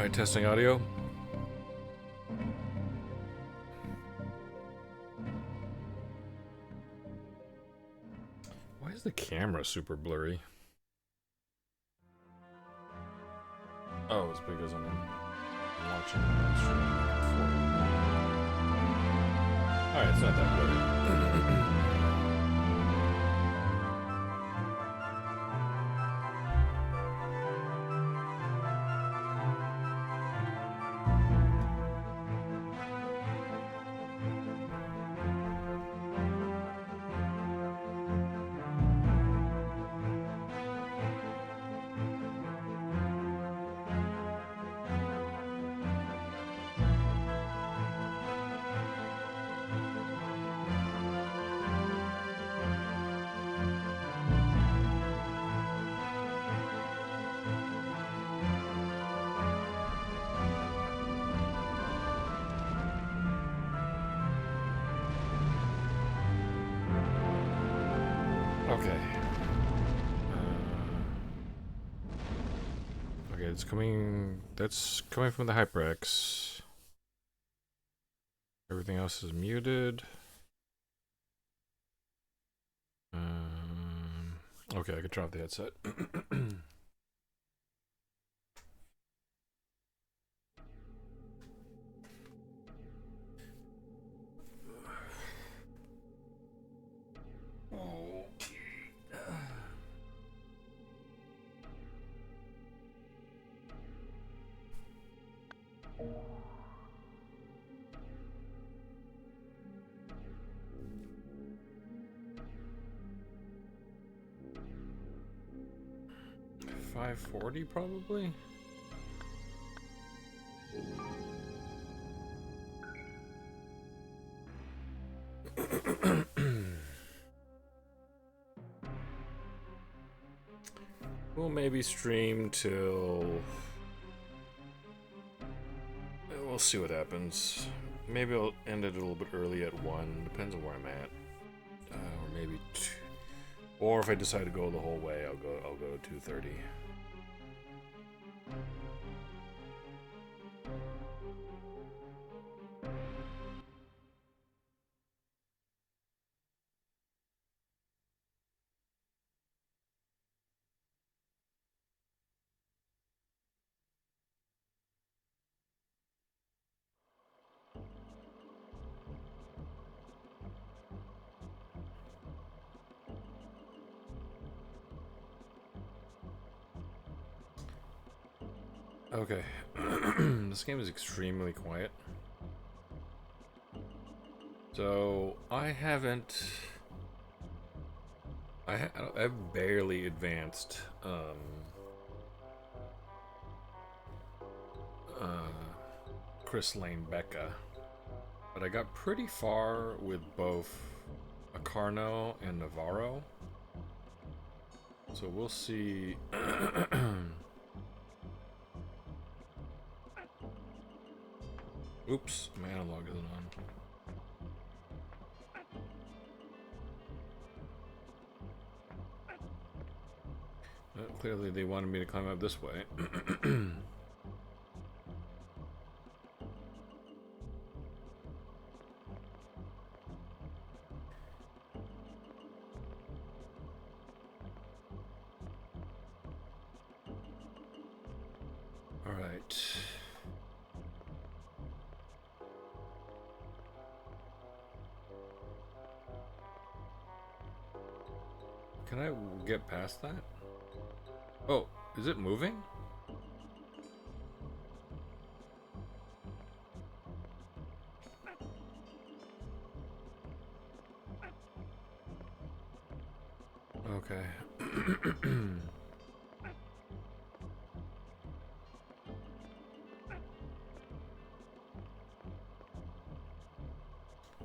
Alright, testing audio. Why is the camera super blurry? Oh, it's because I'm watching that stream. Alright, it's not that blurry. Okay. Okay, it's coming. That's coming from the HyperX. Everything else is muted. Okay, I could drop the headset. $540 probably. We'll maybe stream till... We'll see what happens. Maybe I'll end it a little bit early at 1. Depends on where I'm at. Or maybe 2. Or if I decide to go the whole way, I'll go to 2:30. Okay. This game is extremely quiet. So, I've barely advanced, Chris Lane Becca. But I got pretty far with both Acarno and Navarro. So we'll see. Oops, my analog isn't on. Clearly they wanted me to climb up this way. All right. Can I get past that? Oh, is it moving? Okay.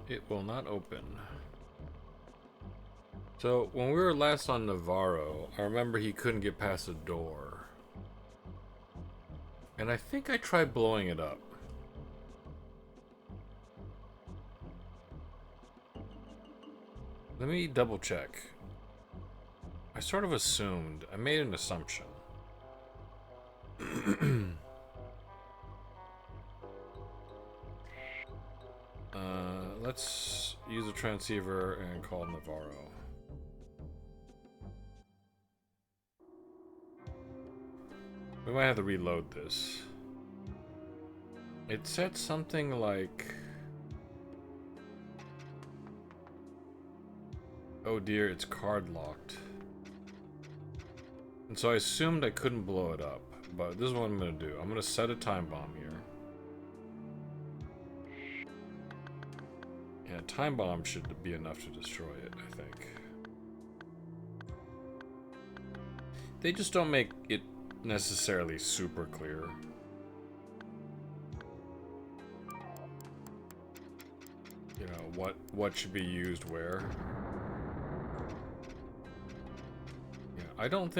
It will not open. So, when we were last on Navarro, I remember he couldn't get past the door. And I think I tried blowing it up. Let me double check. I sort of assumed. I made an assumption. Let's use a transceiver and call Navarro. We might have to reload this. It said something like... Oh dear, it's card locked. And so I assumed I couldn't blow it up. But this is what I'm gonna do. I'm gonna set a time bomb here. Yeah, time bomb should be enough to destroy it, I think. They just don't make it necessarily super clear. You know, what should be used where. Yeah, I don't...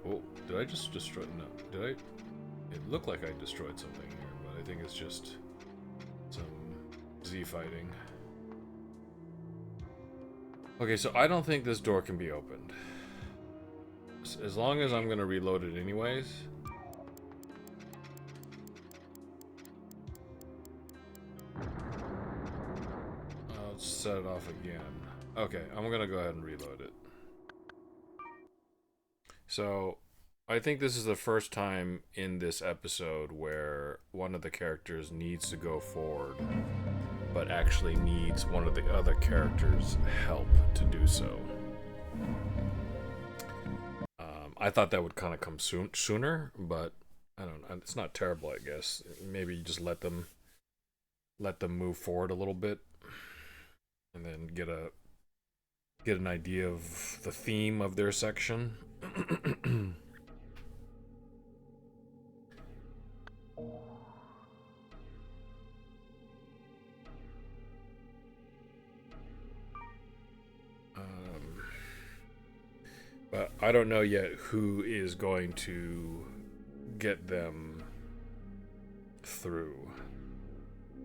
Oh, did I just destroy... No, did I... It looked like I destroyed something here, but I think it's just some Z fighting. Okay, so I don't think this door can be opened. As long as I'm gonna reload it anyways. I'll set it off again. Okay, I'm gonna go ahead and reload it. So, I think this is the first time in this episode where one of the characters needs to go forward, but actually needs one of the other characters' help to do so. I thought that would kind of come sooner, but I don't know. It's not terrible, I guess. Maybe you just let them move forward a little bit, and then get an idea of the theme of their section. But I don't know yet who is going to get them through.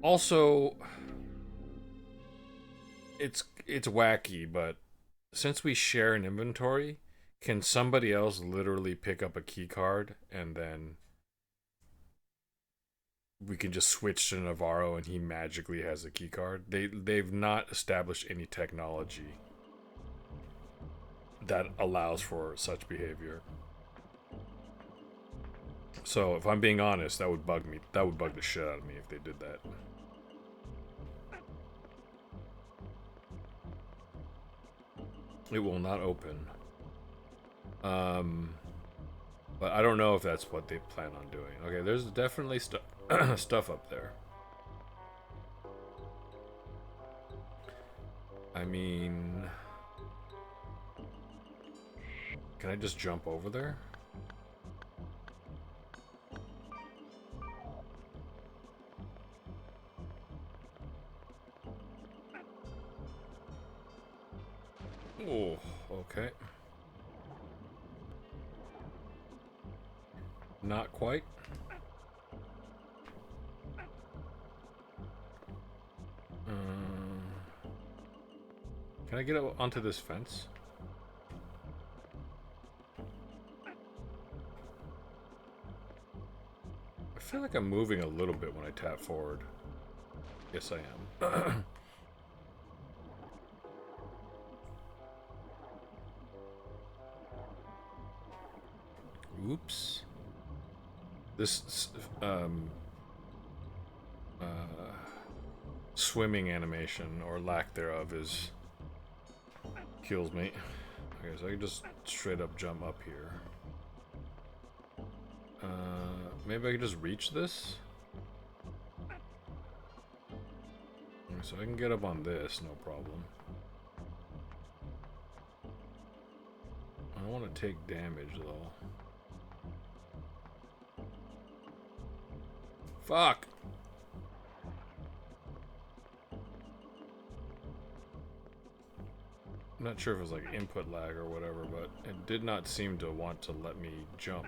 Also, it's wacky, but since we share an inventory, can somebody else literally pick up a key card and then we can just switch to Navarro and he magically has a key card? They've not established any technology that allows for such behavior. So if I'm being honest, that would bug me. That would bug the shit out of me if they did that. It will not open. But I don't know if that's what they plan on doing. Okay, there's definitely stuff up there. I mean... Can I just jump over there? Oh, okay. Not quite. Can I get up onto this fence? I feel like I'm moving a little bit when I tap forward. Yes, I am. Oops. This swimming animation, or lack thereof, kills me. Okay, so I can just straight up jump up here. Maybe I can just reach this? So I can get up on this, no problem. I don't want to take damage, though. Fuck! I'm not sure if it was like input lag or whatever, but it did not seem to want to let me jump.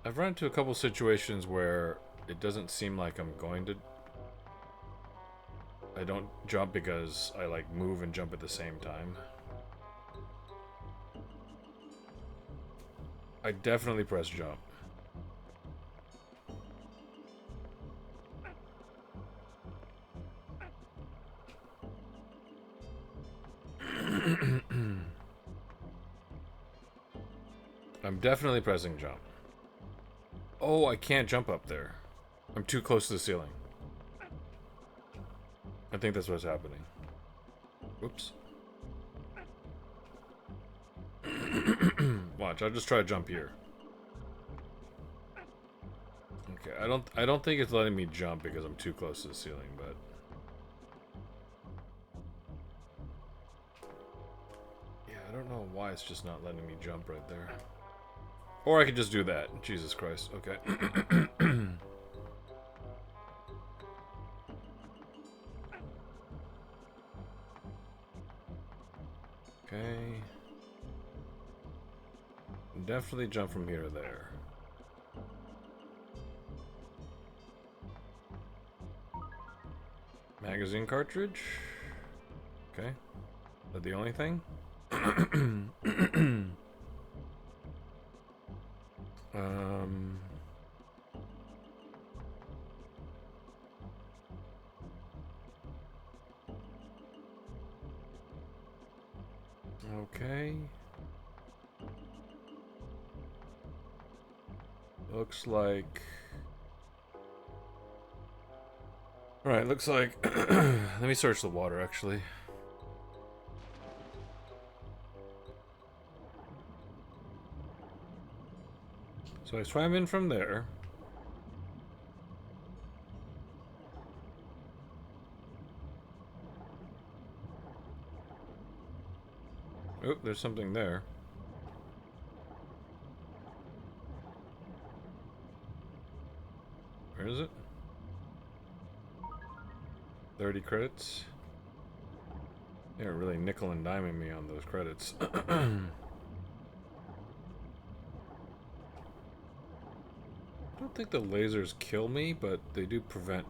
I've run into a couple situations where it doesn't seem like I'm going to... I don't jump because I like move and jump at the same time. I definitely press jump. I'm definitely pressing jump. Oh, I can't jump up there. I'm too close to the ceiling. I think that's what's happening. Whoops. Watch, I'll just try to jump here. Okay, I don't think it's letting me jump because I'm too close to the ceiling, but yeah, I don't know why it's just not letting me jump right there. Or I could just do that. Jesus Christ. Okay. Okay. Definitely jump from here to there. Magazine cartridge. Okay. Is that the only thing? Okay. Looks like... Alright, looks like... Let me search the water, actually. So I swam in from there. Oh, there's something there. Where is it? 30 credits. They're really nickel and diming me on those credits. I don't think the lasers kill me, but they do prevent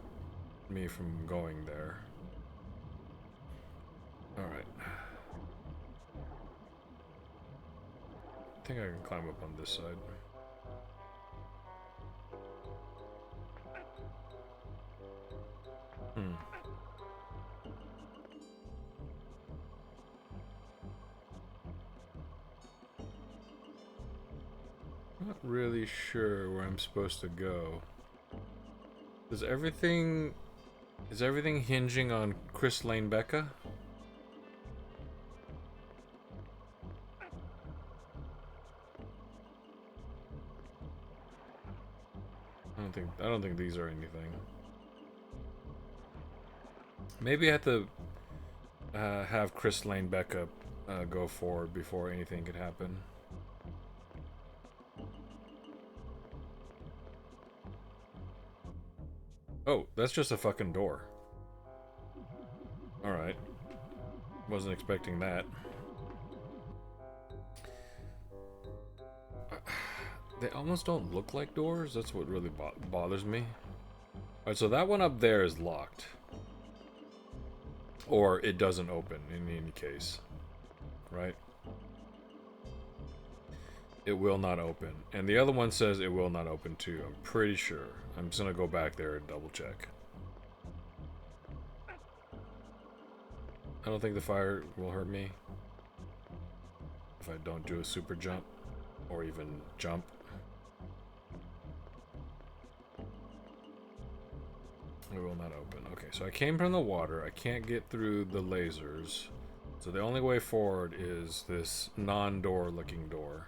me from going there. Alright. I think I can climb up on this side. Not really sure where I'm supposed to go. Is everything hinging on Chris Lane Becca? I don't think these are anything. Maybe I have to have Chris Lane Becca go forward before anything could happen. Oh, that's just a fucking door. Alright. Wasn't expecting that. They almost don't look like doors. That's what really bothers me. Alright, so that one up there is locked. Or it doesn't open in any case. Right? It will not open. And the other one says it will not open too. I'm pretty sure. I'm just gonna go back there and double check. I don't think the fire will hurt me if I don't do a super jump or even jump. It will not open. Okay, so I came from the water. I can't get through the lasers. So the only way forward is this non-door looking door.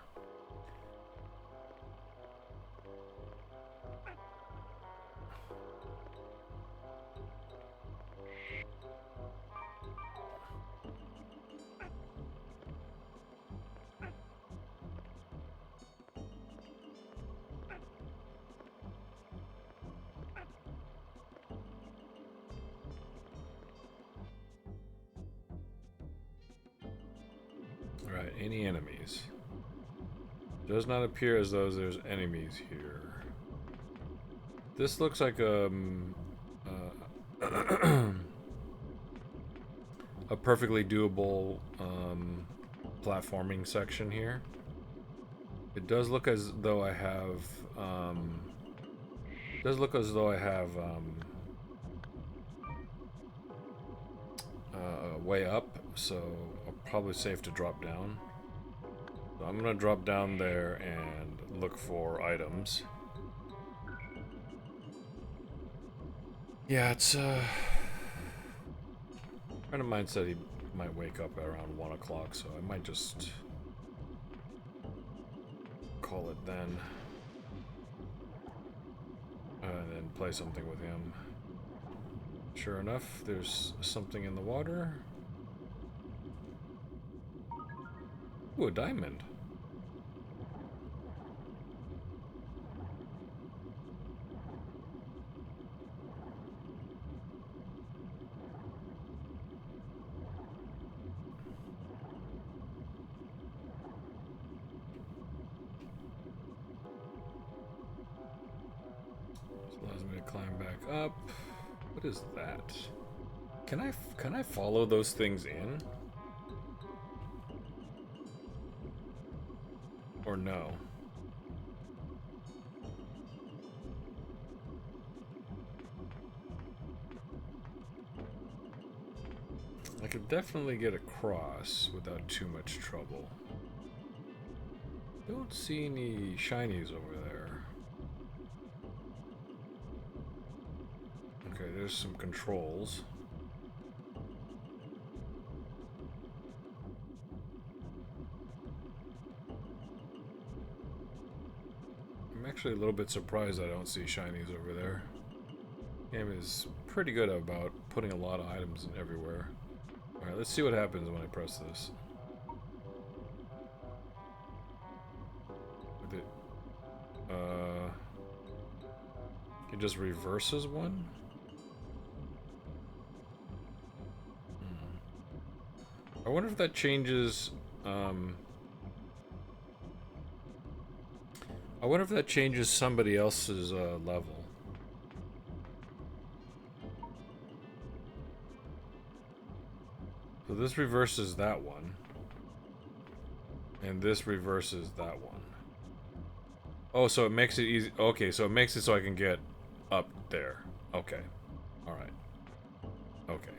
Alright, any enemies? Does not appear as though there's enemies here. This looks like a perfectly doable platforming section here. It does look as though I have a way up, so I'll probably safe to drop down. So I'm gonna drop down there and look for items. Yeah, it's a friend of mine said he might wake up at around 1 o'clock, so I might just call it then. And then play something with him. Sure enough, there's something in the water. Ooh, a diamond. Allows me to climb back up. What is that? Can I follow those things in? Or no? I could definitely get across without too much trouble. Don't see any shinies over there. Okay, there's some controls. I'm actually a little bit surprised I don't see shinies over there. Game is pretty good about putting a lot of items in everywhere. Alright, let's see what happens when I press this. With it, it just reverses one? I wonder if that changes, I wonder if that changes somebody else's level. So this reverses that one. And this reverses that one. Oh, so it makes it easy. Okay, so it makes it so I can get up there. Okay. Alright. Okay.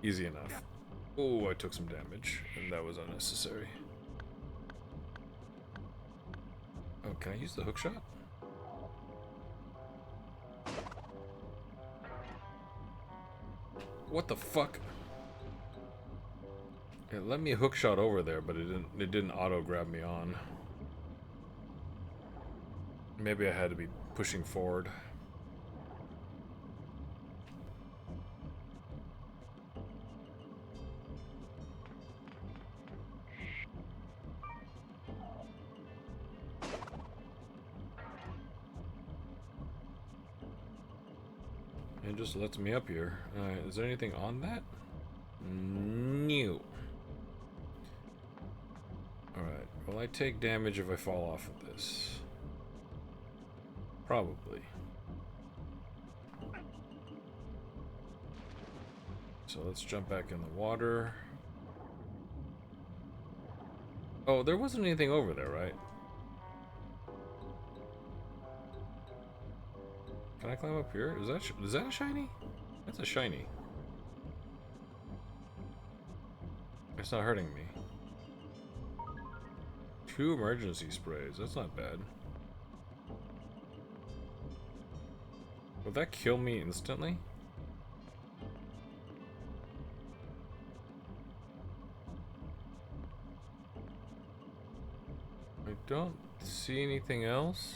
Easy enough. Oh, I took some damage, and that was unnecessary. Oh, can I use the hook shot? What the fuck? It let me hook shot over there, but it didn't auto grab me on. Maybe I had to be pushing forward. It just lets me up here. Alright, is there anything on that? No. Alright, will I take damage if I fall off of this? Probably. So let's jump back in the water. Oh, there wasn't anything over there, right? Can I climb up here? Is that a shiny? That's a shiny. It's not hurting me. 2 emergency sprays. That's not bad. Will that kill me instantly? I don't see anything else.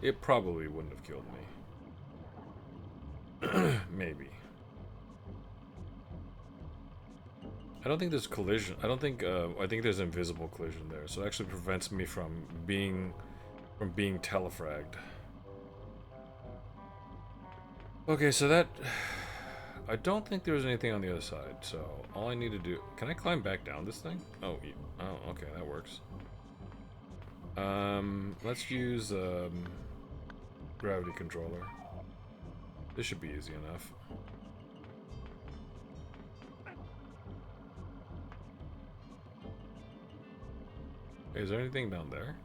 It probably wouldn't have killed me. Maybe. I don't think there's collision. I think there's invisible collision there, so it actually prevents me from being telefragged. Okay, so that I don't think there was anything on the other side. So all I need to do, can I climb back down this thing? Oh, okay, that works. Let's use gravity controller. This should be easy enough. Is there anything down there?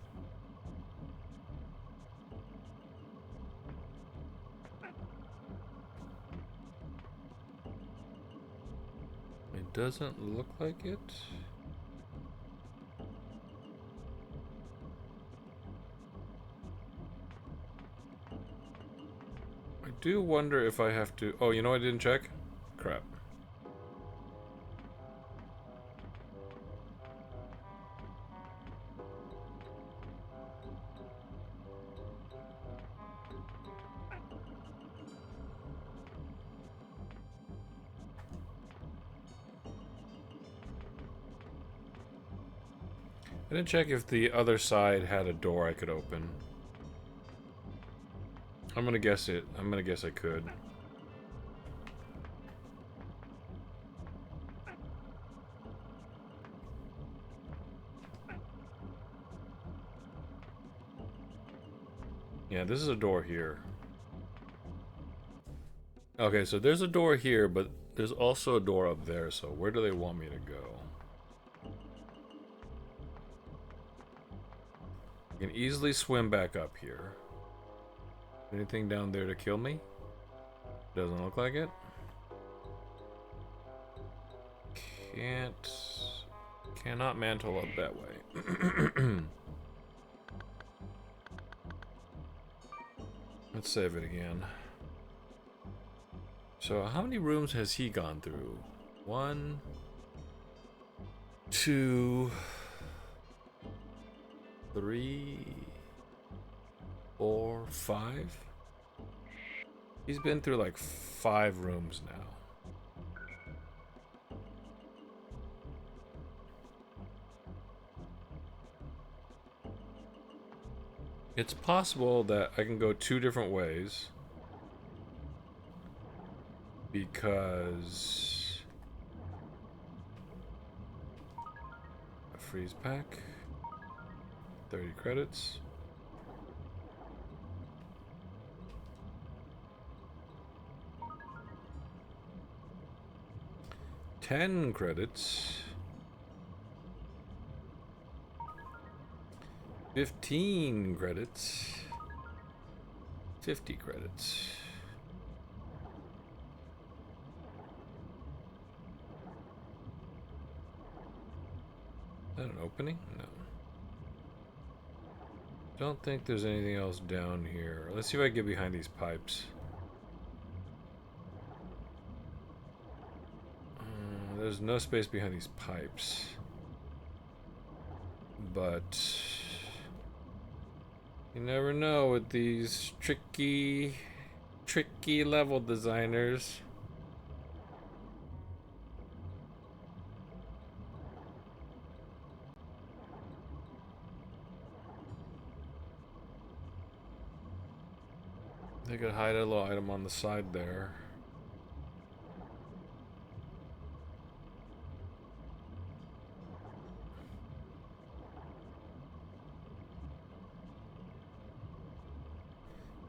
doesn't look like it. I do wonder if I have to... Oh, you know I didn't check? Crap. I didn't check if the other side had a door I could open. I'm gonna guess it. I'm gonna guess I could. Yeah, this is a door here. Okay, so there's a door here, but there's also a door up there, so where do they want me to go? I can easily swim back up here. Anything down there to kill me? Doesn't look like it. Cannot mantle up that way. Let's save it again. So how many rooms has he gone through? 1, 2, 3, 4, 5. He's been through like 5 rooms now. It's possible that I can go 2 different ways. Because a freeze pack, 30 credits. $10 credits. 15 credits. 50 credits. Is that an opening? No. Don't think there's anything else down here. Let's see if I can get behind these pipes. There's no space behind these pipes. But you never know with these tricky level designers. They could hide a little item on the side there.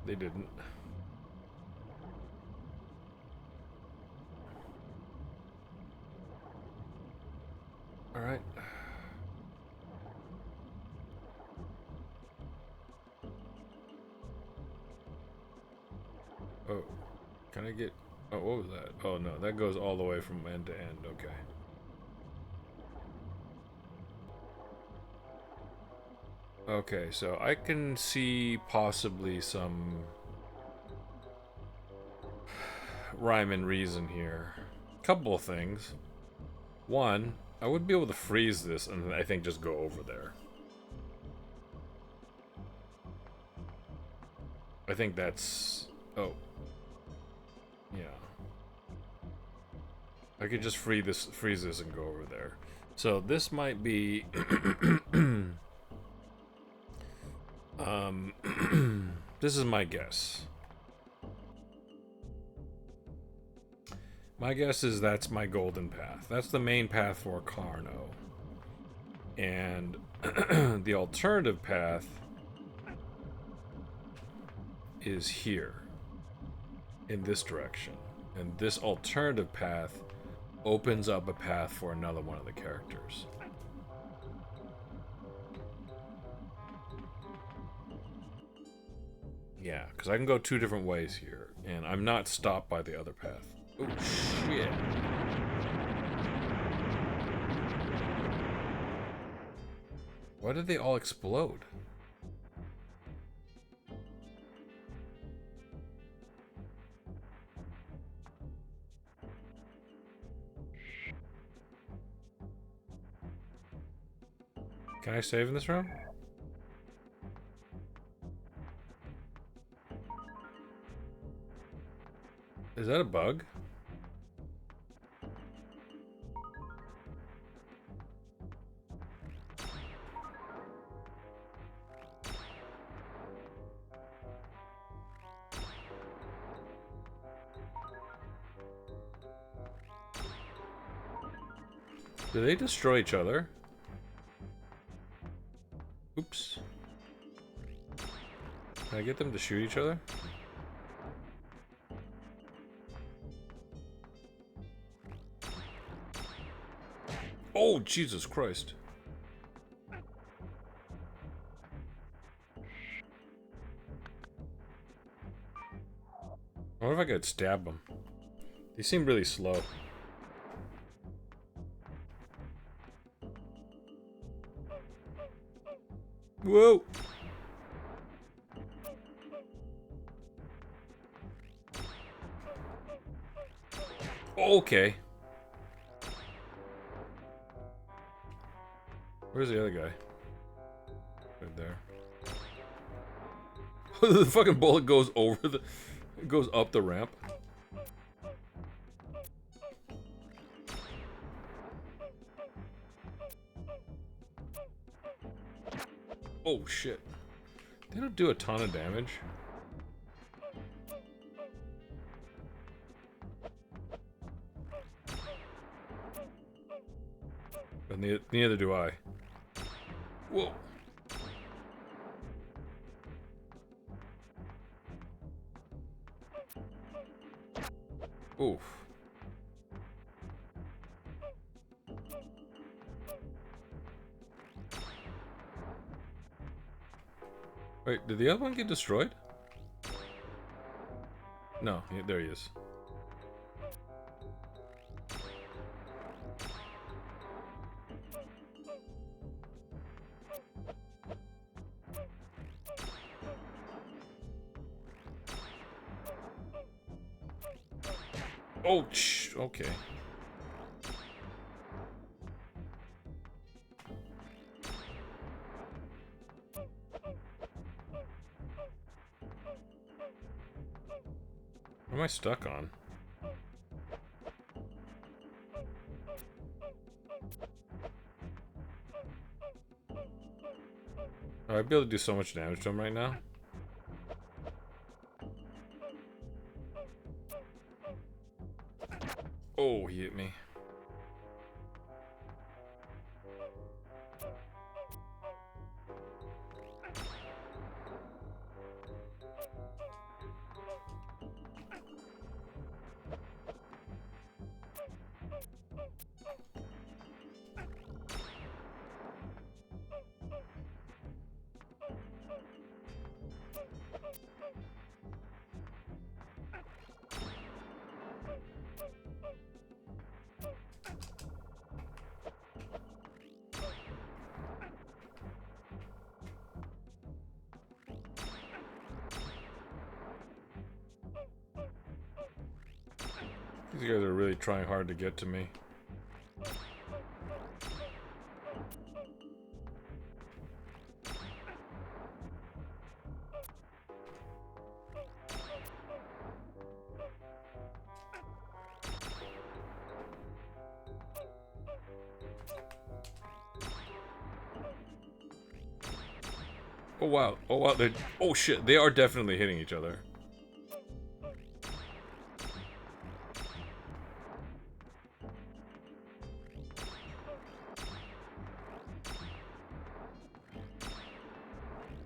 They didn't. All right. Oh, can I get... Oh, what was that? Oh, no, that goes all the way from end to end. Okay. Okay, so I can see possibly some rhyme and reason here. Couple of things. One, I would be able to freeze this and I think just go over there. I think that's... Oh. Yeah. I could just freeze this and go over there. So this might be... this is my guess. My guess is that's my golden path. That's the main path for Carno. And the alternative path is here. In this direction. And this alternative path opens up a path for another one of the characters. Yeah, because I can go 2 different ways here, and I'm not stopped by the other path. Oh, shit. Why did they all explode? Can I save in this room? Is that a bug? Do they destroy each other? Oops. Can I get them to shoot each other? Oh, Jesus Christ. I wonder if I could stab them. They seem really slow. Whoa! Okay. Where's the other guy? Right there. The fucking bullet goes over the... It goes up the ramp. Oh shit. They don't do a ton of damage. But neither do I. Whoa. Oof. Wait, did the other one get destroyed? No, there he is. Oh, okay. What am I stuck on? Oh, I'd be able to do so much damage to him right now. Oh, he hit me. These guys are really trying hard to get to me. Oh wow, oh wow, oh shit, they are definitely hitting each other.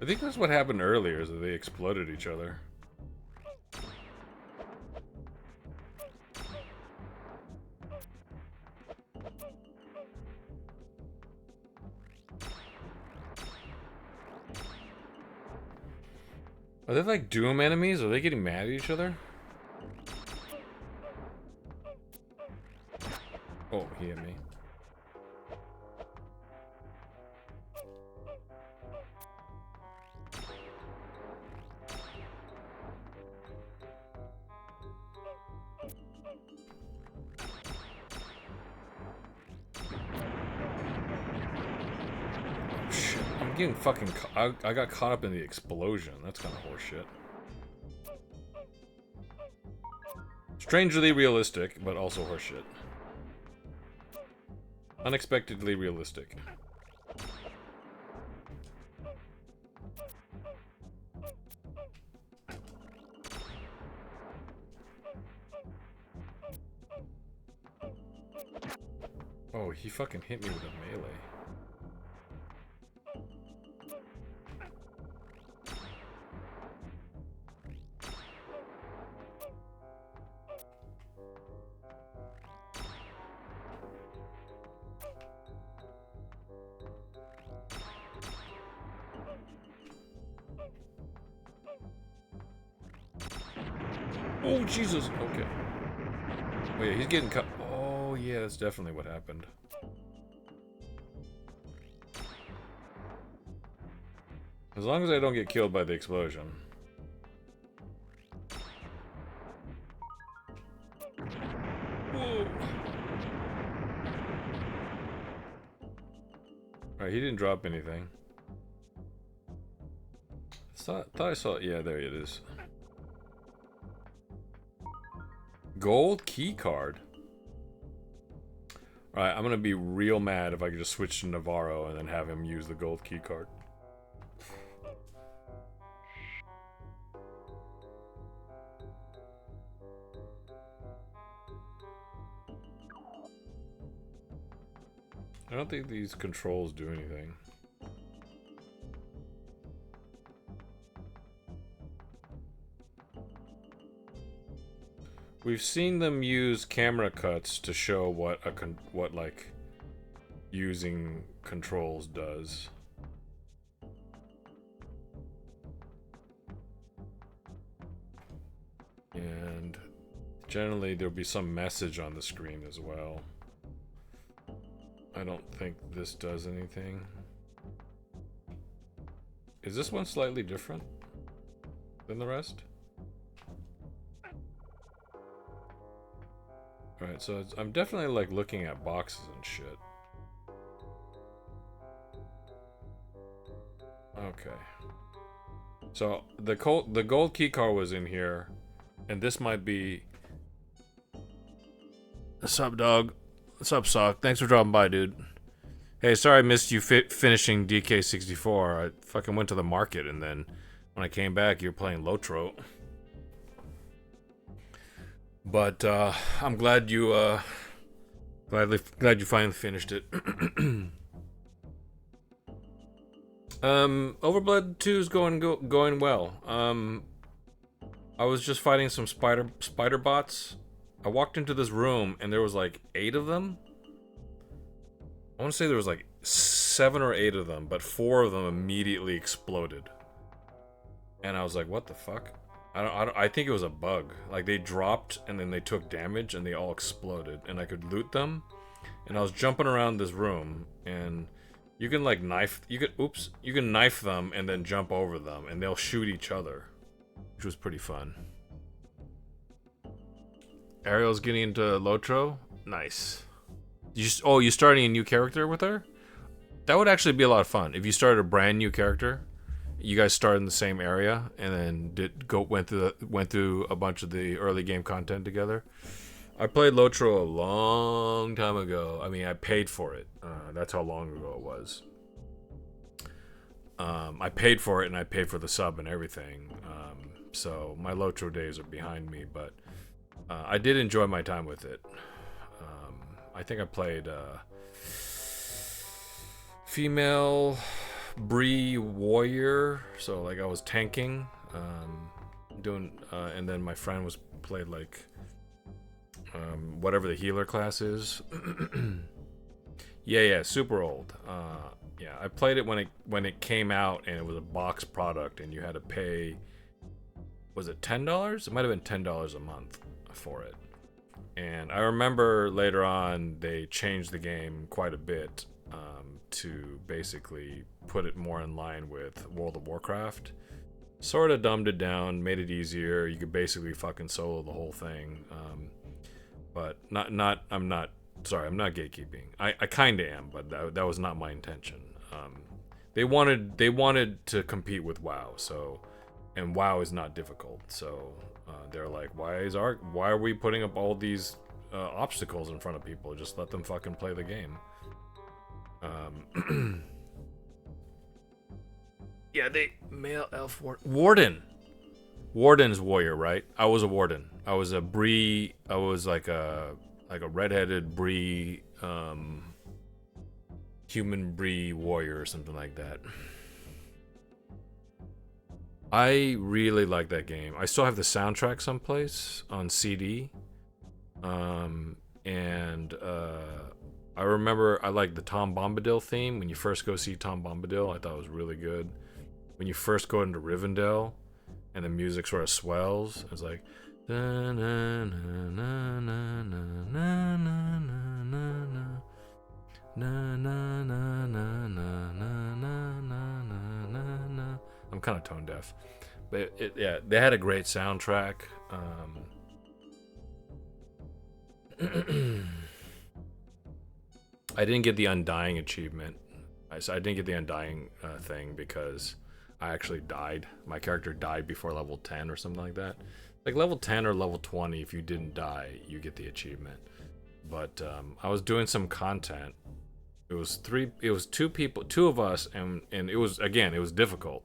I think that's what happened earlier, is that they exploded each other. Are they like Doom enemies? Are they getting mad at each other? Oh, he hit me. getting fucking... I got caught up in the explosion. That's kind of horseshit. Strangely realistic, but also horseshit. Unexpectedly realistic. Oh, he fucking hit me with a melee. Oh, Jesus. Okay. Oh, yeah, he's getting cut. Oh, yeah, that's definitely what happened. As long as I don't get killed by the explosion. Whoa. Alright, he didn't drop anything. Thought I saw it. Yeah, there it is. Gold key card. Alright, I'm gonna be real mad if I could just switch to Navarro and then have him use the gold key card. I don't think these controls do anything. We've seen them use camera cuts to show what like using controls does. And generally there'll be some message on the screen as well. I don't think this does anything. Is this one slightly different than the rest? Alright, so I'm definitely like looking at boxes and shit. Okay. So the gold key card was in here, and this might be... What's up, dog? What's up, Sock? Thanks for dropping by, dude. Hey, sorry I missed you finishing DK64. I fucking went to the market, and then when I came back, you were playing Lotro. But I'm glad you glad you finally finished it. Overblood 2 is going well. I was just fighting some spider bots. I walked into this room and there was like 8 of them. I want to say there was like 7 or 8 of them, but 4 of them immediately exploded. And I was like, what the fuck? I think it was a bug. Like, they dropped and then they took damage and they all exploded. And I could loot them. And I was jumping around this room and you can like you can knife them and then jump over them and they'll shoot each other, which was pretty fun. Ariel's getting into Lotro. Nice. You starting a new character with her? That would actually be a lot of fun if you started a brand new character. You guys started in the same area and then went through a bunch of the early game content together. I played Lotro a long time ago. I mean, I paid for it. That's how long ago it was. I paid for it and I paid for the sub and everything. So my Lotro days are behind me, but I did enjoy my time with it. I think I played female Bree warrior, so like I was tanking, and then my friend played like whatever the healer class is. yeah, super old. Yeah, I played it when it came out and it was a box product and you had to pay. Was it $10? It might have been $10 a month for it. And I remember later on they changed the game quite a bit to basically put it more in line with World of Warcraft. Sort of dumbed it down, made it easier. You could basically fucking solo the whole thing. But I'm not gatekeeping. I kind of am, but that was not my intention. They wanted to compete with WoW, so, and WoW is not difficult, so they're like, why are we putting up all these obstacles in front of people? Just let them fucking play the game. Yeah, male elf Warden's warrior, right? I was a warden. I was a Bree. I was like a redheaded Bree, human Bree warrior or something like that. I really like that game. I still have the soundtrack someplace on CD. I remember I like the Tom Bombadil theme. When you first go see Tom Bombadil, I thought it was really good. When you first go into Rivendell and the music sort of swells, it's like I'm kind of tone deaf, but yeah, they had a great soundtrack. I didn't get the Undying achievement. I didn't get the Undying thing because I actually died. My character died before level 10 or something like that. Like level 10 or level 20, if you didn't die, you get the achievement. But I was doing some content. It was two of us, and it was, again, it was difficult.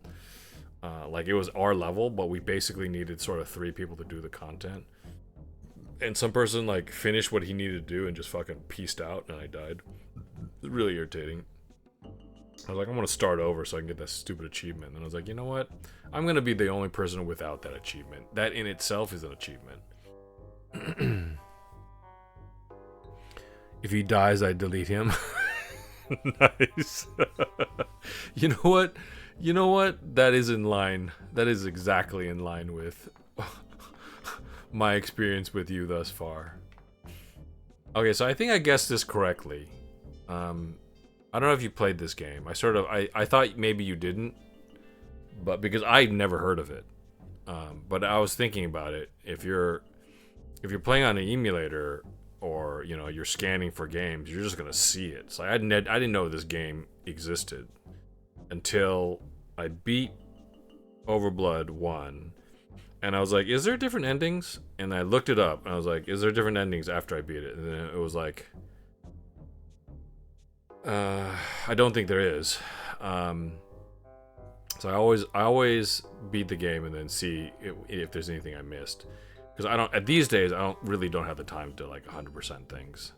Like it was our level, but we basically needed sort of 3 people to do the content. And some person like finished what he needed to do and just fucking peaced out, and I died. It was really irritating. I was like, I'm gonna start over so I can get that stupid achievement. And I was like, you know what? I'm gonna be the only person without that achievement. That in itself is an achievement. If he dies, I delete him. Nice. You know what? You know what? That is in line. That is exactly in line with my experience with you thus far. Okay, so I think I guessed this correctly. I don't know if you played this game. I thought maybe you didn't, but because I'd never heard of it. But I was thinking about it. If you're playing on an emulator, or you're scanning for games, you're just gonna see it. So I didn't know this game existed until I beat Overblood 1. And I was like, is there different endings? And I looked it up, and I was like, is there different endings after I beat it? And then it was like, I don't think there is. So I always beat the game and then see if there's anything I missed. Because these days, I don't have the time to like 100% things.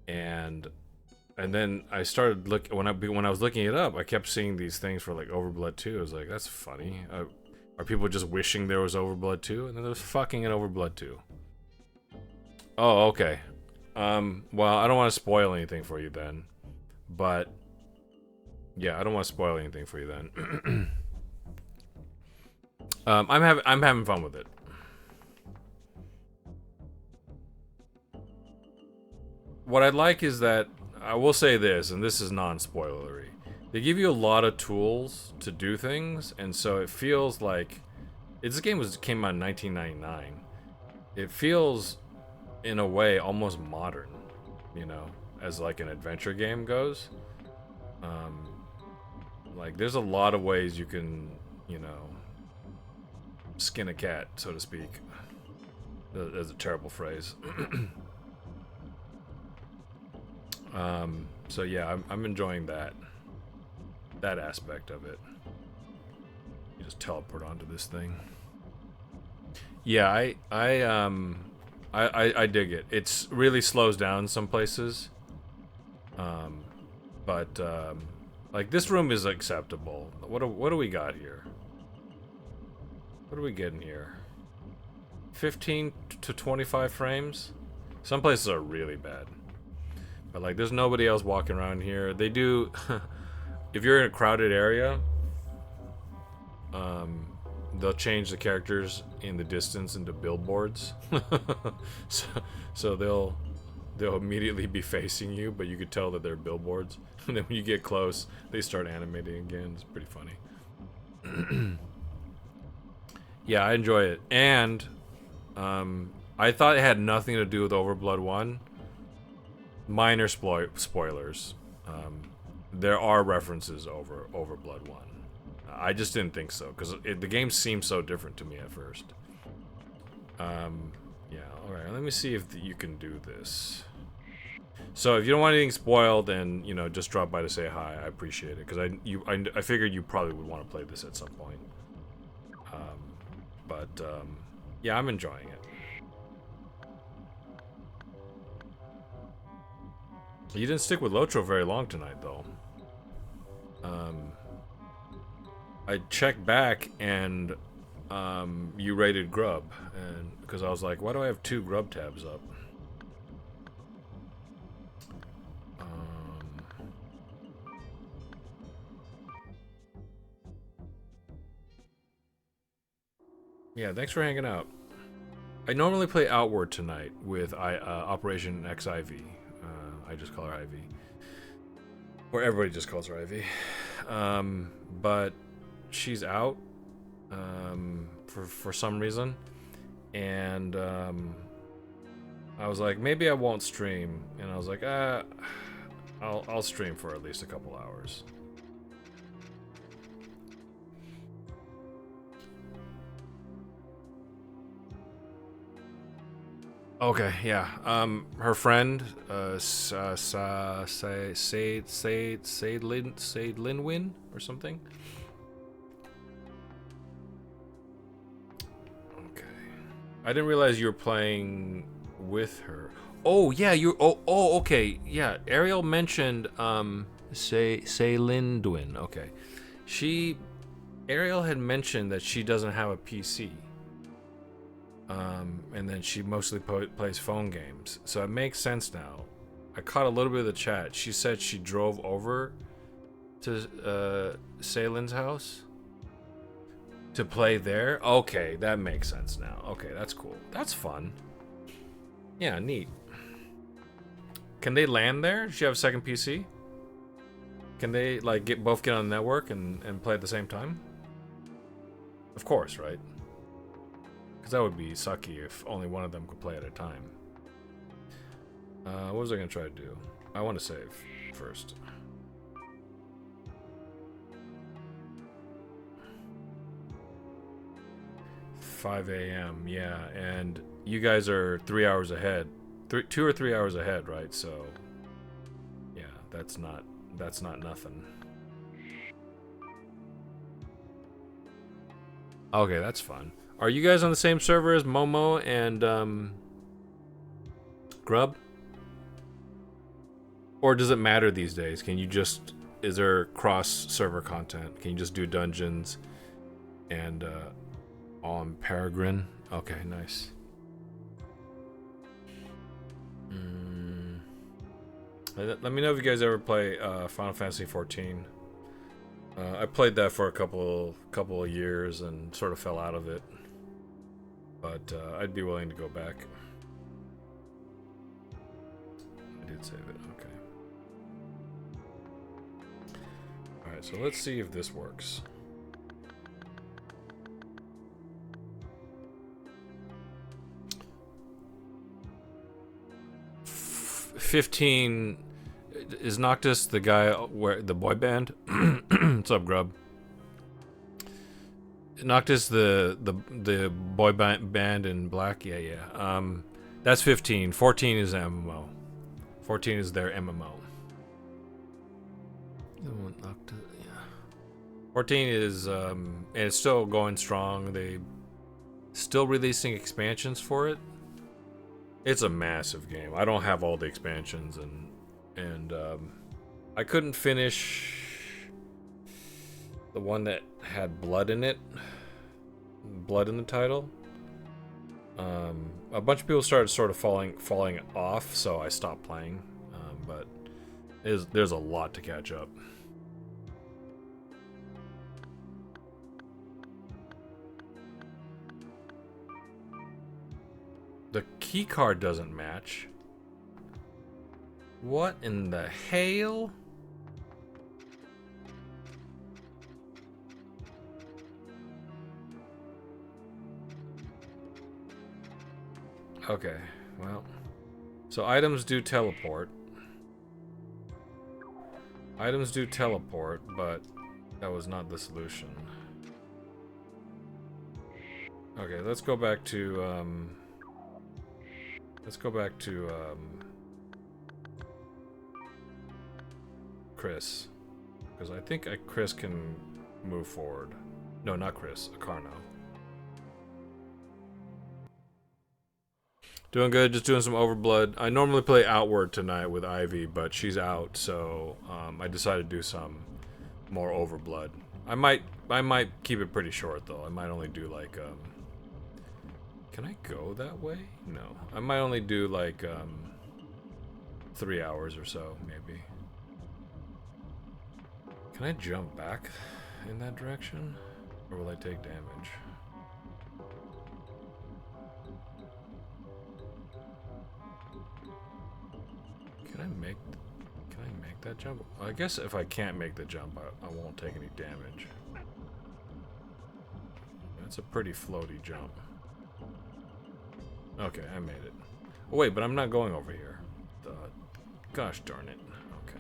And then I started when I was looking it up, I kept seeing these things for like Overblood 2. I was like, that's funny. Are people just wishing there was Overblood 2? And then there was fucking an Overblood 2. Oh, okay. Well, I don't want to spoil anything for you then. But yeah, I don't want to spoil anything for you then. I'm having fun with it. What I like is that I will say this, and this is non-spoilery. They give you a lot of tools to do things, and so it feels like this game came out in 1999. It feels, in a way, almost modern, as like an adventure game goes. Like there's a lot of ways you can, skin a cat, so to speak. That's a terrible phrase. So yeah, I'm enjoying that aspect of it. You just teleport onto this thing. Yeah, I dig it. It's really slows down some places. But like this room is acceptable. What do we got here? What are we getting here? 15 to 25 frames? Some places are really bad. But like there's nobody else walking around here. They do if you're in a crowded area, they'll change the characters in the distance into billboards. so they'll immediately be facing you, but you could tell that they're billboards. And then when you get close, they start animating again. It's pretty funny. Yeah, I enjoy it. And I thought it had nothing to do with Overblood 1. Minor spoilers. there are references over Overblood 1. I just didn't think so, because the game seemed so different to me at first. Yeah, alright, let me see if you can do this. So if you don't want anything spoiled, then, you know, just drop by to say hi. I appreciate it, because I figured you probably would want to play this at some point. Yeah, I'm enjoying it. You didn't stick with Lotro very long tonight, though. I checked back, and you rated Grub, and because I was like, why do I have 2 Grub tabs up? Yeah, thanks for hanging out. I normally play Outward tonight with Operation XIV. I just call her Ivy. Or everybody just calls her Ivy. But she's out for some reason. And I was like, maybe I won't stream. And I was like, I'll stream for at least a couple hours. Okay, yeah. Her friend, Said Linwin or something. Okay. I didn't realize you were playing with her. Oh yeah, okay, yeah. Ariel mentioned Say Lindwin. Okay, Ariel had mentioned that she doesn't have a PC. And then she mostly plays phone games, so it makes sense now. I caught a little bit of the chat. She said she drove over to Saylin's house to play there. Okay, that makes sense now. Okay, that's cool. That's fun. Yeah, neat. Can they land there? Does she have a second PC? Can they like both get on the network and play at the same time? Of course, right? Because that would be sucky if only one of them could play at a time. What was I going to try to do? I want to save first. $5 a.m. Yeah, and you guys are 3 hours ahead. 2 or 3 hours ahead, right? So, yeah, that's not nothing. Okay, that's fun. Are you guys on the same server as Momo and Grub? Or does it matter these days? Can you just... Is there cross-server content? Can you just do dungeons and on Peregrine? Okay, nice. Let me know if you guys ever play Final Fantasy 14. I played that for a couple of years and sort of fell out of it. But I'd be willing to go back. I did save it, okay. Alright, so let's see if this works. $15 is Noctis the guy where the boy band? What's up, Grub? Noctis the boy band in black? Yeah. That's 15. 14 is MMO. 14 is their MMO. Noctis, yeah. 14 is and it's still going strong. They still releasing expansions for it. It's a massive game. I don't have all the expansions and I couldn't finish the one that had blood in it. Blood in the title. A bunch of people started sort of falling off, so I stopped playing. But there's a lot to catch up. The key card doesn't match. What in the hell? Okay, well. So items do teleport. Items do teleport, but that was not the solution. Okay, let's go back to Chris, because I think Chris can move forward. No, not Chris, Akarno. Doing good, just doing some Overblood. I normally play Outward tonight with Ivy, but she's out, so I decided to do some more Overblood. I might keep it pretty short though. I might only do like can I go that way? No. I might only do like 3 hours or so, maybe. Can I jump back in that direction? Or will I take damage? Can I make that jump? I guess if I can't make the jump, I won't take any damage. That's a pretty floaty jump. Okay, I made it. Oh, wait, but I'm not going over here. Gosh darn it. Okay.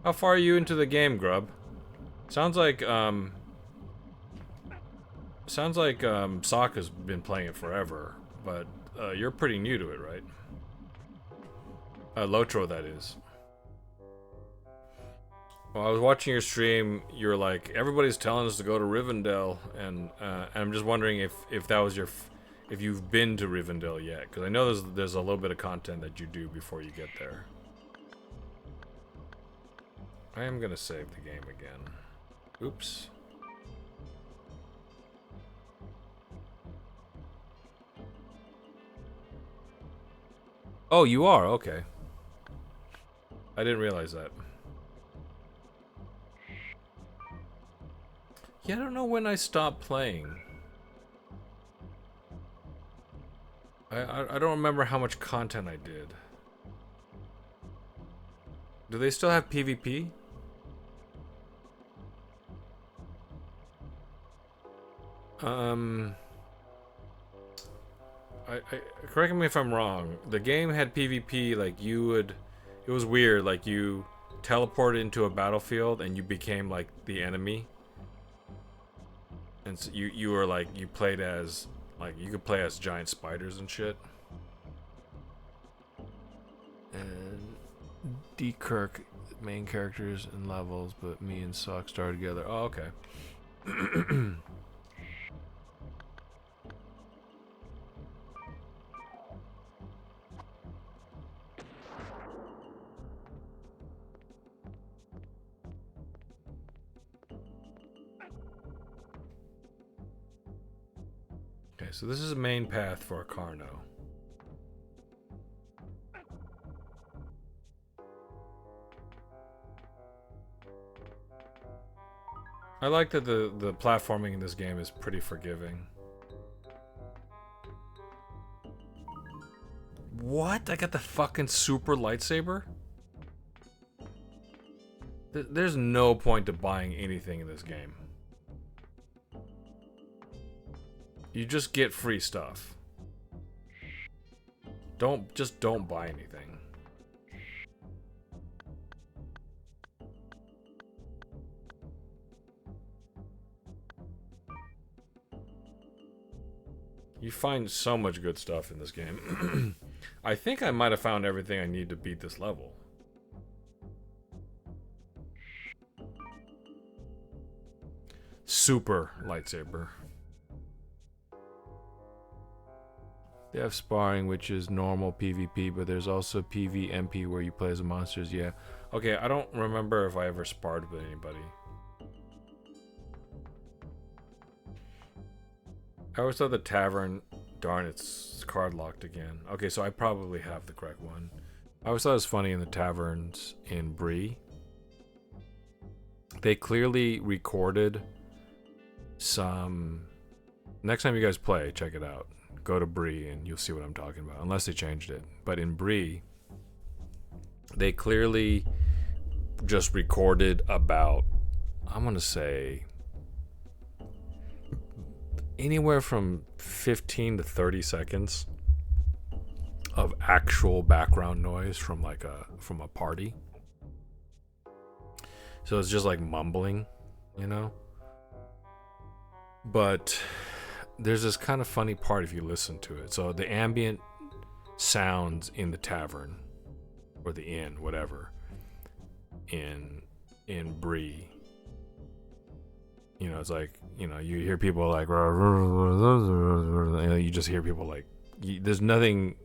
How far are you into the game, Grub? Sounds like Sokka's been playing it forever, but you're pretty new to it, right? Lotro, that is. Well, I was watching your stream. You were like, everybody's telling us to go to Rivendell, and I'm just wondering if that was if you've been to Rivendell yet, because I know there's a little bit of content that you do before you get there. I am gonna save the game again. Oops. Oh, you are? Okay. I didn't realize that. Yeah, I don't know when I stopped playing. I don't remember how much content I did. Do they still have PvP? Correct me if I'm wrong. The game had PvP, like it was weird, like you teleported into a battlefield and you became like the enemy. And so you were like, you played as, like, you could play as giant spiders and shit. And D. Kirk, main characters and levels, but me and Sock started together. Oh, okay. Okay, so this is a main path for Akarno. I like that the platforming in this game is pretty forgiving. What? I got the fucking super lightsaber? There's no point to buying anything in this game. You just get free stuff. Just don't buy anything. You find so much good stuff in this game. I think I might have found everything I need to beat this level. Super lightsaber. They have sparring, which is normal PvP, but there's also PvMP where you play as monsters. Yeah. Okay, I don't remember if I ever sparred with anybody. I always thought the tavern... Darn, it's card locked again. Okay, so I probably have the correct one. I always thought it was funny in the taverns in Bree. They clearly recorded some... Next time you guys play, check it out. Go to Bree and you'll see what I'm talking about. Unless they changed it. But in Bree, they clearly just recorded about I'm gonna say anywhere from 15 to 30 seconds of actual background noise from like a party. So it's just like mumbling, you know? But there's this kind of funny part if you listen to it. So the ambient sounds in the tavern or the inn, whatever, in Bree, you know, it's like, you know, you hear people like, you just hear people like, there's nothing,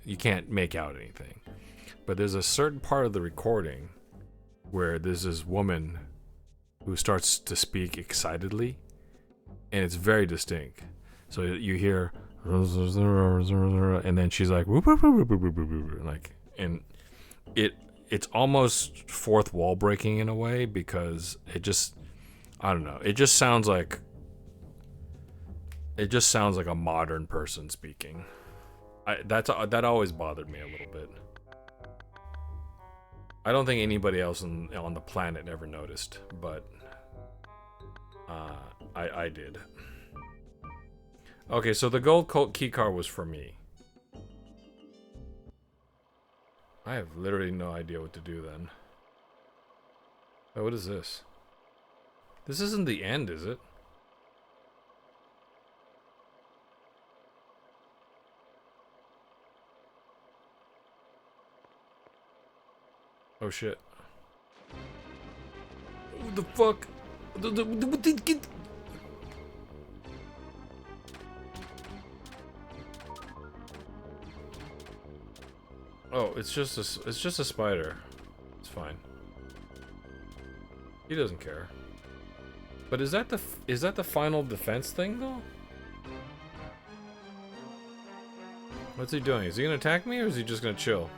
you can't make out anything. But there's a certain part of the recording where there's this woman who starts to speak excitedly, and it's very distinct. So you hear, and then she's like, like, and it's almost fourth wall breaking in a way, because it just, I don't know, it just sounds like a modern person speaking. That always bothered me a little bit. I don't think anybody else on the planet ever noticed, but I did. Okay, so the gold key card was for me. I have literally no idea what to do then. Oh, what is this? This isn't the end, is it? Oh shit. What the fuck? Oh, it's just a spider. It's fine. He doesn't care. But is that the final defense thing though? What's he doing? Is he gonna attack me or is he just gonna chill?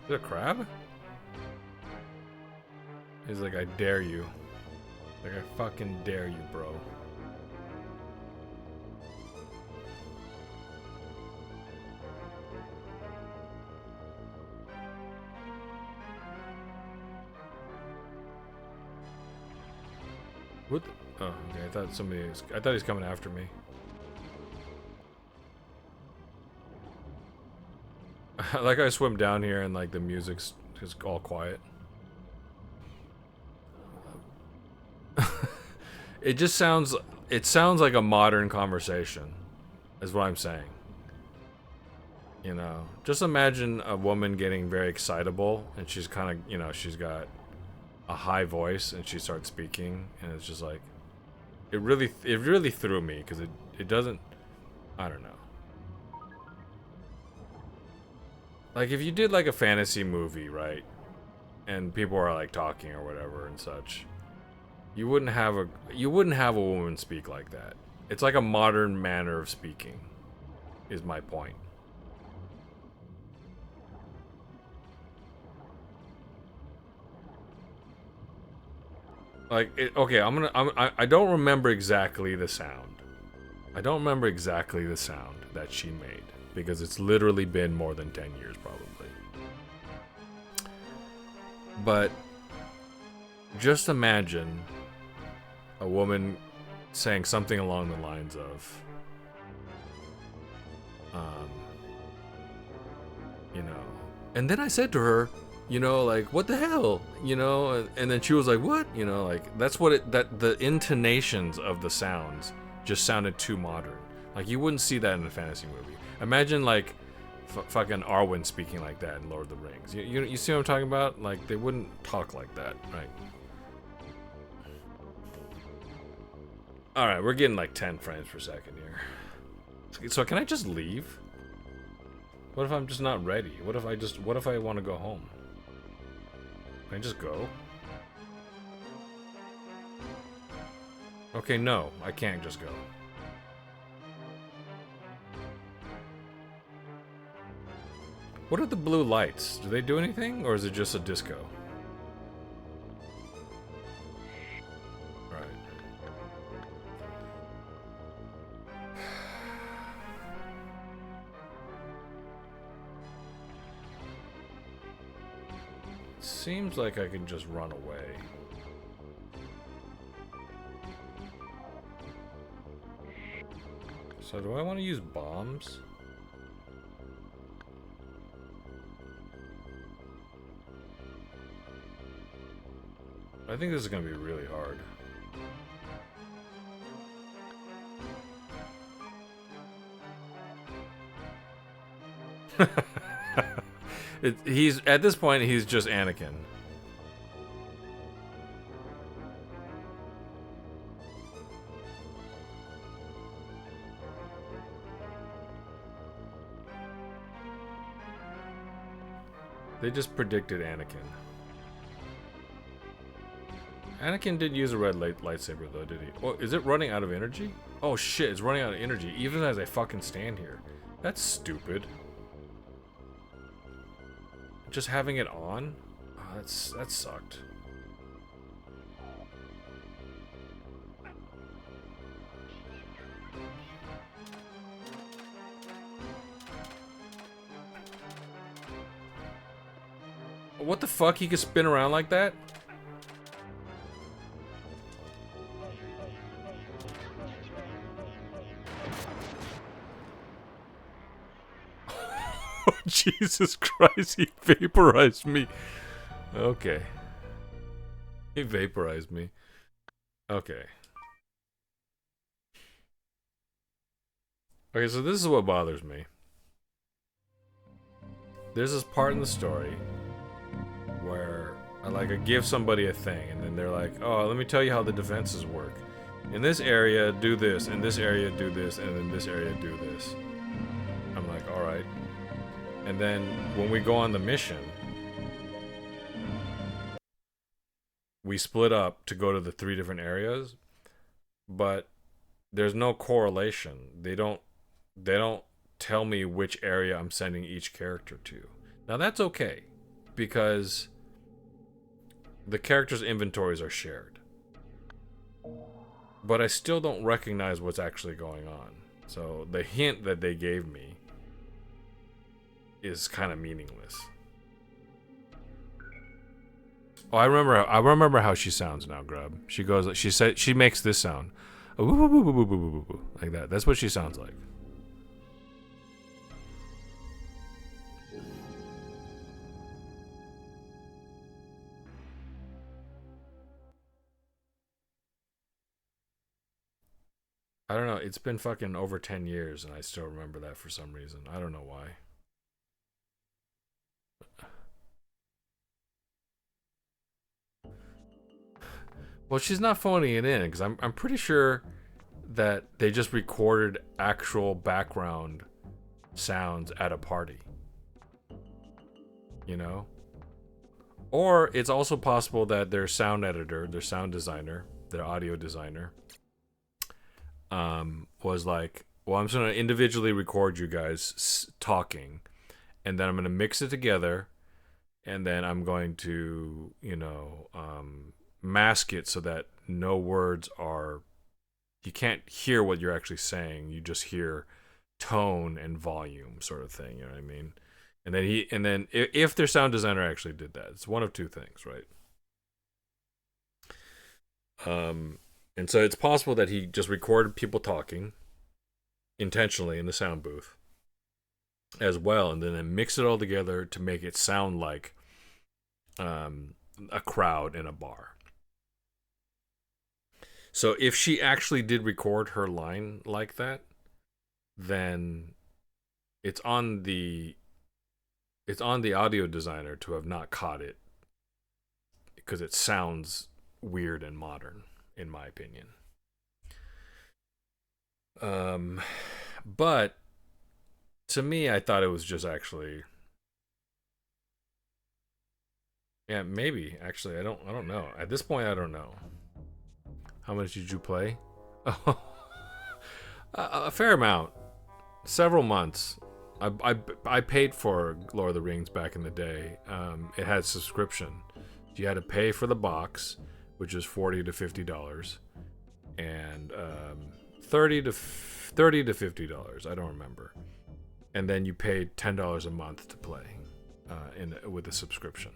Is it a crab? He's like, I dare you. Like, I fucking dare you, bro. What? Oh, okay. I thought he's coming after me. Like, I swim down here and like the music's just all quiet. It just sounds. It sounds like a modern conversation, is what I'm saying. You know, just imagine a woman getting very excitable, and she's kind of, you know, she's got a high voice, and she starts speaking, and it's just like, it really threw me, because it doesn't. I don't know. Like, if you did like a fantasy movie, right, and people are like talking or whatever and such, you wouldn't have a woman speak like that. It's like a modern manner of speaking, is my point. Like, okay, I don't remember exactly the sound. I don't remember exactly the sound that she made, because it's literally been more than 10 years probably. But just imagine a woman saying something along the lines of, you know, and then I said to her, you know, like, what the hell, you know, and then she was like, what, you know, like, that's what the intonations of the sounds just sounded too modern. Like, you wouldn't see that in a fantasy movie. Imagine like fucking Arwen speaking like that in Lord of the Rings. You see what I'm talking about? Like, they wouldn't talk like that, right? Alright, we're getting like 10 frames per second here. So can I just leave? What if I'm just not ready? What if I want to go home? Can I just go? Okay, no, I can't just go. What are the blue lights? Do they do anything, or is it just a disco? Right. Seems like I can just run away. So do I want to use bombs? I think this is going to be really hard. He's at this point he's just Anakin. They just predicted Anakin. Anakin did use a red lightsaber though, did he? Oh, is it running out of energy? Oh shit, it's running out of energy even as I fucking stand here. That's stupid. Just having it on? Oh, that sucked. What the fuck? He can spin around like that? Jesus Christ, he vaporized me. Okay. He vaporized me. Okay. Okay, so this is what bothers me. There's this part in the story where I give somebody a thing, and then they're like, oh, let me tell you how the defenses work. In this area, do this. In this area, do this. And in this area, do this. I'm like, alright. And then when we go on the mission, we split up to go to the 3 different areas, but there's no correlation. They don't tell me which area I'm sending each character to. Now that's okay, because the characters' inventories are shared. But I still don't recognize what's actually going on. So the hint that they gave me is kind of meaningless. Oh, I remember how she sounds now, Grub. She makes this sound. Like that. That's what she sounds like. I don't know. It's been fucking over 10 years and I still remember that for some reason. I don't know why. Well, she's not phoning it in, because I'm pretty sure that they just recorded actual background sounds at a party. You know? Or it's also possible that their sound editor, their sound designer, their audio designer, was like, well, I'm just going to individually record you guys talking, and then I'm going to mix it together, and then I'm going to, mask it so that no words are, you can't hear what you're actually saying. You just hear tone and volume, sort of thing. You know what I mean? And then if their sound designer actually did that, it's one of two things, right? And so it's possible that he just recorded people talking intentionally in the sound booth as well, and then mix it all together to make it sound like a crowd in a bar. So if she actually did record her line like that, then it's on the audio designer to have not caught it, because it sounds weird and modern, in my opinion. But to me, I thought it was just actually, yeah, maybe actually, I don't know. At this point, I don't know. How much did you play? A fair amount, several months. I paid for Lord of the Rings back in the day. It had subscription. You had to pay for the box, which is $40 to $50, and $30 to $50. I don't remember. And then you paid $10 a month to play, with a subscription.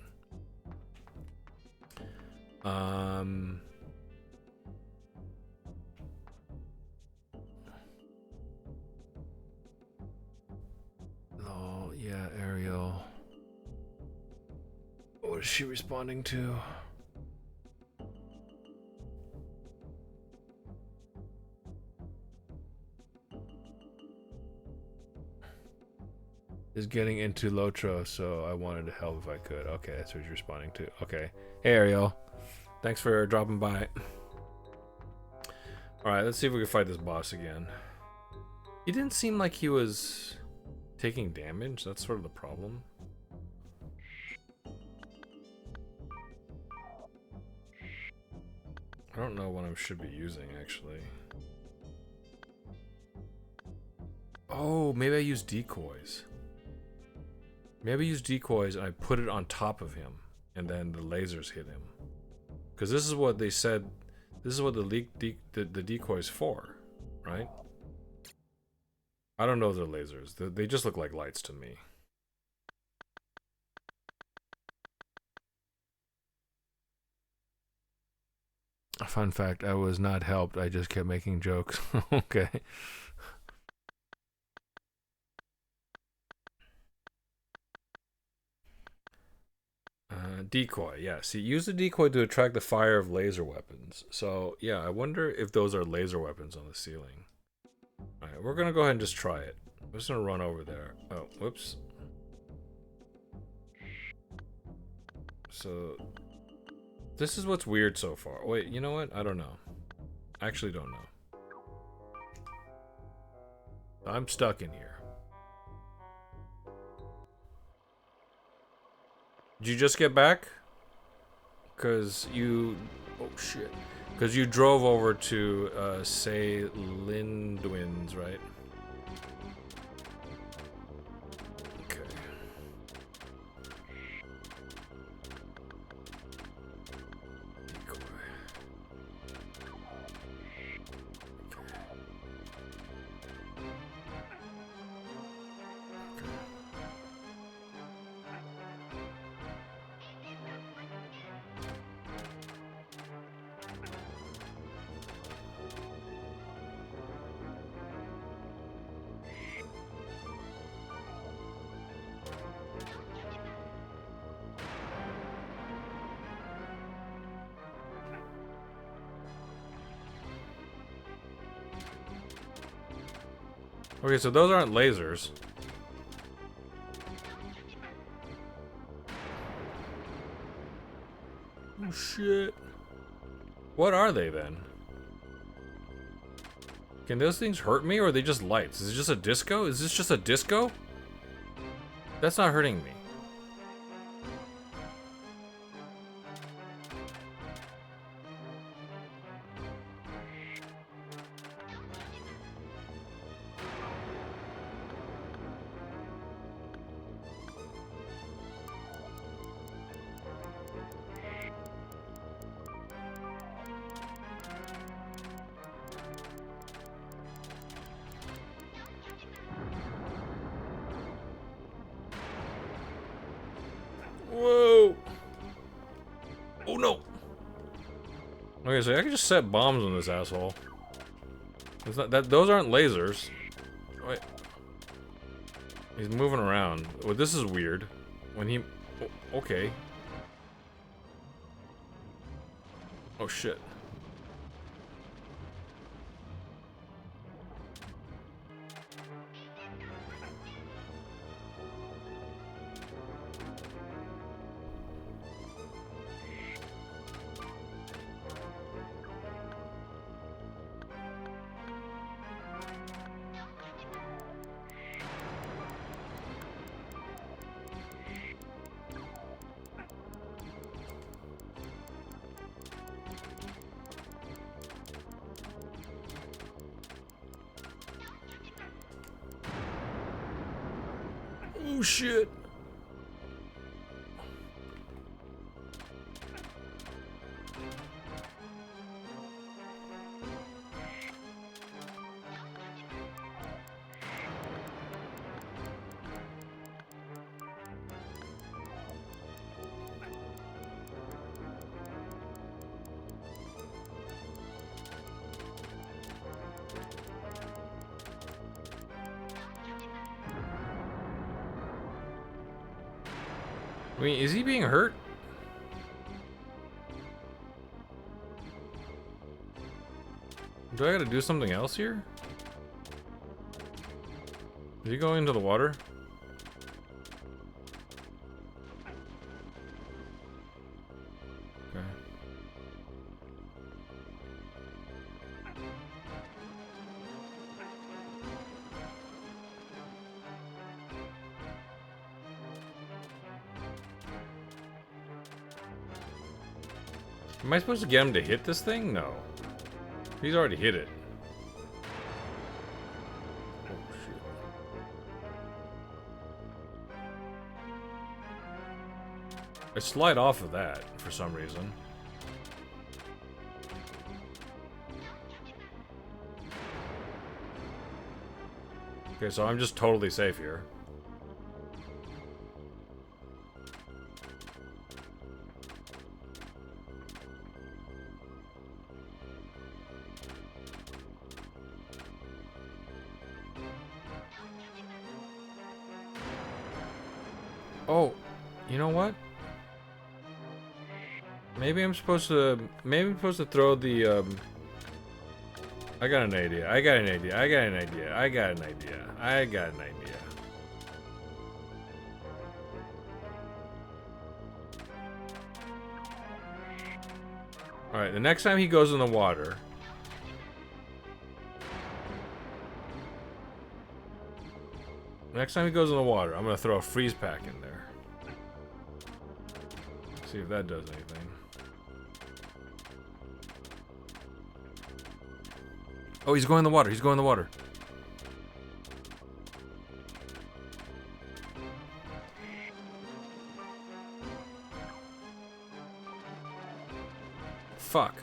was she responding to? Is getting into Lotro, so I wanted to help if I could. Okay, that's what you're responding to. Okay. Hey, Ariel. Thanks for dropping by. Alright, let's see if we can fight this boss again. He didn't seem like he was taking damage. That's sort of the problem. I don't know what I should be using, actually. Oh, maybe I use decoys. Maybe I use decoys and I put it on top of him, and then the lasers hit him. Because this is what they said. This is what the decoy's for, right? I don't know if they're lasers. They just look like lights to me. A fun fact, I was not helped. I just kept making jokes. Okay. Decoy, yeah. See, use the decoy to attract the fire of laser weapons. So, yeah, I wonder if those are laser weapons on the ceiling. Alright, we're gonna go ahead and just try it. I'm just gonna run over there. Oh, whoops. So, this is what's weird so far. Wait, you know what? I don't know. I actually don't know. I'm stuck in here. Did you just get back? Because you... Oh, shit. Because you drove over to, say, Lindwin's, right? Okay. Decoy. Okay, so those aren't lasers. Oh shit. What are they then? Can those things hurt me or are they just lights? Is it just a disco? Is this just a disco? That's not hurting me. Whoa! Oh no! Okay, so I can just set bombs on this asshole. It's not that those aren't lasers. Wait. He's moving around. Well, this is weird. When he... Oh, okay. Oh shit. Oh shit. I mean, is he being hurt? do I gotta do something else here? Is he going into the water? Okay. Am I supposed to get him to hit this thing? No. He's already hit it. Oh, shit. I slide off of that for some reason. Okay, so I'm just totally safe here. Oh, you know what? Maybe I'm supposed to throw the, I got an idea. I got an idea. Alright, the next time he goes in the water... Next time he goes in the water, I'm gonna throw a freeze pack in there. See if that does anything. Oh, he's going in the water. He's going in the water. Fuck.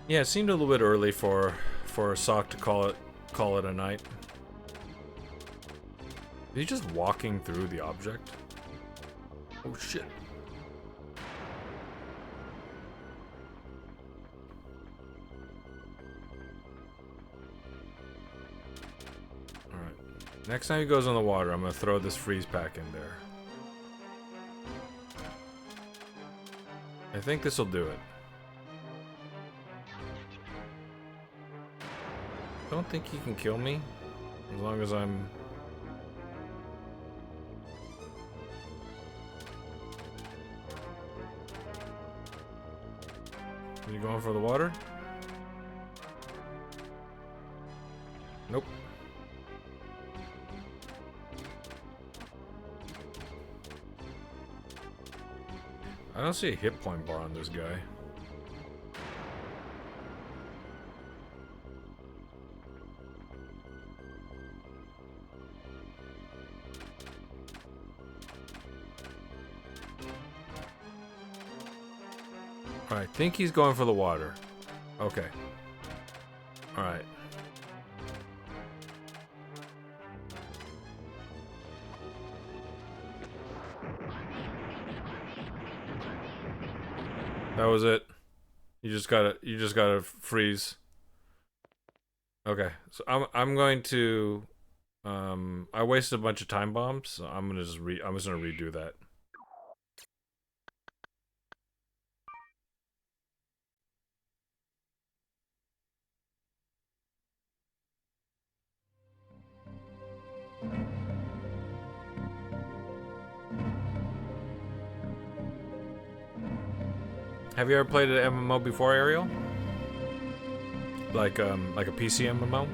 Yeah, it seemed a little bit early for a sock to call it a night. Is he just walking through the object? Oh shit. Alright. Next time he goes in the water, I'm gonna throw this freeze pack in there. I think this'll do it. Don't think he can kill me, as long as I'm... Are you going for the water? Nope. I don't see a hit point bar on this guy. I think he's going for the water. Okay. Alright. That was it. You just gotta freeze. Okay. So I'm going to I wasted a bunch of time bombs, so I'm just gonna redo that. Have you ever played an MMO before, Ariel? Like a PC MMO?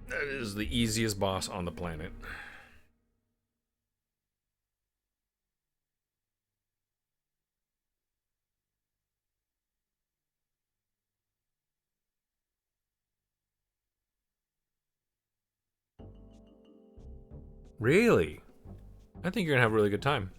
That is the easiest boss on the planet. Really? I think you're gonna have a really good time.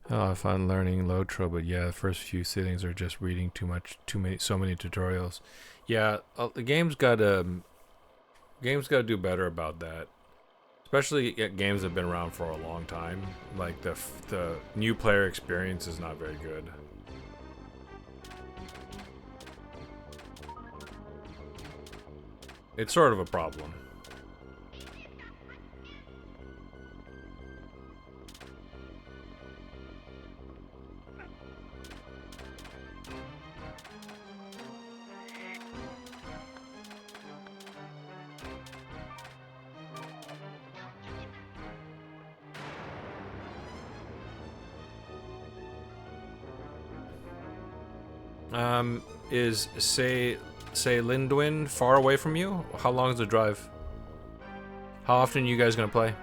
Oh, I find learning Lotro, but yeah, the first few sittings are just reading so many tutorials. Yeah, the game's got to do better about that. Especially at games that have been around for a long time. Like the new player experience is not very good. It's sort of a problem. Is say Lindwin far away from you? How long is the drive? How often are you guys gonna play?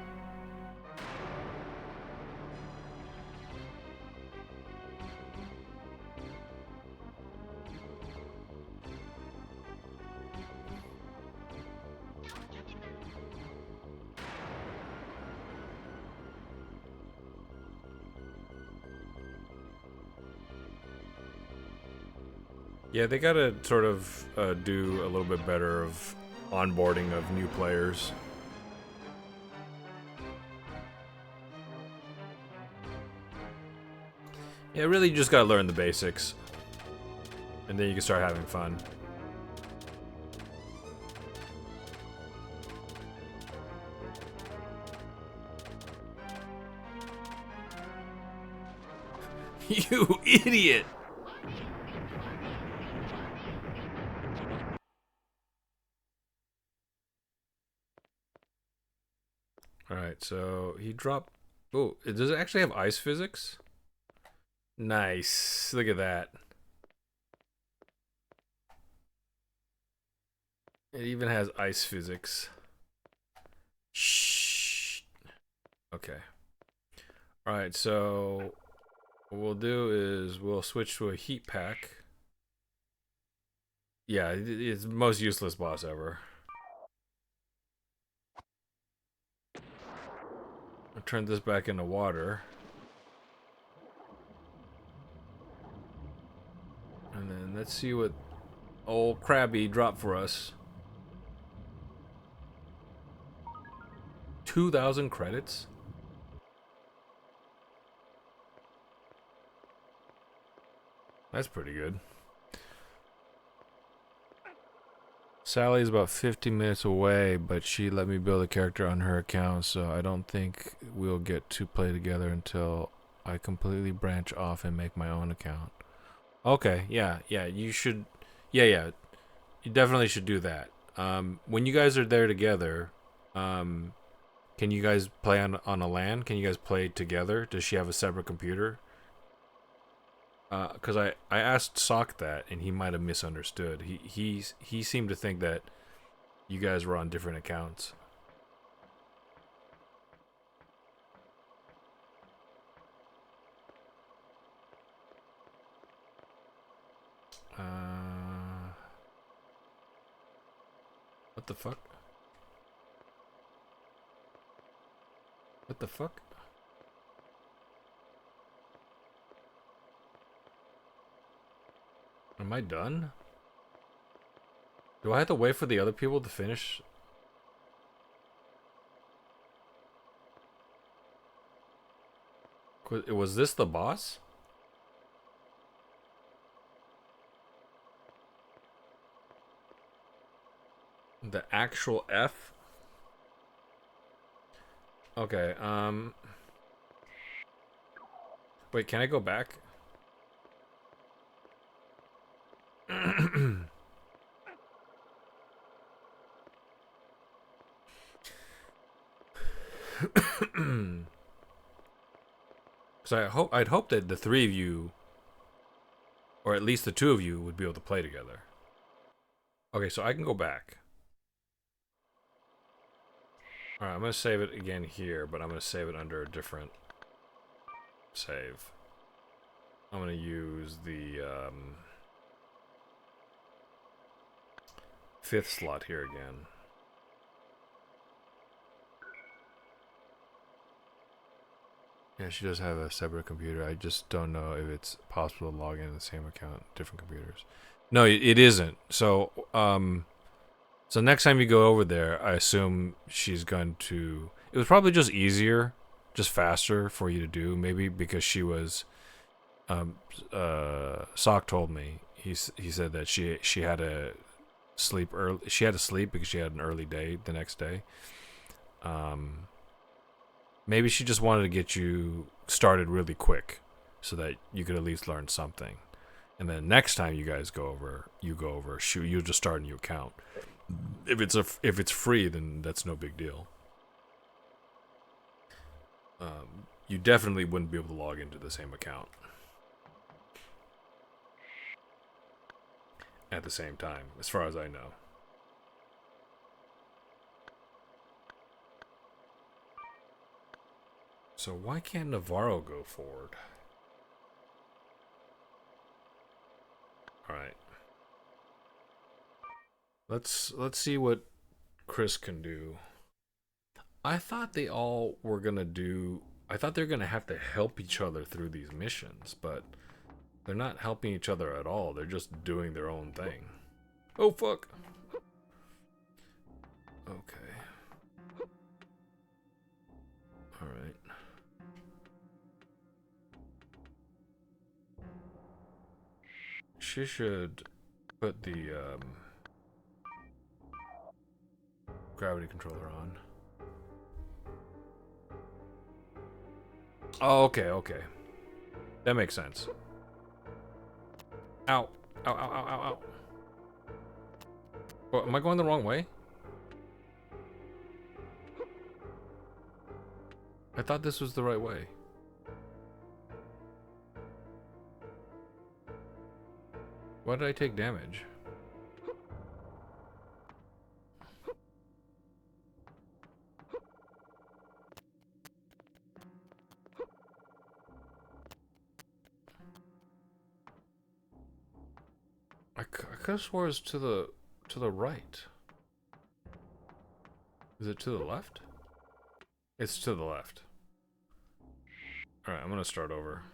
Yeah, they gotta sort of do a little bit better of onboarding of new players. Yeah, really, you just gotta learn the basics, and then you can start having fun. You idiot! Alright, so he dropped... Oh, does it actually have ice physics? Nice. Look at that. It even has ice physics. Shh. Okay. Alright, so what we'll do is we'll switch to a heat pack. Yeah, it's the most useless boss ever. I'll turn this back into water. And then let's see what old Krabby dropped for us. 2,000 credits? That's pretty good. Sally's about 50 minutes away, but she let me build a character on her account, so I don't think we'll get to play together until I completely branch off and make my own account. Okay, yeah, you should. Yeah, you definitely should do that. When you guys are there together, can you guys play on a LAN? Can you guys play together? Does she have a separate computer? Because I asked Sock that, and he might have misunderstood. He seemed to think that you guys were on different accounts. What the fuck? What the fuck? Am I done? Do I have to wait for the other people to finish? Was this the boss? The actual F? Okay, wait, can I go back? So I'd hope that the three of you, or at least the two of you, would be able to play together. Okay, so I can go back. Alright, I'm going to save it again here, but I'm going to save it under a different save. I'm going to use the 5th slot here again. Yeah, she does have a separate computer. I just don't know if it's possible to log in the same account, different computers. No, it isn't. So, so next time you go over there, I assume she's going to... It was probably just easier, just faster for you to do, maybe because she was... Sock told me, he said that she had to sleep early. She had to sleep because she had an early day the next day. Maybe she just wanted to get you started really quick so that you could at least learn something. And then next time you guys go over, shoot, you'll just start a new account. If it's free, then that's no big deal. You definitely wouldn't be able to log into the same account at the same time, as far as I know. So why can't Navarro go forward? All right. Let's see what Chris can do. I thought they all were gonna do. I thought they're gonna have to help each other through these missions, but they're not helping each other at all. They're just doing their own thing. Oh fuck. Okay. All right. She should put the gravity controller on. Oh, okay, okay. That makes sense. Ow. Ow, ow, ow, ow, ow. What, am I going the wrong way? I thought this was the right way. Why did I take damage? I could have swore it was to the right. Is it to the left? It's to the left. Alright, I'm gonna start over.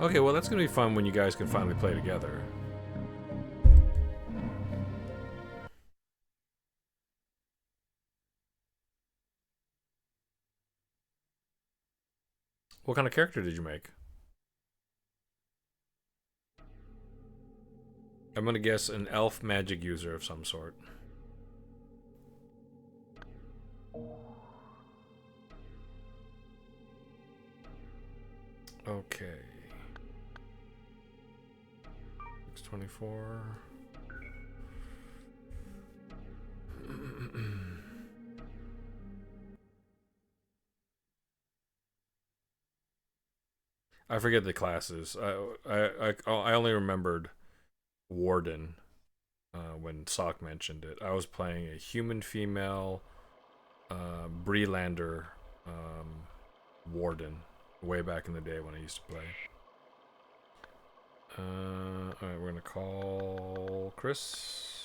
Okay, well that's gonna be fun when you guys can finally play together. What kind of character did you make? I'm gonna guess an elf magic user of some sort. Okay. 624. I forget the classes. I only remembered Warden when Sock mentioned it. I was playing a human female Breelander Warden way back in the day when I used to play. Alright, we're gonna call Chris.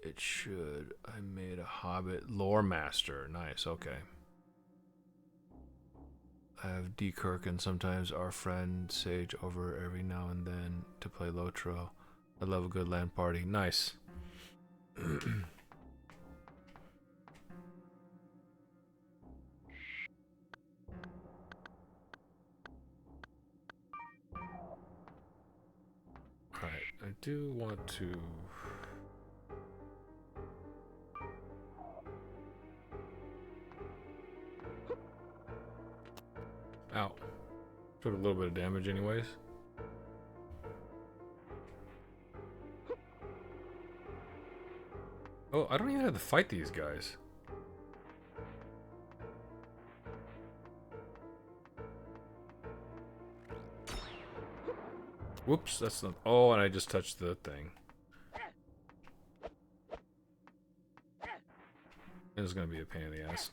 It should. I made a Hobbit lore master. Nice, okay. I have D. Kirk and sometimes our friend Sage over every now and then to play Lotro. I love a good LAN party. Nice. Alright, I do want to... Ow. Took a little bit of damage anyways. Oh, I don't even have to fight these guys. Whoops, that's not... Oh, and I just touched the thing. This is gonna be a pain in the ass.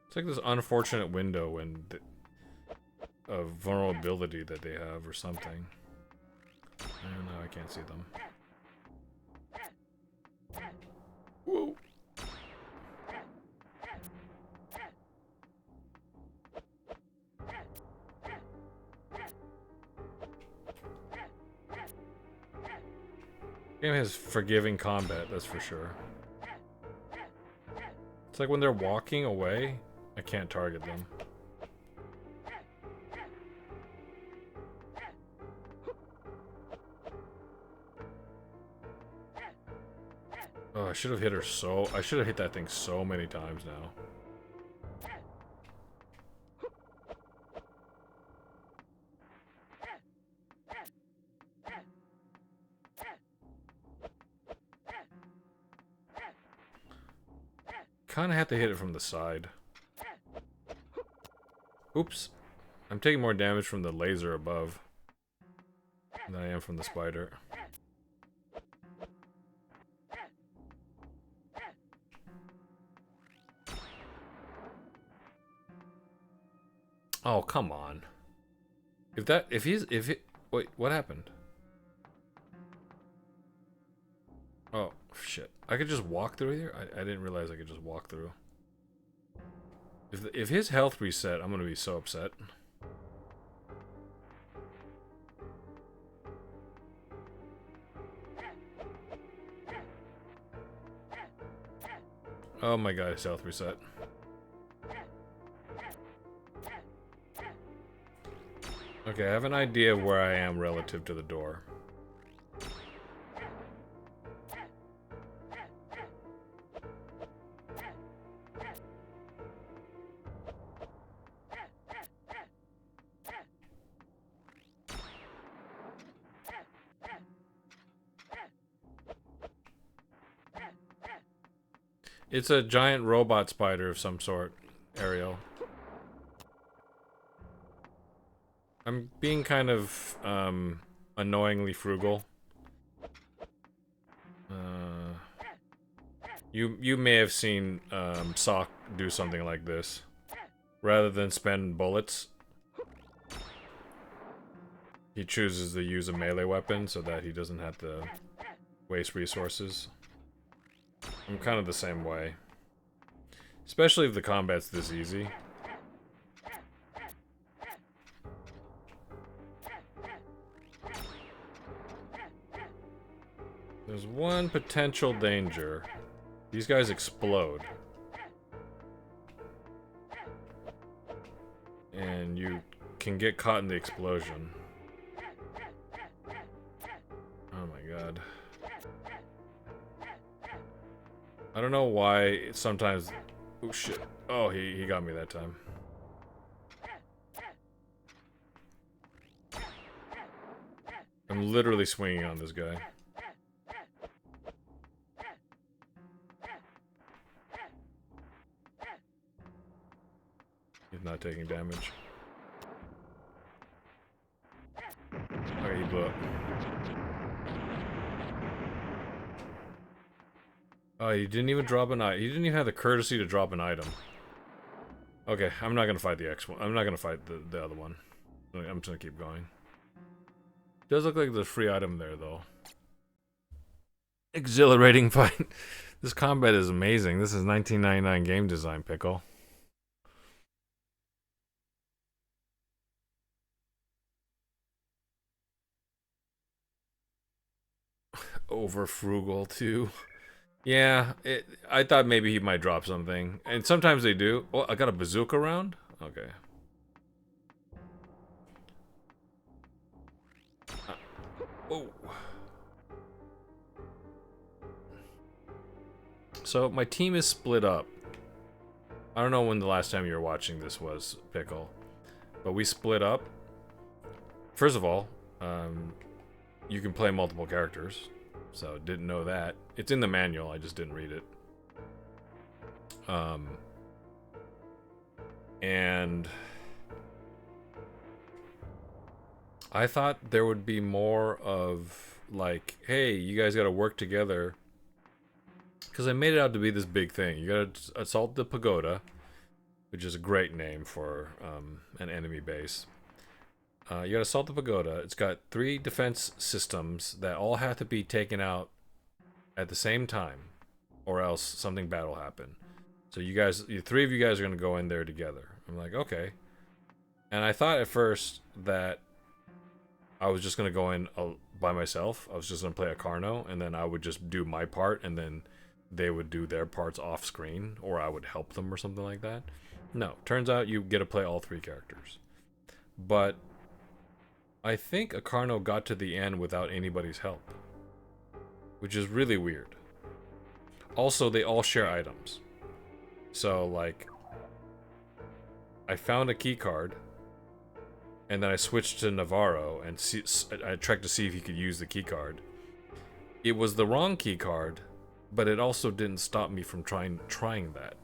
It's like this unfortunate window of vulnerability that they have or something. I don't know, I can't see them. Whoa. Game has forgiving combat, that's for sure. It's like when they're walking away, I can't target them. Oh, I should have hit her so... I should have hit that thing so many times now. Kinda have to hit it from the side. Oops. I'm taking more damage from the laser above than I am from the spider. Oh, come on. Wait, what happened? Oh, shit. I could just walk through here? I didn't realize I could just walk through. If his health reset, I'm gonna be so upset. Oh my god, his health reset. Okay, I have an idea of where I am relative to the door. It's a giant robot spider of some sort, Ariel. I'm being kind of, annoyingly frugal. You may have seen, Sock do something like this. Rather than spend bullets, he chooses to use a melee weapon so that he doesn't have to waste resources. I'm kind of the same way. Especially if the combat's this easy. There's one potential danger. These guys explode. And you can get caught in the explosion. Oh my god. I don't know why sometimes... Oh shit. Oh, he got me that time. I'm literally swinging on this guy. He's not taking damage. Okay, he blew up. Oh, he didn't even drop an item. He didn't even have the courtesy to drop an item. Okay, I'm not gonna fight the X one. I'm not gonna fight the other one. I'm just gonna keep going. Does look like there's a free item there, though. Exhilarating fight. This combat is amazing. This is 1999 game design, Pickle. Over frugal, too. Yeah, I thought maybe he might drop something. And sometimes they do. Oh, I got a bazooka round? Okay. So my team is split up. I don't know when the last time you were watching this was, Pickle, but we split up. First of all, you can play multiple characters, so didn't know that. It's in the manual, I just didn't read it. And I thought there would be more of like, hey, you guys gotta work together. Because I made it out to be this big thing. You gotta assault the pagoda, which is a great name for an enemy base. You gotta assault the pagoda. It's got 3 defense systems that all have to be taken out at the same time, or else something bad will happen. So you guys, 3 of you guys are gonna go in there together. I'm like, okay. And I thought at first that I was just gonna go in by myself. I was just gonna play a Carno, and then I would just do my part, and then they would do their parts off screen, or I would help them or something like that. No, turns out you get to play all 3 characters. But I think Acarno got to the end without anybody's help, which is really weird. Also, they all share items. So, like, I found a key card, and then I switched to Navarro, and I checked to see if he could use the key card. It was the wrong key card, but it also didn't stop me from trying that.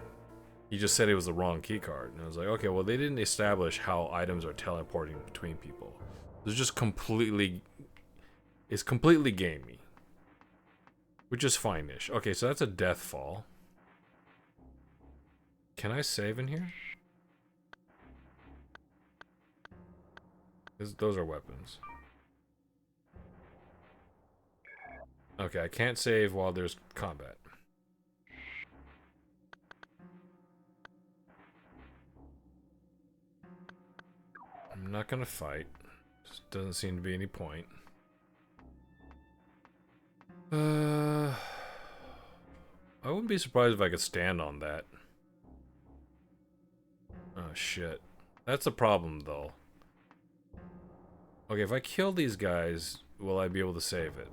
He just said it was the wrong key card, and I was like, okay, well, they didn't establish how items are teleporting between people. It's just completely gamey, which is fine-ish. Okay, so that's a death fall. Can I save in here? Those are weapons. Okay, I can't save while there's combat. I'm not gonna fight. Just doesn't seem to be any point. I wouldn't be surprised if I could stand on that. Oh shit. That's a problem though. Okay, if I kill these guys, will I be able to save it?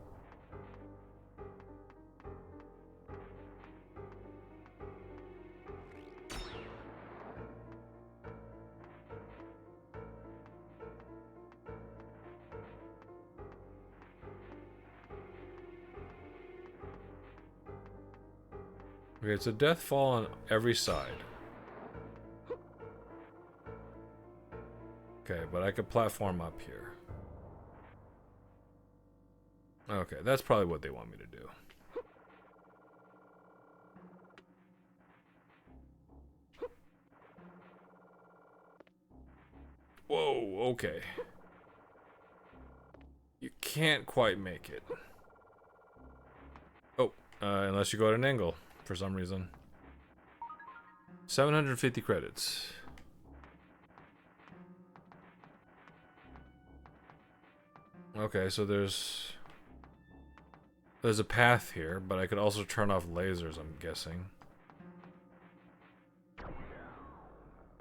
Okay, it's a death fall on every side. Okay, but I could platform up here. Okay, that's probably what they want me to do. Whoa, okay. You can't quite make it. Oh, unless you go at an angle for some reason. 750 credits. Okay, so there's a path here, but I could also turn off lasers, I'm guessing.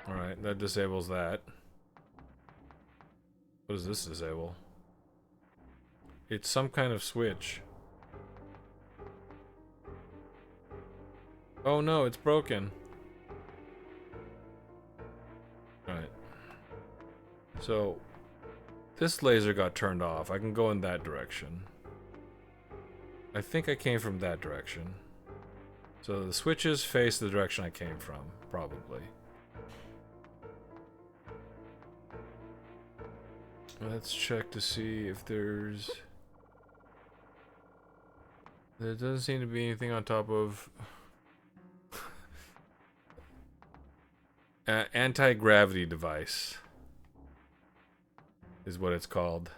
Alright, that disables that. What does this disable? It's some kind of switch. Oh no, it's broken. Alright. So, this laser got turned off. I can go in that direction. I think I came from that direction. So the switches face the direction I came from, probably. Let's check to see if there's... There doesn't seem to be anything on top of... anti-gravity device is what it's called.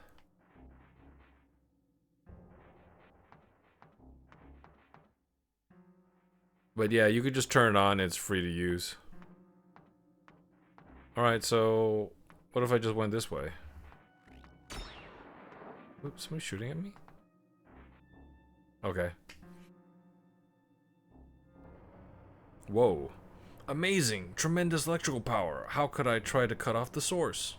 But yeah, you could just turn it on, it's free to use. Alright, so what if I just went this way? Oops, somebody's shooting at me? Okay. Whoa. Amazing! Tremendous electrical power! How could I try to cut off the source?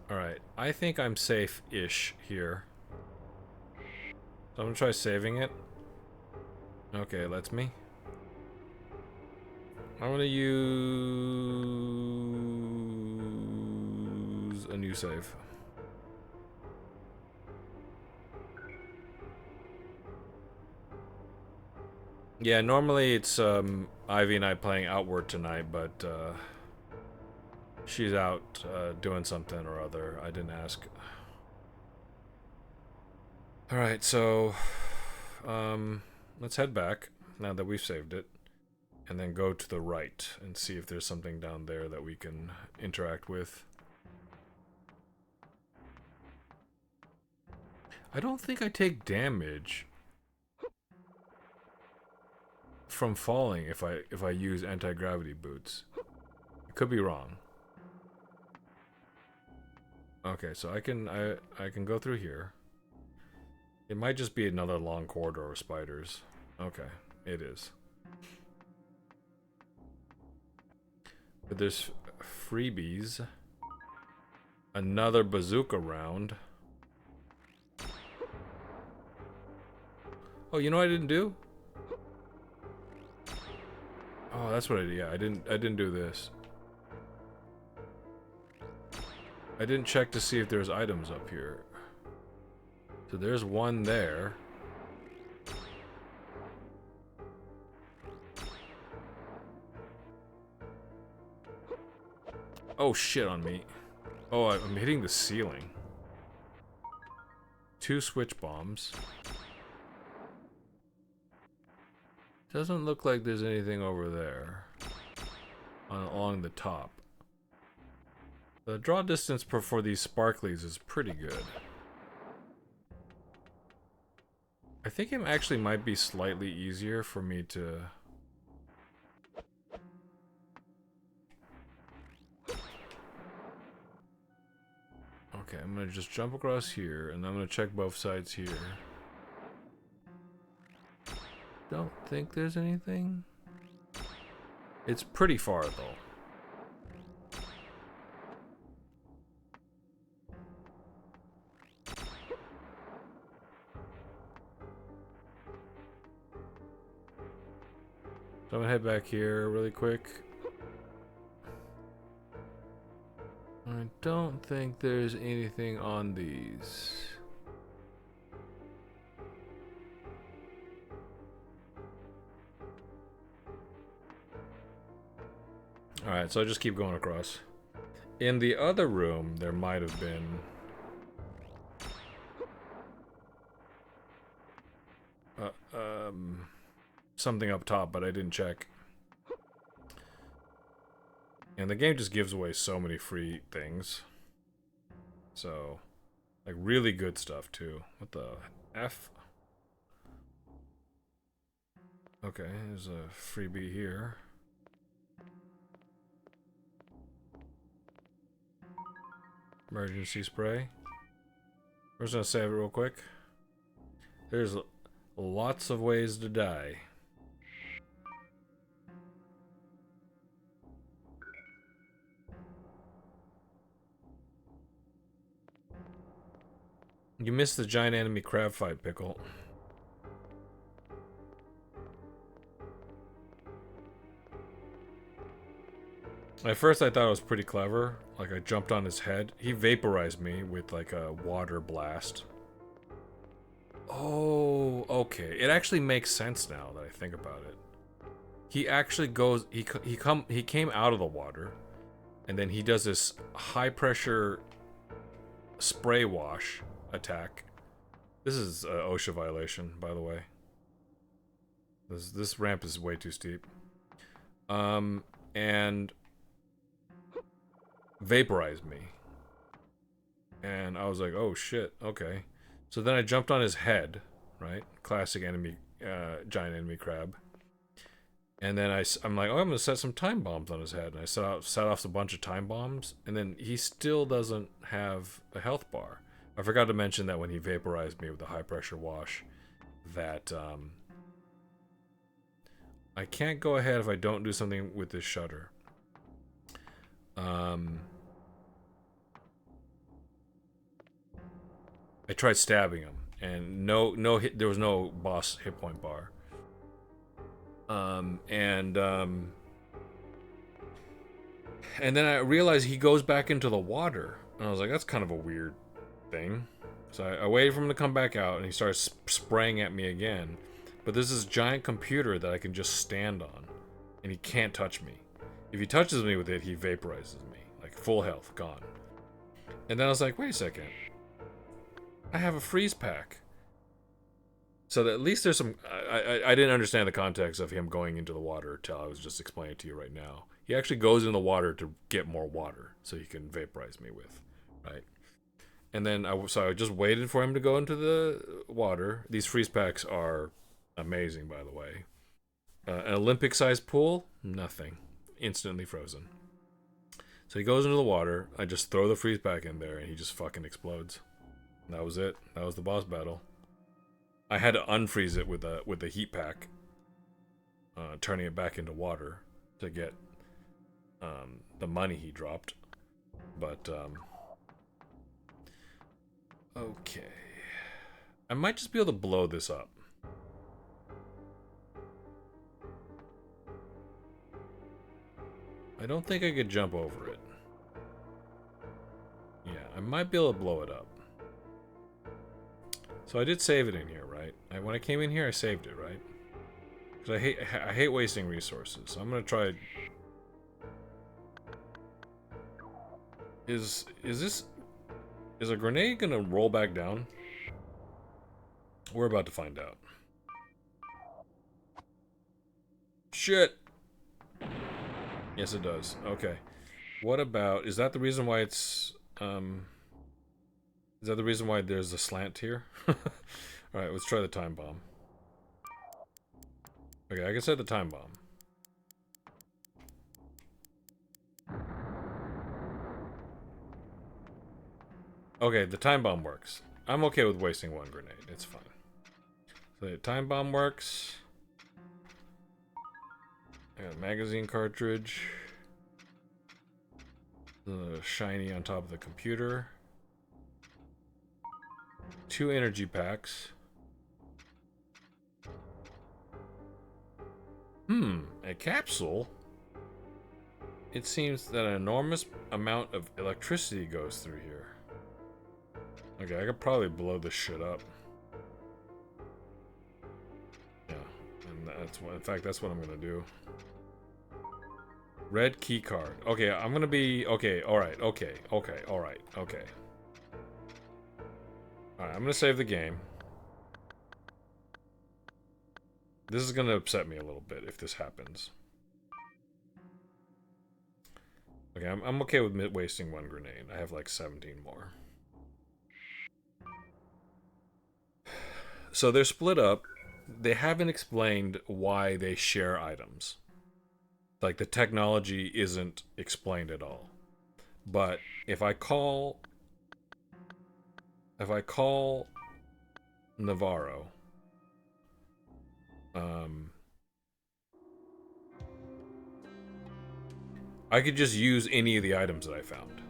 Alright, I think I'm safe-ish here. So I'm gonna try saving it. Okay, it lets me. I'm gonna use a new save. Yeah, normally it's Ivy and I playing Outward tonight, but she's out doing something or other. I didn't ask. Alright, so let's head back now that we've saved it. And then go to the right and see if there's something down there that we can interact with. I don't think I take damage from falling if I use anti-gravity boots. I could be wrong. Okay, so I can go through here. It might just be another long corridor of spiders. Okay, it is. But there's freebies. Another bazooka round. Oh, you know what I didn't do? Oh, that's what I did. Yeah, I didn't do this. I didn't check to see if there's items up here. So there's one there. Oh, shit on me. Oh, I'm hitting the ceiling. 2 switch bombs. Doesn't look like there's anything over there. Along the top. The draw distance for these sparklies is pretty good. I think it actually might be slightly easier for me to... Okay, I'm gonna just jump across here, and I'm gonna check both sides here. Don't think there's anything. It's pretty far, though. So I'm gonna head back here really quick. I don't think there's anything on these. Alright, so I'll just keep going across. In the other room, there might have been... something up top, but I didn't check. And the game just gives away so many free things. So, like, really good stuff, too. What the F? Okay, there's a freebie here. Emergency spray. We're just gonna save it real quick. There's lots of ways to die. You missed the giant enemy crab fight, Pickle. At first I thought it was pretty clever. Like, I jumped on his head. He vaporized me with like a water blast. Oh, okay. It actually makes sense now that I think about it. He actually goes, he came out of the water, and then he does this high pressure spray wash attack. This is an OSHA violation, by the way. This ramp is way too steep. And vaporized me. And I was like, oh shit, okay. So then I jumped on his head, right? Classic enemy, giant enemy crab. And then I'm like, oh, I'm gonna set some time bombs on his head. And I set off a bunch of time bombs. And then he still doesn't have a health bar. I forgot to mention that when he vaporized me with the high pressure wash, that I can't go ahead if I don't do something with this shutter. I tried stabbing him, and there was no boss hit point bar. And then I realized he goes back into the water, and I was like, that's kind of a weird thing. So I waited for him to come back out, and he starts spraying at me again. But there's this giant computer that I can just stand on, and he can't touch me. If he touches me with it, he vaporizes me, like full health, gone. And then I was like, wait a second, I have a freeze pack. So that at least there's some. I didn't understand the context of him going into the water until I was just explaining it to you right now. He actually goes in the water to get more water, so he can vaporize me with, right? And then I just waited for him to go into the water. These freeze packs are amazing, by the way. An Olympic-sized pool, nothing, instantly frozen. So he goes into the water. I just throw the freeze pack in there, and he just fucking explodes. And that was it. That was the boss battle. I had to unfreeze it with the heat pack, turning it back into water to get the money he dropped. But okay, I might just be able to blow this up. I don't think I could jump over it. Yeah, I might be able to blow it up. So I did save it in here, right? When I came in here, I saved it, right? Because I hate wasting resources. So I'm gonna try. Is a grenade gonna roll back down? We're about to find out. Shit. Yes, it does. Okay. What about? Is that the reason why it's Is that the reason why there's a slant here? Alright, let's try the time bomb. Okay, I can set the time bomb. Okay, the time bomb works. I'm okay with wasting one grenade. It's fine. So the time bomb works. I got a magazine cartridge. The shiny on top of the computer. 2 energy packs. A capsule? It seems that an enormous amount of electricity goes through here. Okay, I could probably blow this shit up. Yeah, and that's what, in fact, that's what I'm gonna do. Red key card. Okay, I'm gonna be, okay, alright, okay, alright. Alright, I'm gonna save the game. This is gonna upset me a little bit if this happens. Okay, I'm okay with wasting one grenade. I have like 17 more. So they're split up. They haven't explained why they share items. Like, the technology isn't explained at all. But if I call Navarro, I could just use any of the items that I found.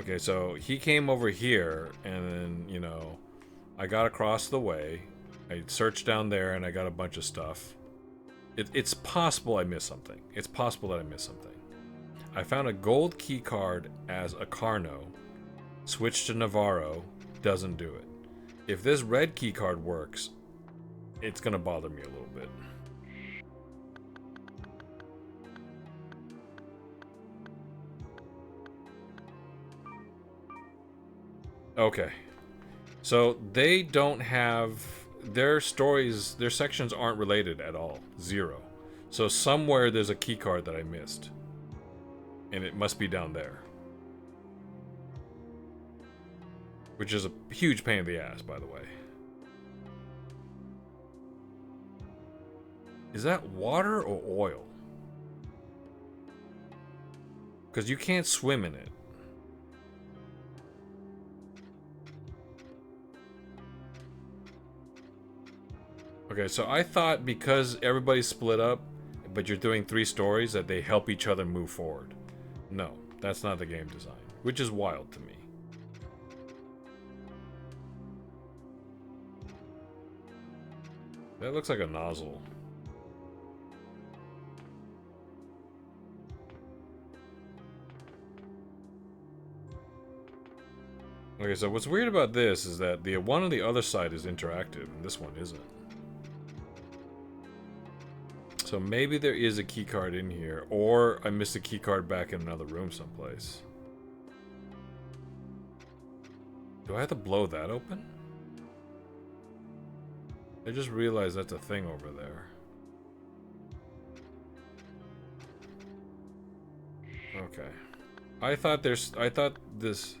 Okay, so he came over here, and then, you know, I got across the way. I searched down there, and I got a bunch of stuff. It's possible I missed something. It's possible that I missed something. I found a gold key card as a Carno. Switched to Navarro. Doesn't do it. If this red key card works, it's gonna bother me a little bit. Okay. So they don't have... Their stories, their sections aren't related at all. 0. So somewhere there's a key card that I missed. And it must be down there. Which is a huge pain in the ass, by the way. Is that water or oil? Because you can't swim in it. Okay, so I thought because everybody's split up, but you're doing 3 stories, that they help each other move forward. No, that's not the game design, which is wild to me. That looks like a nozzle. Okay, so what's weird about this is that the one on the other side is interactive, and this one isn't. So maybe there is a key card in here, or I missed a key card back in another room someplace. Do I have to blow that open? I just realized that's a thing over there. Okay. I thought this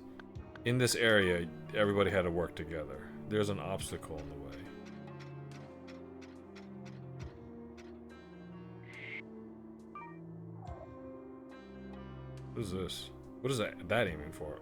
in this area everybody had to work together. There's an obstacle in the way. What is this? What is that aiming for?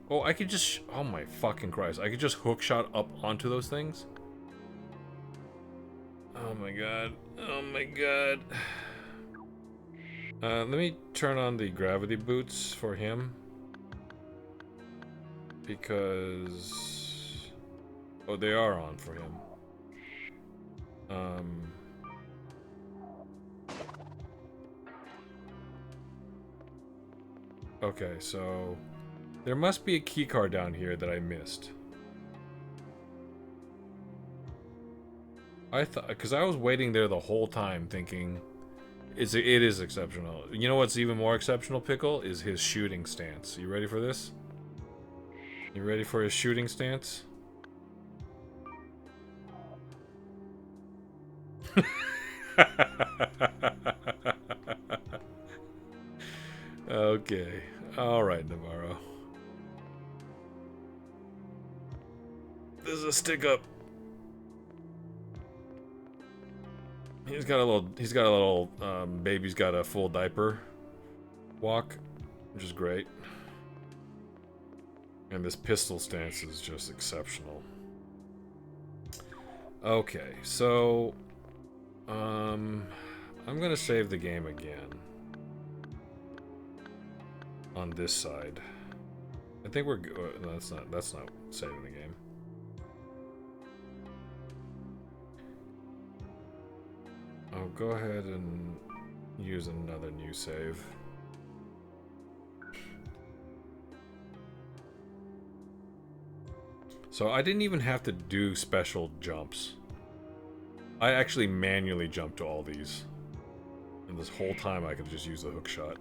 Oh, I could just... oh my fucking Christ. I could just hookshot up onto those things? Oh my god. Oh my god. Let me turn on the gravity boots for him. Because... oh, they are on for him. Okay, so... there must be a key card down here that I missed. I thought... because I was waiting there the whole time thinking... it is exceptional. You know what's even more exceptional, Pickle? Is his shooting stance. You ready for this? You ready for his shooting stance? Okay. Alright, Navarro. This is a stick up. He's got a little baby's got a full diaper walk, which is great. And this pistol stance is just exceptional. Okay, so I'm gonna save the game again on this side. I think we're good. That's not saving the game. I'll go ahead and use another new save. So I didn't even have to do special jumps. I actually manually jumped to all these. And this whole time I could just use a hook shot.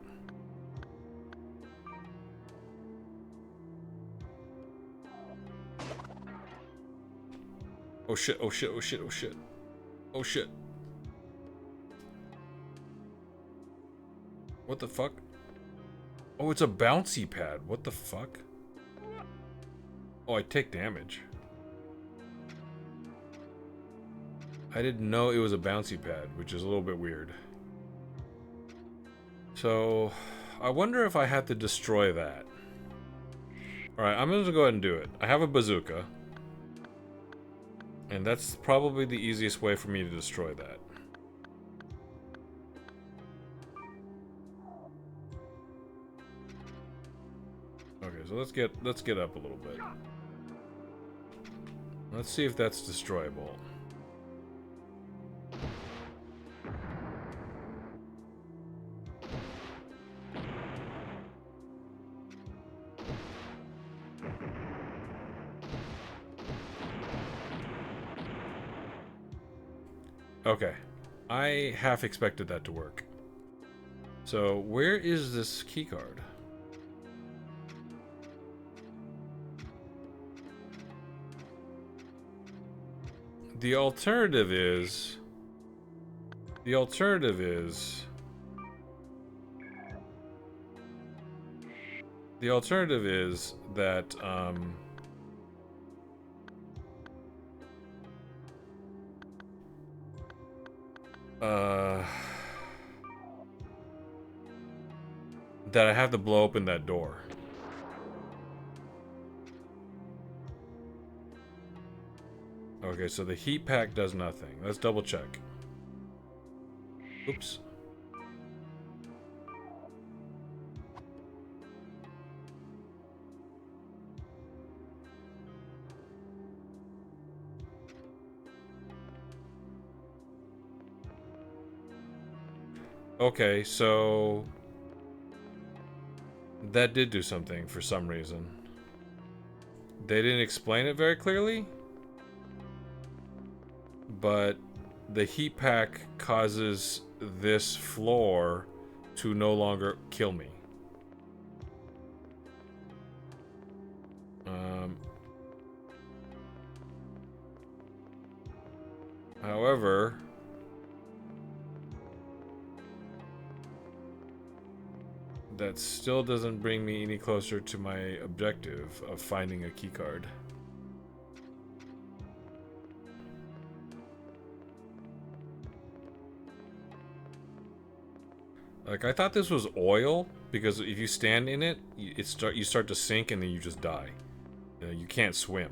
Oh shit, oh shit, oh shit, oh shit. Oh shit. What the fuck? Oh, it's a bouncy pad. What the fuck? Oh, I take damage. I didn't know it was a bouncy pad, which is a little bit weird. So, I wonder if I had to destroy that. Alright, I'm gonna go ahead and do it. I have a bazooka. And that's probably the easiest way for me to destroy that. Okay, so let's get up a little bit. Let's see if that's destroyable. Okay. I half expected that to work. So, where is this keycard? The alternative is that that I have to blow open that door. Okay, so the heat pack does nothing. Let's double check. Oops. Okay, so that did do something for some reason. They didn't explain it very clearly, but the heat pack causes this floor to no longer kill me. However, that still doesn't bring me any closer to my objective of finding a keycard. Like, I thought this was oil, because if you stand in it, you start to sink and then you just die. You can't swim.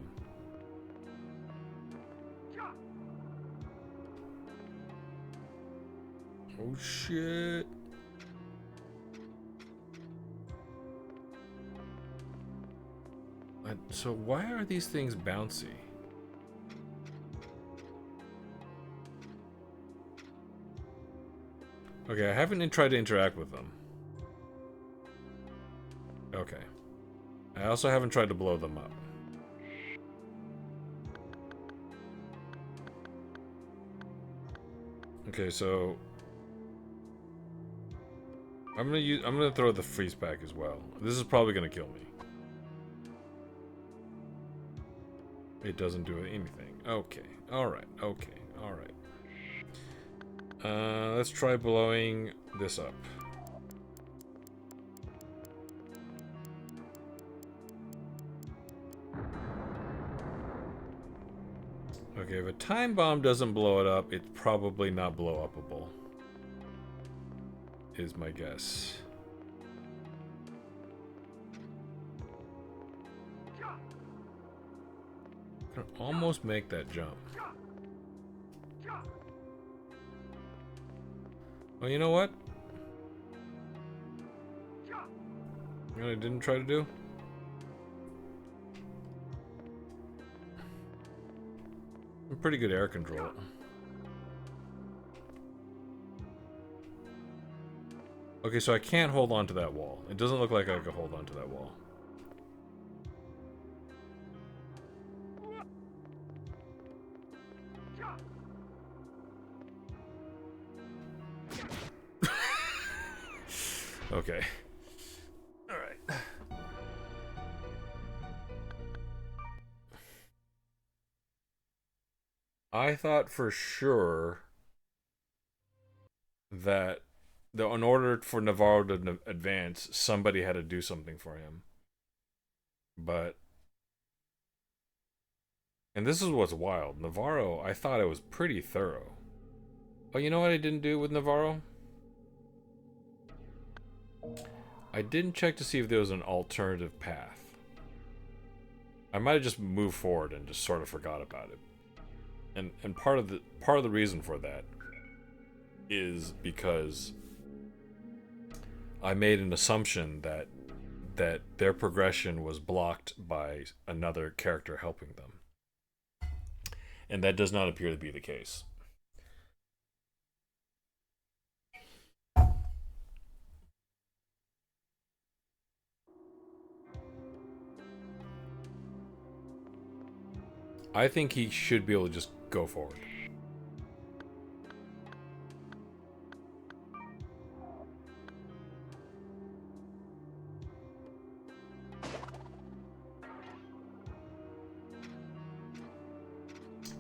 Oh shit. So why are these things bouncy? Okay, I haven't tried to interact with them. Okay. I also haven't tried to blow them up. Okay, so I'm gonna throw the freeze pack as well. This is probably gonna kill me. It doesn't do anything. Okay. Alright. Okay. Alright. Let's try blowing this up. Okay, if a time bomb doesn't blow it up, it's probably not blow upable. Is my guess. I can almost make that jump. Well, you know what? You know what I didn't try to do? I'm pretty good air control. Okay, so I can't hold on to that wall. It doesn't look like I could hold on to that wall. Okay. Alright. I thought for sure that in order for Navarro to advance, somebody had to do something for him. But... And this is what's wild. Navarro, I thought it was pretty thorough. Oh, you know what I didn't do with Navarro? I didn't check to see if there was an alternative path. I might have just moved forward and just sort of forgot about it. And part of the reason for that is because I made an assumption that their progression was blocked by another character helping them. And that does not appear to be the case. I think he should be able to just go forward.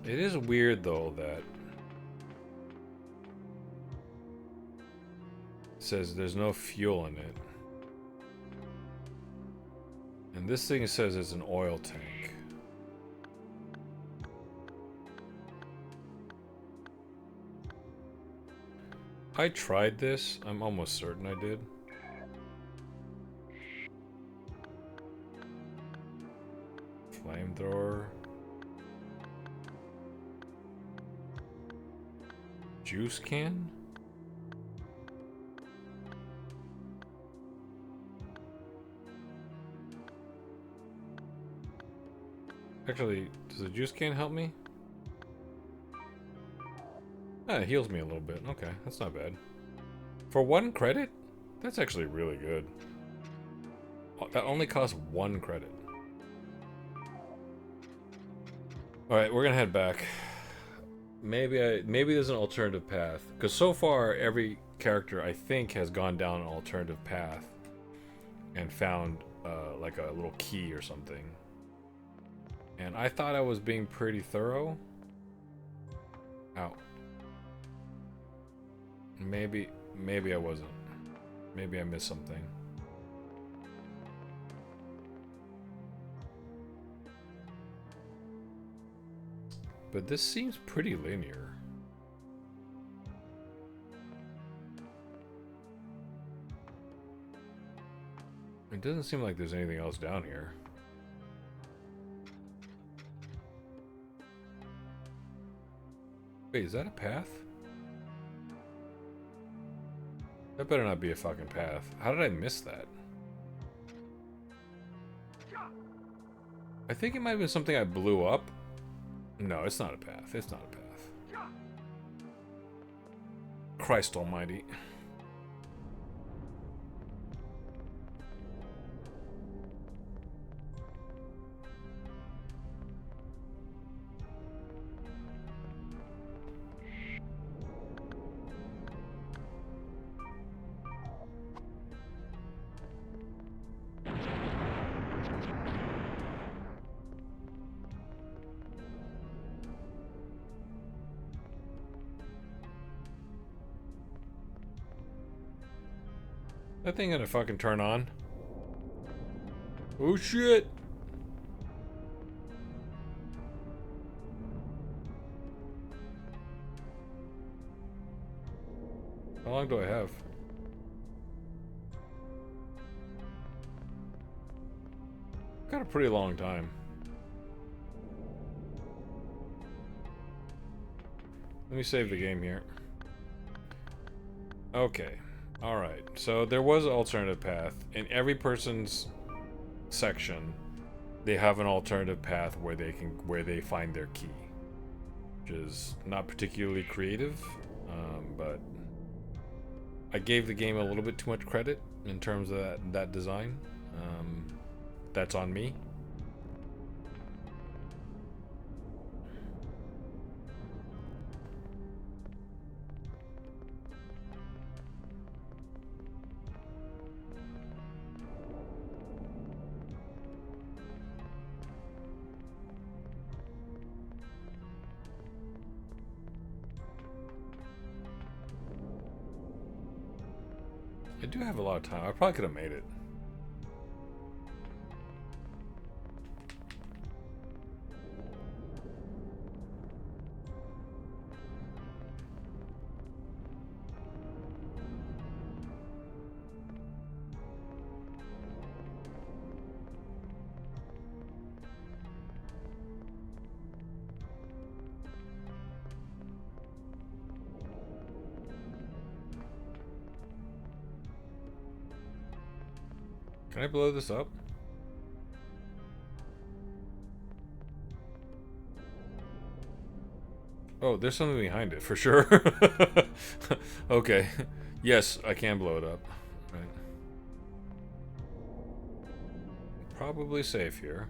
It is weird though that it says there's no fuel in it. And this thing says it's an oil tank. I tried this. I'm almost certain I did. Flamethrower. Juice can? Actually, does the juice can help me? Ah, it heals me a little bit. Okay, that's not bad. For 1 credit? That's actually really good. That only costs 1 credit. Alright, we're gonna head back. Maybe there's an alternative path. Because so far, every character, I think, has gone down an alternative path. And found, like a little key or something. And I thought I was being pretty thorough. Ow. Maybe I wasn't. Maybe I missed something. But this seems pretty linear. It doesn't seem like there's anything else down here. Wait, is that a path? That better not be a fucking path. How did I miss that? I think it might have been something I blew up. No, it's not a path. It's not a path. Christ almighty. That thing gonna fucking turn on? Oh shit! How long do I have? Got a pretty long time. Let me save the game here. Okay. Alright, so there was an alternative path. In every person's section, they have an alternative path where they find their key. Which is not particularly creative, but I gave the game a little bit too much credit in terms of that design. That's on me. I do have a lot of time. I probably could have made it. Can I blow this up? Oh, there's something behind it, for sure. Okay. Yes, I can blow it up. Right. Probably safe here.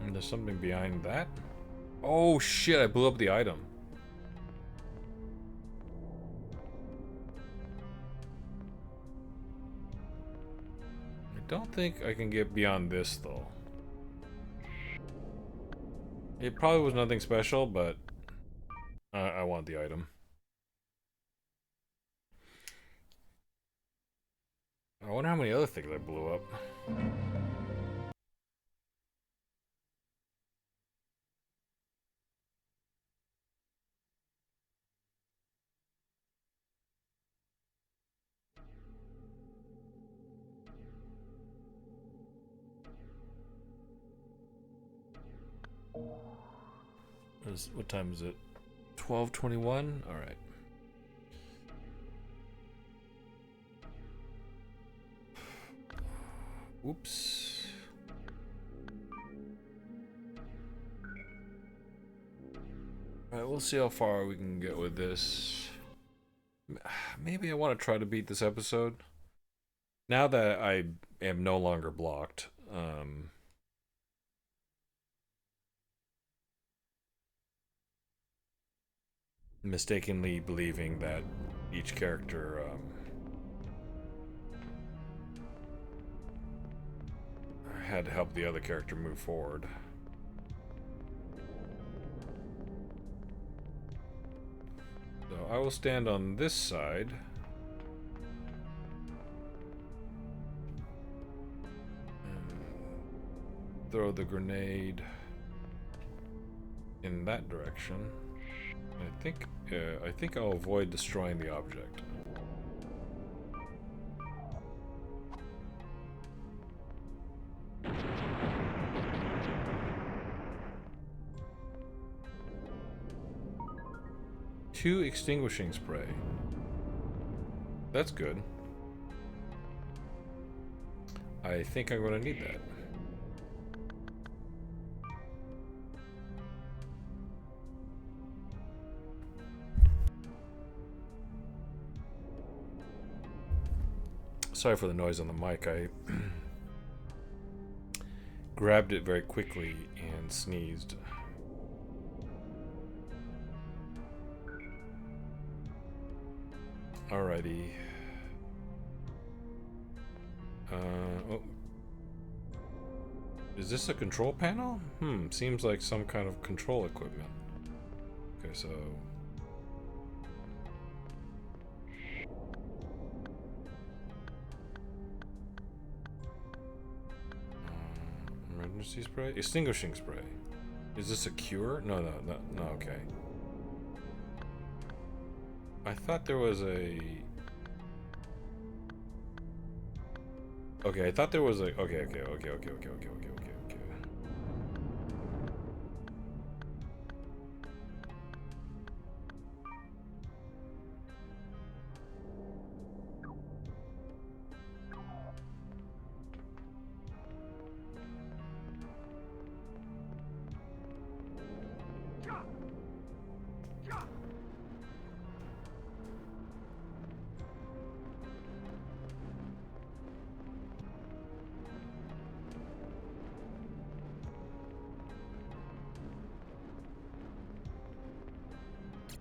And there's something behind that. Oh shit, I blew up the item. I don't think I can get beyond this though. It probably was nothing special, but I want the item. I wonder how many other things I blew up. What time is it? 12:21? Alright. Oops. Alright, we'll see how far we can get with this. Maybe I want to try to beat this episode. Now that I am no longer blocked, mistakenly believing that each character had to help the other character move forward. So I will stand on this side. And throw the grenade in that direction. I think I'll avoid destroying the object. Two extinguishing spray. That's good. I think I'm going to need that. Sorry for the noise on the mic. I grabbed it very quickly and sneezed. Alrighty. Oh. Is this a control panel? Seems like some kind of control equipment. Okay, so... emergency spray? Extinguishing spray. Is this a cure? No, okay. I thought there was a... Okay, I thought there was a... Okay.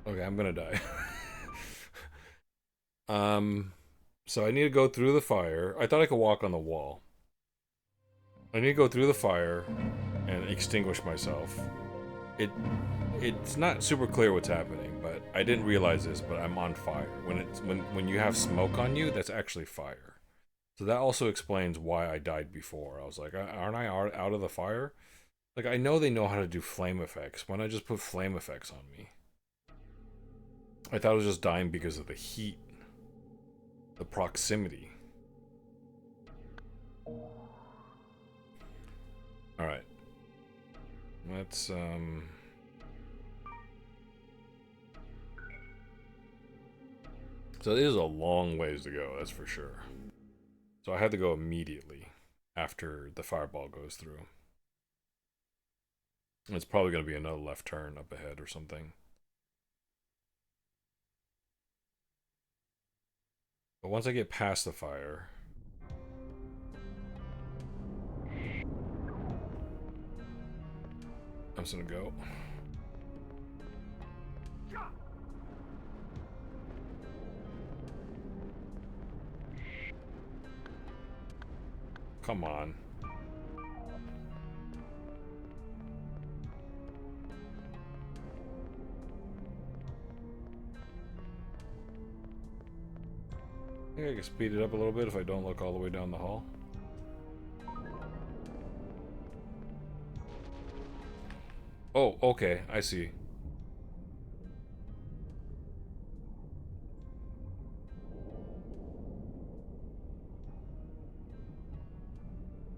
Okay, I'm gonna die. So I need to go through the fire. I thought I could walk on the wall. I need to go through the fire and extinguish myself. It's not super clear what's happening, but I didn't realize this, but I'm on fire. When you have smoke on you, that's actually fire. So that also explains why I died before. I was like, aren't I out of the fire? Like, I know they know how to do flame effects. Why not just put flame effects on me? I thought I was just dying because of the heat. The proximity. Alright. Let's, So it is a long ways to go, that's for sure. So I had to go immediately after the fireball goes through. It's probably going to be another left turn up ahead or something. But once I get past the fire... I'm just gonna go. Come on. I think I can speed it up a little bit if I don't look all the way down the hall. Oh, okay, I see.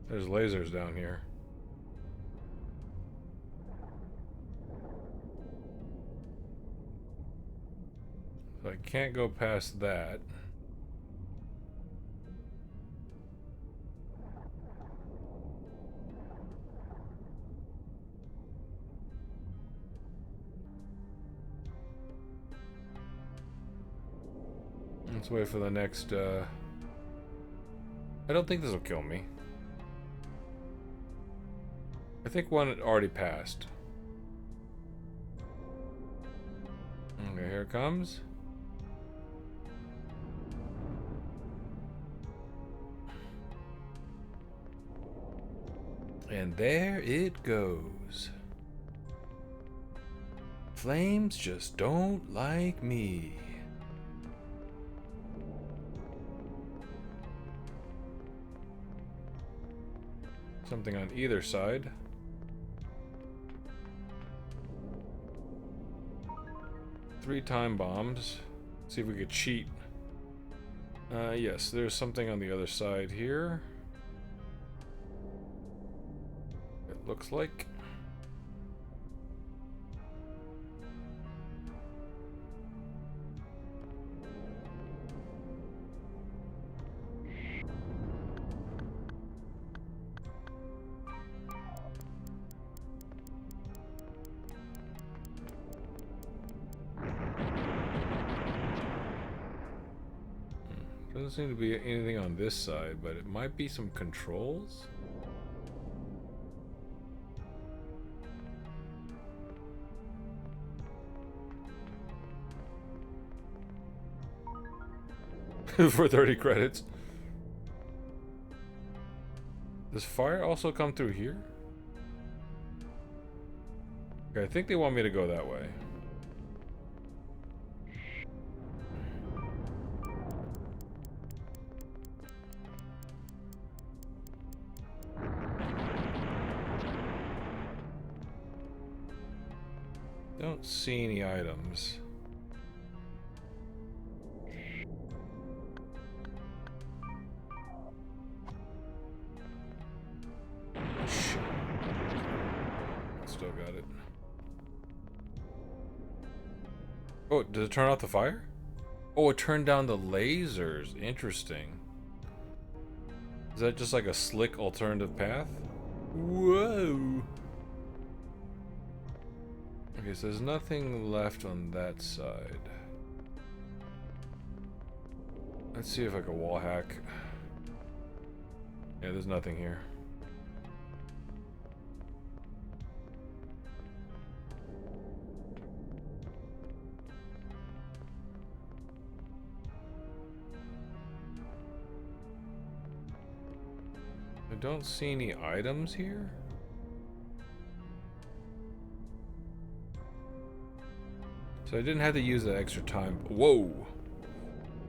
There's lasers down here. So I can't go past that. Let's wait for the next, I don't think this will kill me. I think one already passed. Okay, here it comes. And there it goes. Flames just don't like me. Something on either side. Three time bombs. See if we could cheat. Yes, there's something on the other side here. It looks like. Doesn't seem to be anything on this side, but it might be some controls. For 30 credits. Does fire also come through here? Okay, I think they want me to go that way. Don't see any items. Shit. Still got it. Oh, did it turn off the fire? Oh, it turned down the lasers. Interesting. Is that just like a slick alternative path? Whoa! Okay, so there's nothing left on that side. Let's see if I can wall hack. Yeah, there's nothing here. I don't see any items here. So I didn't have to use that extra time. Whoa!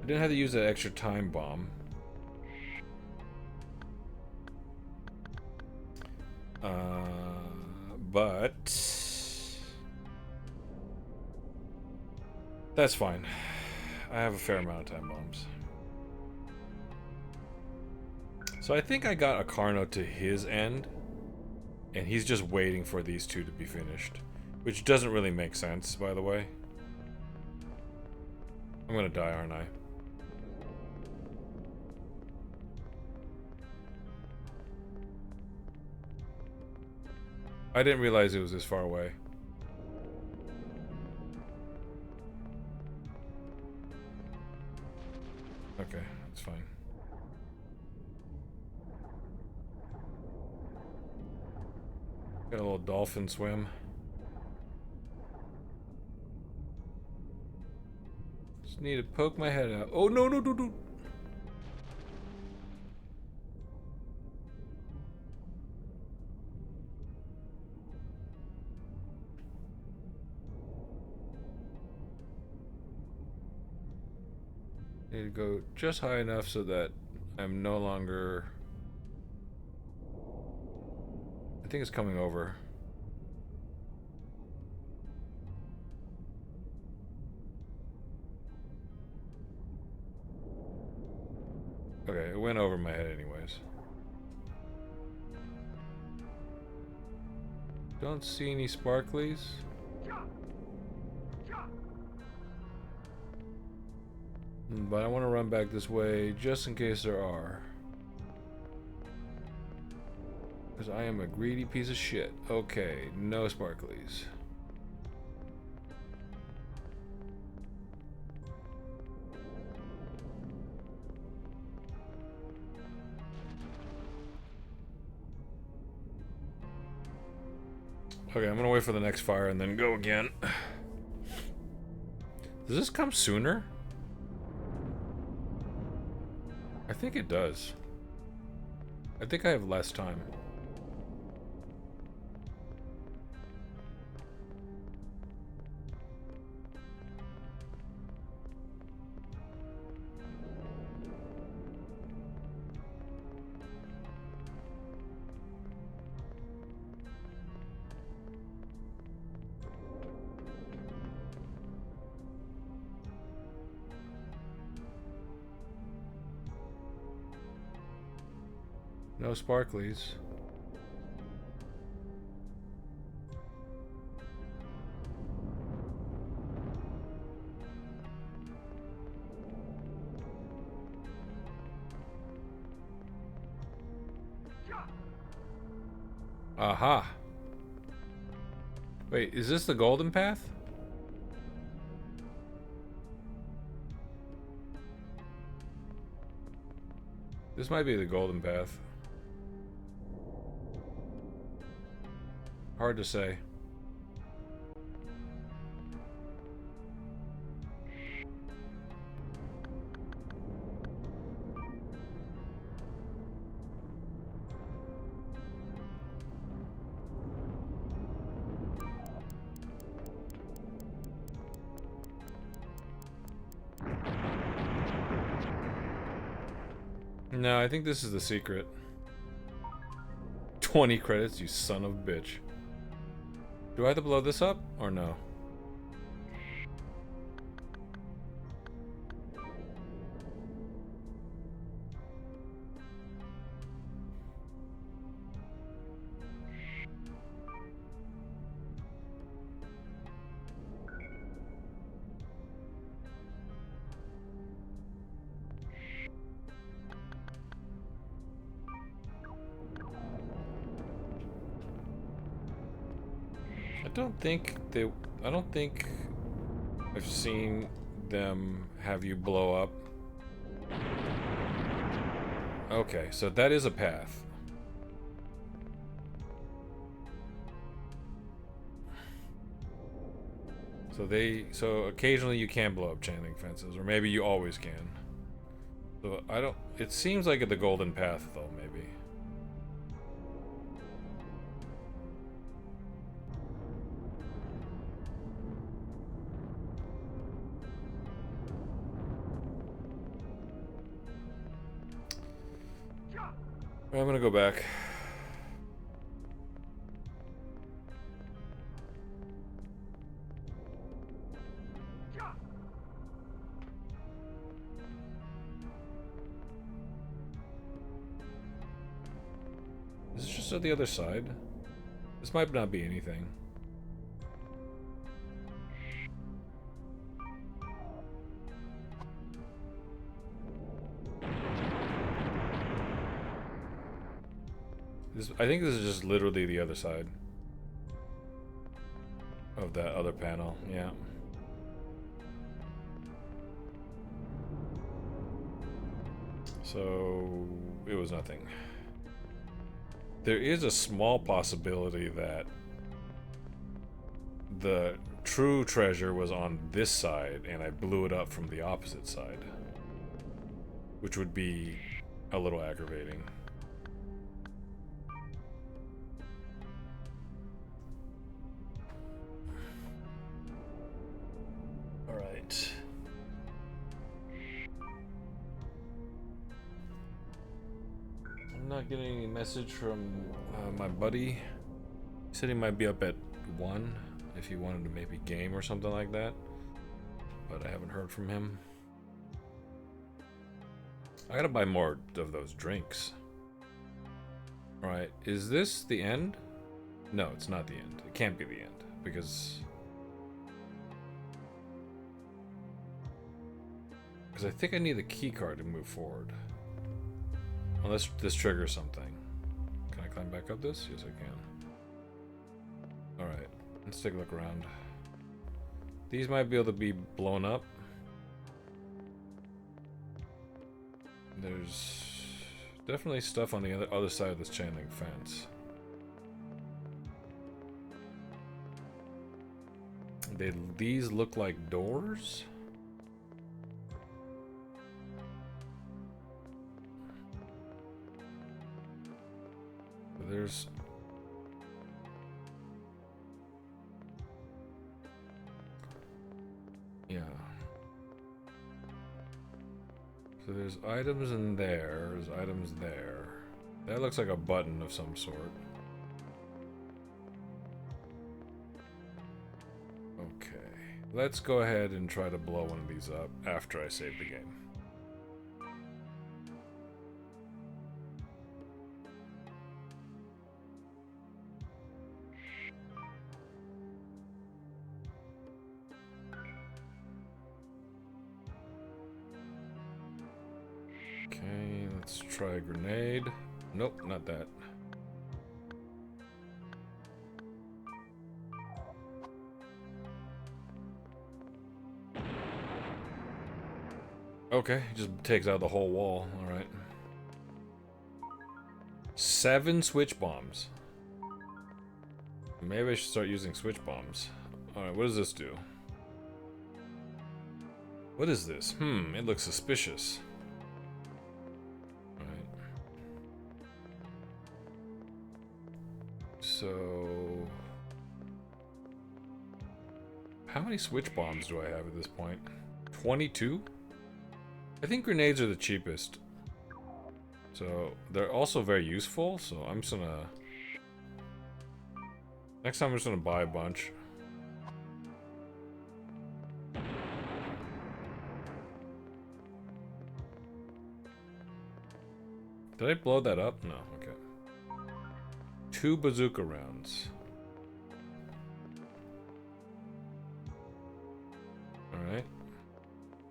I didn't have to use that extra time bomb. But that's fine. I have a fair amount of time bombs. So I think I got Acarno to his end, and he's just waiting for these two to be finished, which doesn't really make sense, by the way. I'm gonna die, aren't I? I didn't realize it was this far away. Okay, that's fine. Got a little dolphin swim. Just need to poke my head out. Oh, no, no, no, no. Need to go just high enough so that I'm no longer... I think it's coming over. Okay, it went over my head anyways. Don't see any sparklies. But I want to run back this way just in case there are. Because I am a greedy piece of shit. Okay, no sparklies. Okay, I'm gonna wait for the next fire and then go again. Does this come sooner? I think it does. I think I have less time. No sparklies. Aha. Wait, is this the golden path? This might be the golden path. Hard to say. No, I think this is the secret. 20 credits, you son of a bitch. Do I have to blow this up, or no? I don't think I've seen them have you blow up. Okay, so that is a path. So occasionally you can blow up chain link fences, or maybe you always can. So it seems like the golden path though, maybe. I'm gonna go back. Is this just at the other side? This might not be anything. I think this is just literally the other side of that other panel, yeah. So it was nothing. There is a small possibility that the true treasure was on this side and I blew it up from the opposite side, which would be a little aggravating. Not getting any message from my buddy. He said he might be up at 1 if he wanted to maybe game or something like that, but I haven't heard from him. I gotta buy more of those drinks. Alright, is this the end? No, it's not the end. It can't be the end because Because I think I need the key card to move forward. Unless this triggers something. Can I climb back up this? Yes, I can. Alright, let's take a look around. These might be able to be blown up. There's definitely stuff on the other side of this chain link fence. These look like doors? There's... yeah. So there's items in there, there's items there. That looks like a button of some sort. Okay. Let's go ahead and try to blow one of these up after I save the game. Okay, let's try a grenade. Nope, not that. Okay, just takes out the whole wall. Alright. 7 switch bombs. Maybe I should start using switch bombs. Alright, what does this do? What is this? It looks suspicious. So, how many switch bombs do I have at this point? 22? I think grenades are the cheapest. So, they're also very useful, so I'm just gonna... next time I'm just gonna buy a bunch. Did I blow that up? No, okay. 2 bazooka rounds. Alright.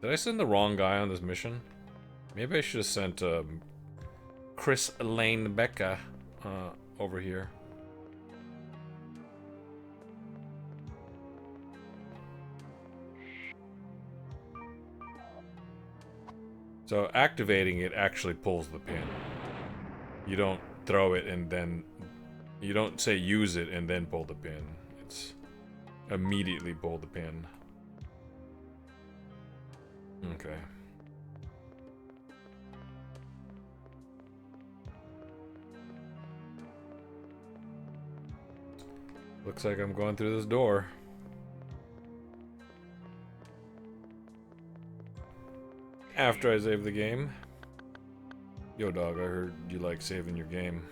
Did I send the wrong guy on this mission? Maybe I should have sent Chris Lane Becca over here. So activating it actually pulls the pin. You don't throw it and then... you don't say use it and then pull the pin. It's immediately pull the pin. Okay. Looks like I'm going through this door. After I save the game. Yo dog, I heard you like saving your game.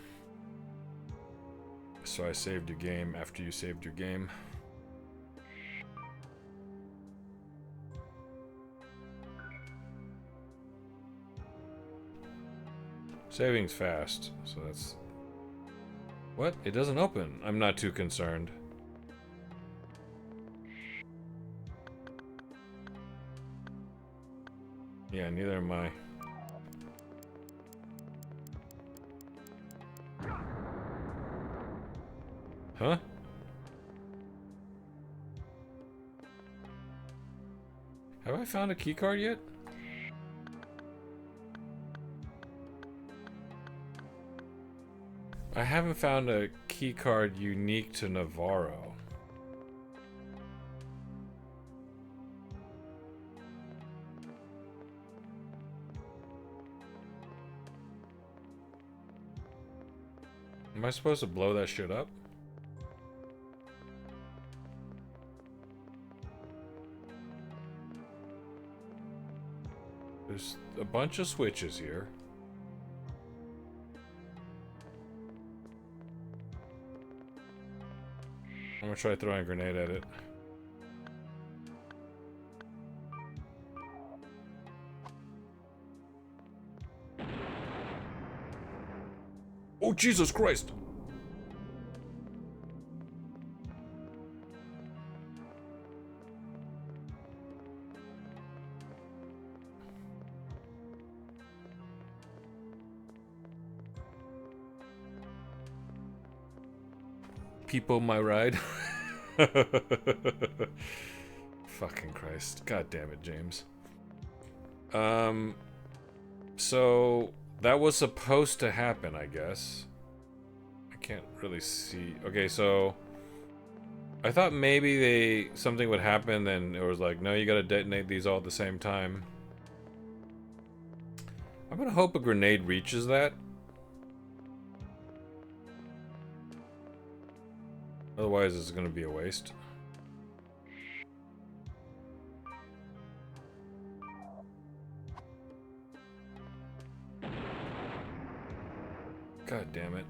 So I saved your game after you saved your game. Saving's fast, so that's... what? It doesn't open. I'm not too concerned. Yeah, neither am I. Huh? Have I found a keycard yet? I haven't found a keycard unique to Navarro. Am I supposed to blow that shit up? There's a bunch of switches here. I'm gonna try throwing a grenade at it. Oh, Jesus Christ! people my ride. Fucking Christ. God damn it, James. So that was supposed to happen, I guess. I can't really see. Okay, so I thought maybe something would happen, then it was like, no, you gotta detonate these all at the same time. I'm gonna hope a grenade reaches that. Otherwise, it's gonna be a waste. God damn it.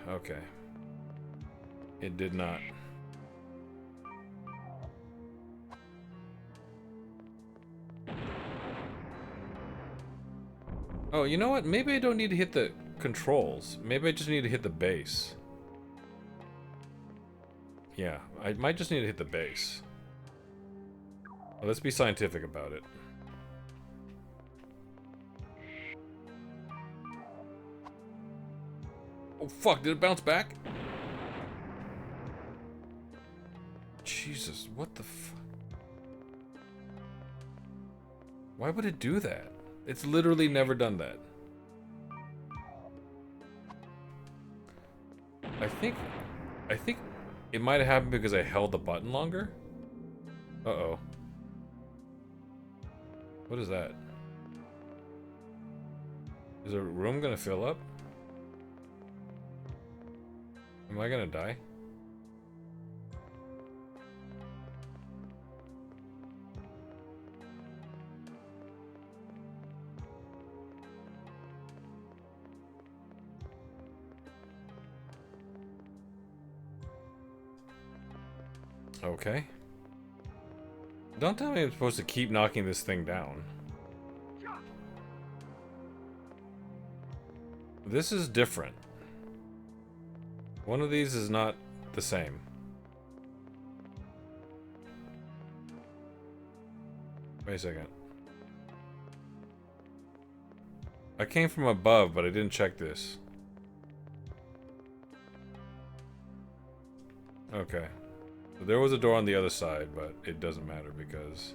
Okay. It did not. Oh, you know what? Maybe I don't need to hit the controls. Maybe I just need to hit the base. Yeah, I might just need to hit the base. Well, let's be scientific about it. Oh fuck, did it bounce back? Jesus, what the fuck? Why would it do that? It's literally never done that. I think it might have happened because I held the button longer. Uh-oh. What is that? Is the room gonna fill up? Am I gonna die? Okay. Don't tell me I'm supposed to keep knocking this thing down. This is different. One of these is not the same. Wait a second. I came from above, but I didn't check this. Okay. So there was a door on the other side, but it doesn't matter because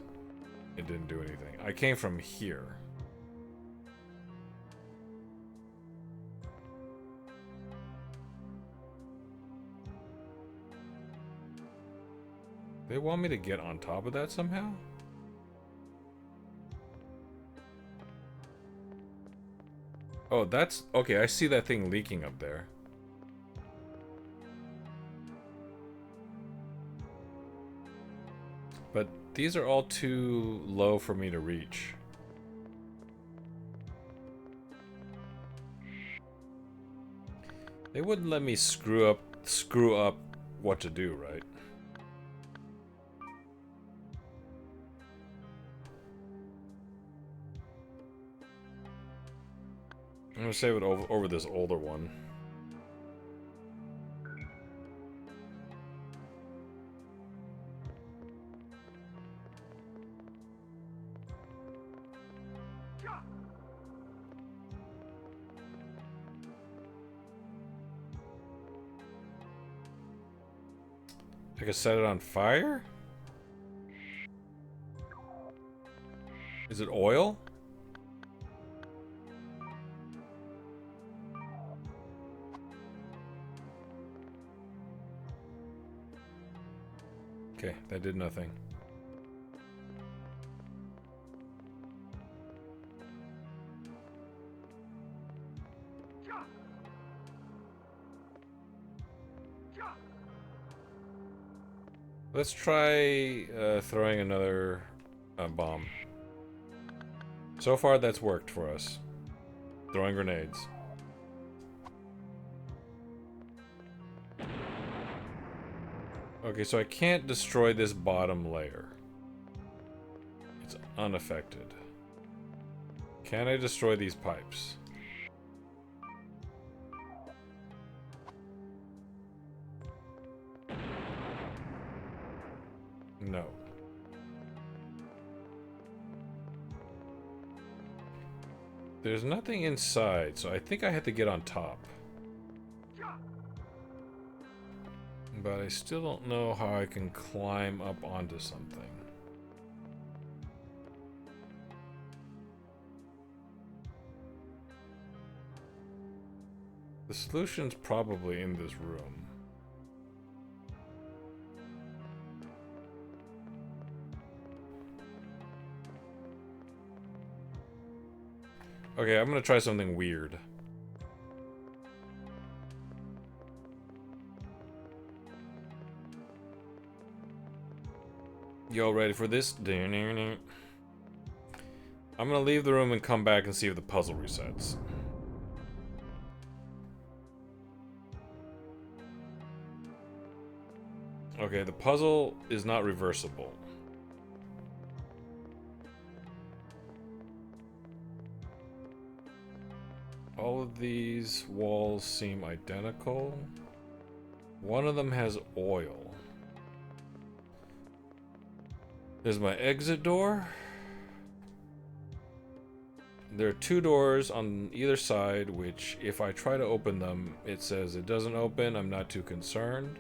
it didn't do anything. I came from here. They want me to get on top of that somehow? Oh, that's... Okay, I see that thing leaking up there. But these are all too low for me to reach. They wouldn't let me screw up what to do, right? I'm gonna save it over this older one. I could set it on fire? Is it oil? Okay, that did nothing. Let's try throwing another bomb. So far, that's worked for us. Throwing grenades. Okay, so I can't destroy this bottom layer. It's unaffected. Can I destroy these pipes? No. There's nothing inside, so I think I have to get on top. But I still don't know how I can climb up onto something. The solution's probably in this room. Okay, I'm gonna try something weird. Y'all ready for this? I'm gonna leave the room and come back and see if the puzzle resets. Okay, the puzzle is not reversible. All of these walls seem identical. One of them has oil. There's my exit door. There are two doors on either side, which if I try to open them, it says it doesn't open. I'm not too concerned.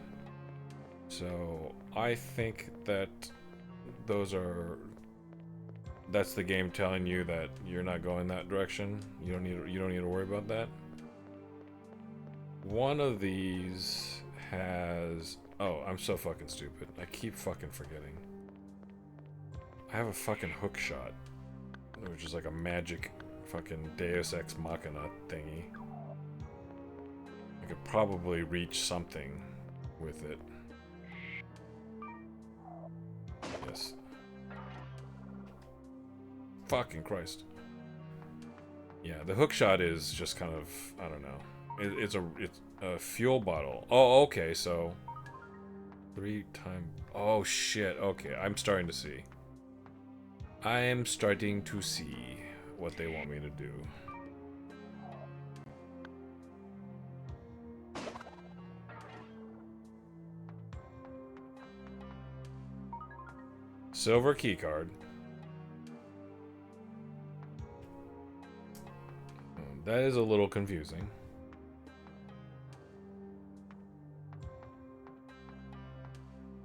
So I think that that's the game telling you that you're not going that direction. You don't need to worry about that. One of these has... Oh, I'm so fucking stupid. I keep fucking forgetting. I have a fucking hook shot, which is like a magic fucking Deus Ex Machina thingy. I could probably reach something with it. Yes. Fucking Christ. Yeah, the hook shot is just kind of, I don't know. It's a fuel bottle. Oh, okay, so 3 times. Oh shit. Okay, I'm starting to see. I am starting to see what they want me to do. Silver keycard. That is a little confusing.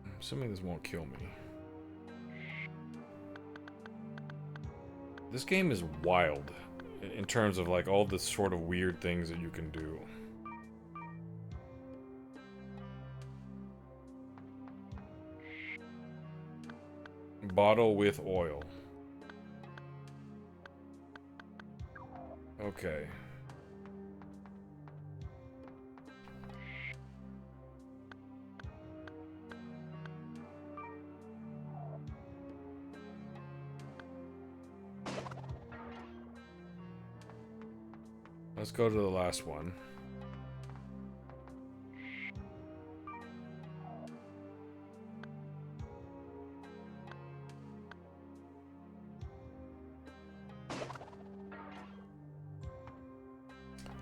I'm assuming this won't kill me. This game is wild in terms of like all the sort of weird things that you can do. Bottle with oil. Okay. Let's go to the last one.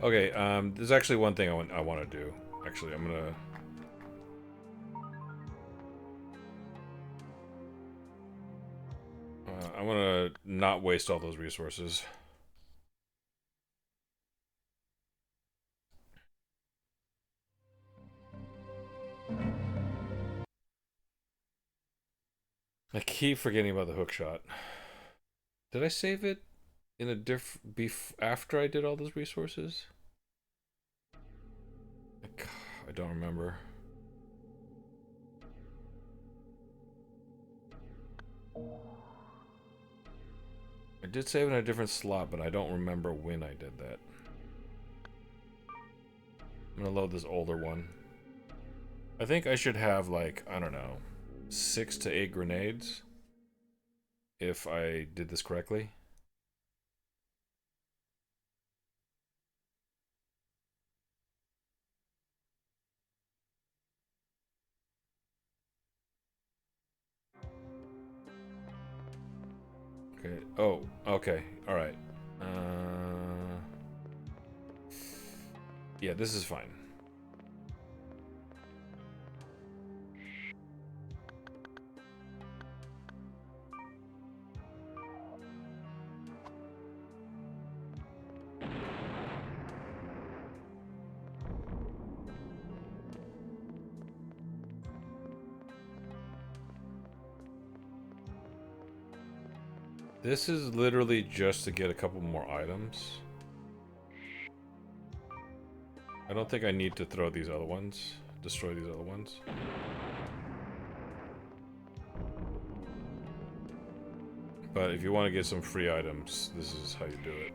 Okay, there's actually one thing I want to do. Actually, I'm gonna not waste all those resources. I keep forgetting about the hook shot. Did I save it in a after I did all those resources? I don't remember. I did save in a different slot, but I don't remember when I did that. I'm gonna load this older one. I think I should have, like, I don't know, 6 to 8 grenades if I did this correctly. Okay. Oh, okay. All right. Yeah, this is fine. This is literally just to get a couple more items. I don't think I need to throw these other ones. Destroy these other ones. But if you want to get some free items, this is how you do it.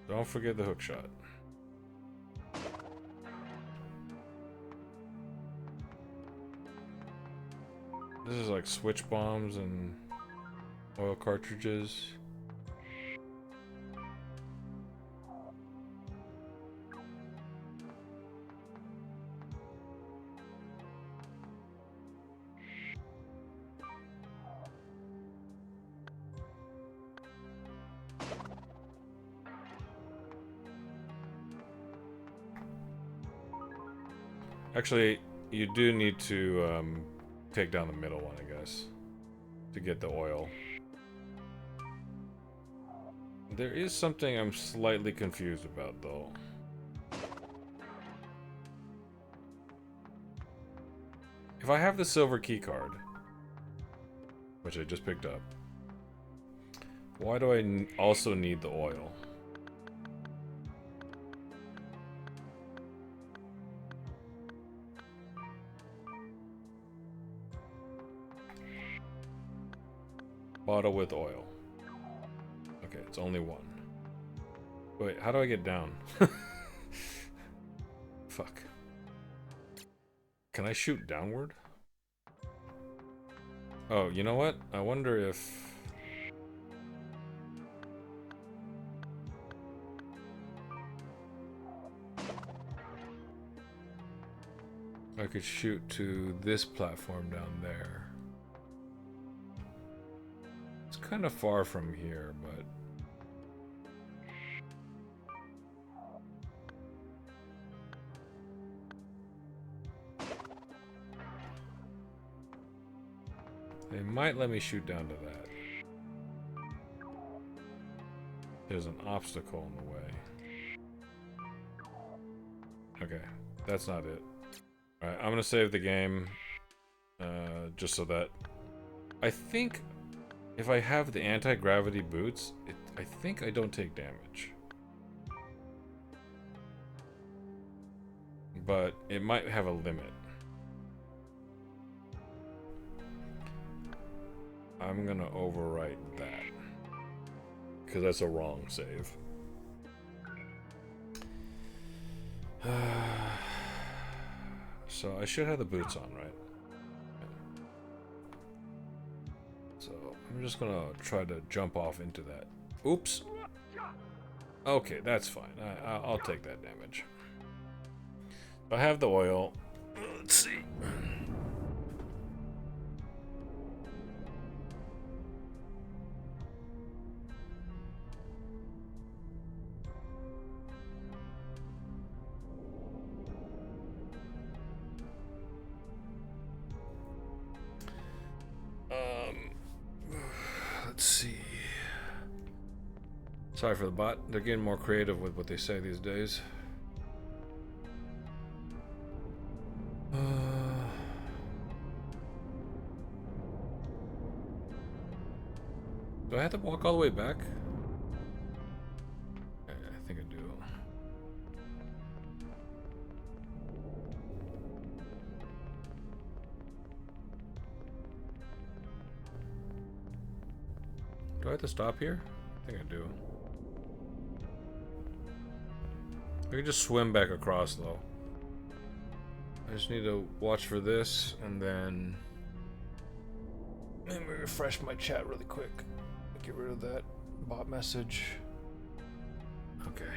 Don't forget the hook shot. This is like switch bombs and oil cartridges. Actually, you do need to take down the middle one, I guess, to get the oil. There is something I'm slightly confused about, though. If I have the silver key card, which I just picked up, why do I also need the oil? Bottle with oil. Okay, it's only one. Wait, how do I get down? Fuck. Can I shoot downward? Oh, you know what? I wonder if... I could shoot to this platform down there. It's kind of far from here, but... They might let me shoot down to that. There's an obstacle in the way. Okay, that's not it. Alright, I'm gonna save the game. Just so that... I think... If I have the anti-gravity boots, I think I don't take damage. But it might have a limit. I'm gonna overwrite that. Because that's a wrong save. So I should have the boots on, right? So I'm just gonna try to jump off into that. Oops. Okay, that's fine. I'll take that damage. I have the oil. Let's see. Let's see. Sorry for the bot. They're getting more creative with what they say these days. Do I have to walk all the way back? I think I do. Do I have to stop here? I think I do. I can just swim back across though. I just need to watch for this and then... Let me refresh my chat really quick. Get rid of that bot message. Okay.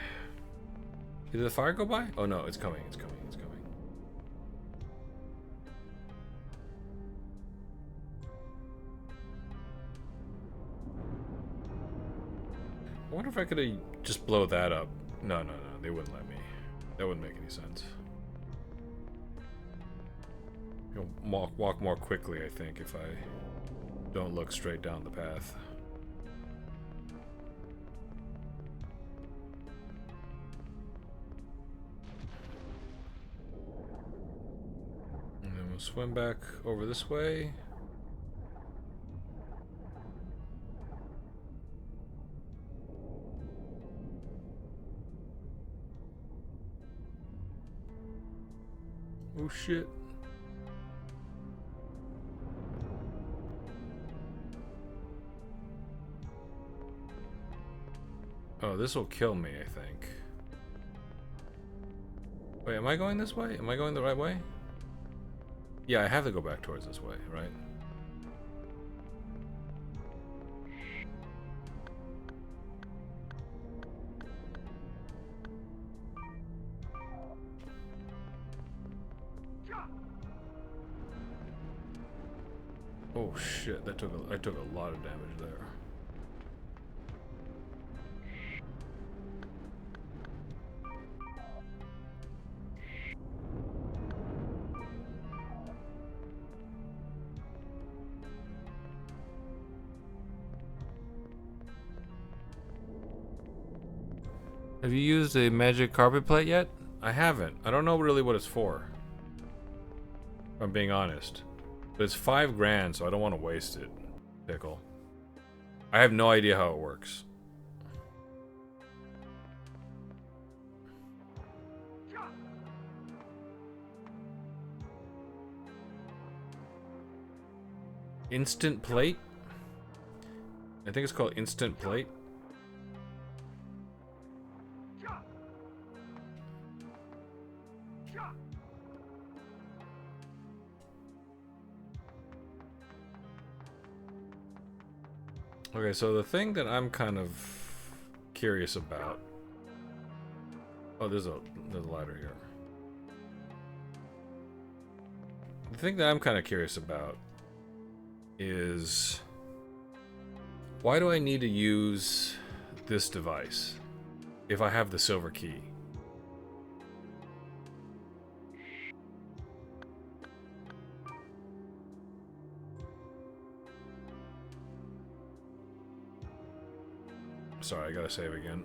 Did the fire go by? Oh no, it's coming, it's coming, it's coming. I wonder if I could just blow that up. No, they wouldn't let me. That wouldn't make any sense. can walk more quickly, I think, if I don't look straight down the path. And then we'll swim back over this way. Oh shit. Oh, this will kill me, I think. Wait, am I going this way? Am I going the right way? Yeah, I have to go back towards this way, right? Oh shit, I took a lot of damage there. Have you used a magic carpet plate yet? I haven't. I don't know really what it's for, if I'm being honest. But it's $5 grand, so I don't want to waste it. Pickle. I have no idea how it works. Instant plate? I think it's called instant plate. Okay, so the thing that I'm kind of curious about... Oh, there's a ladder here. The thing that I'm kind of curious about is... why do I need to use this device if I have the silver key? Sorry, I gotta save again.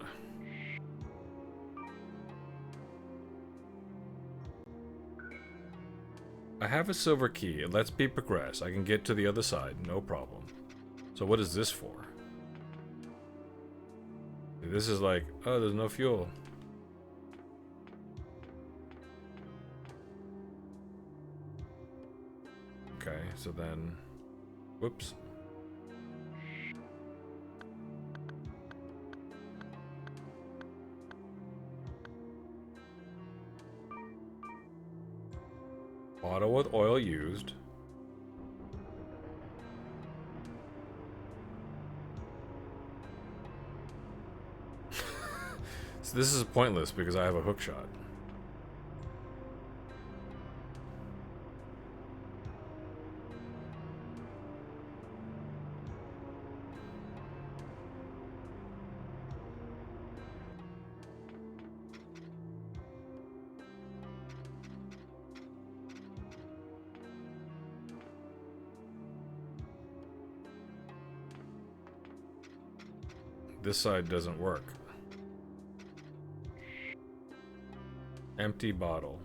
I have a silver key. It lets me progress. I can get to the other side, no problem. So what is this for? This is like, oh, there's no fuel. Okay, so then, whoops. Bottle with oil used. So this is pointless because I have a hook shot. This side doesn't work. Empty bottle.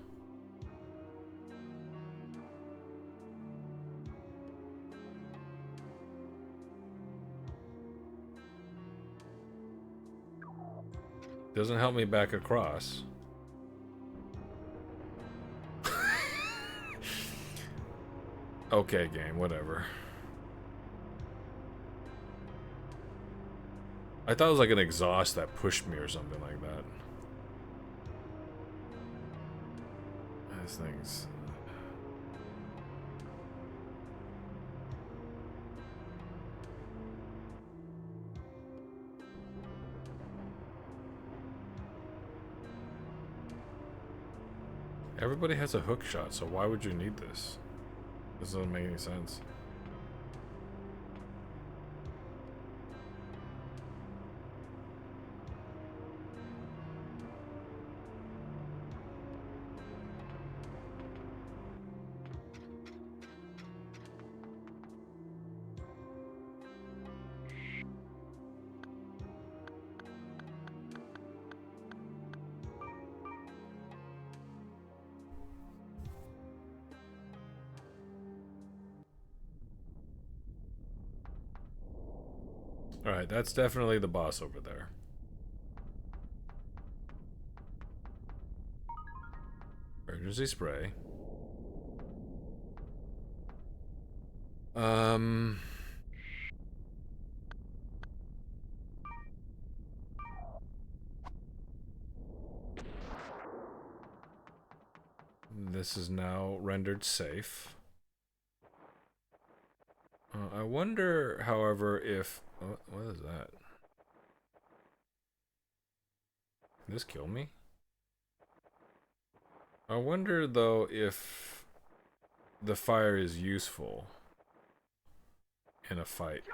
Doesn't help me back across. Okay, game, whatever. I thought it was like an exhaust that pushed me or something like that. These things. Everybody has a hook shot, so why would you need this? This doesn't make any sense. Alright, that's definitely the boss over there. Emergency spray. This is now rendered safe. I wonder, however, if... what is that? Did this kill me? I wonder, though, if the fire is useful in a fight.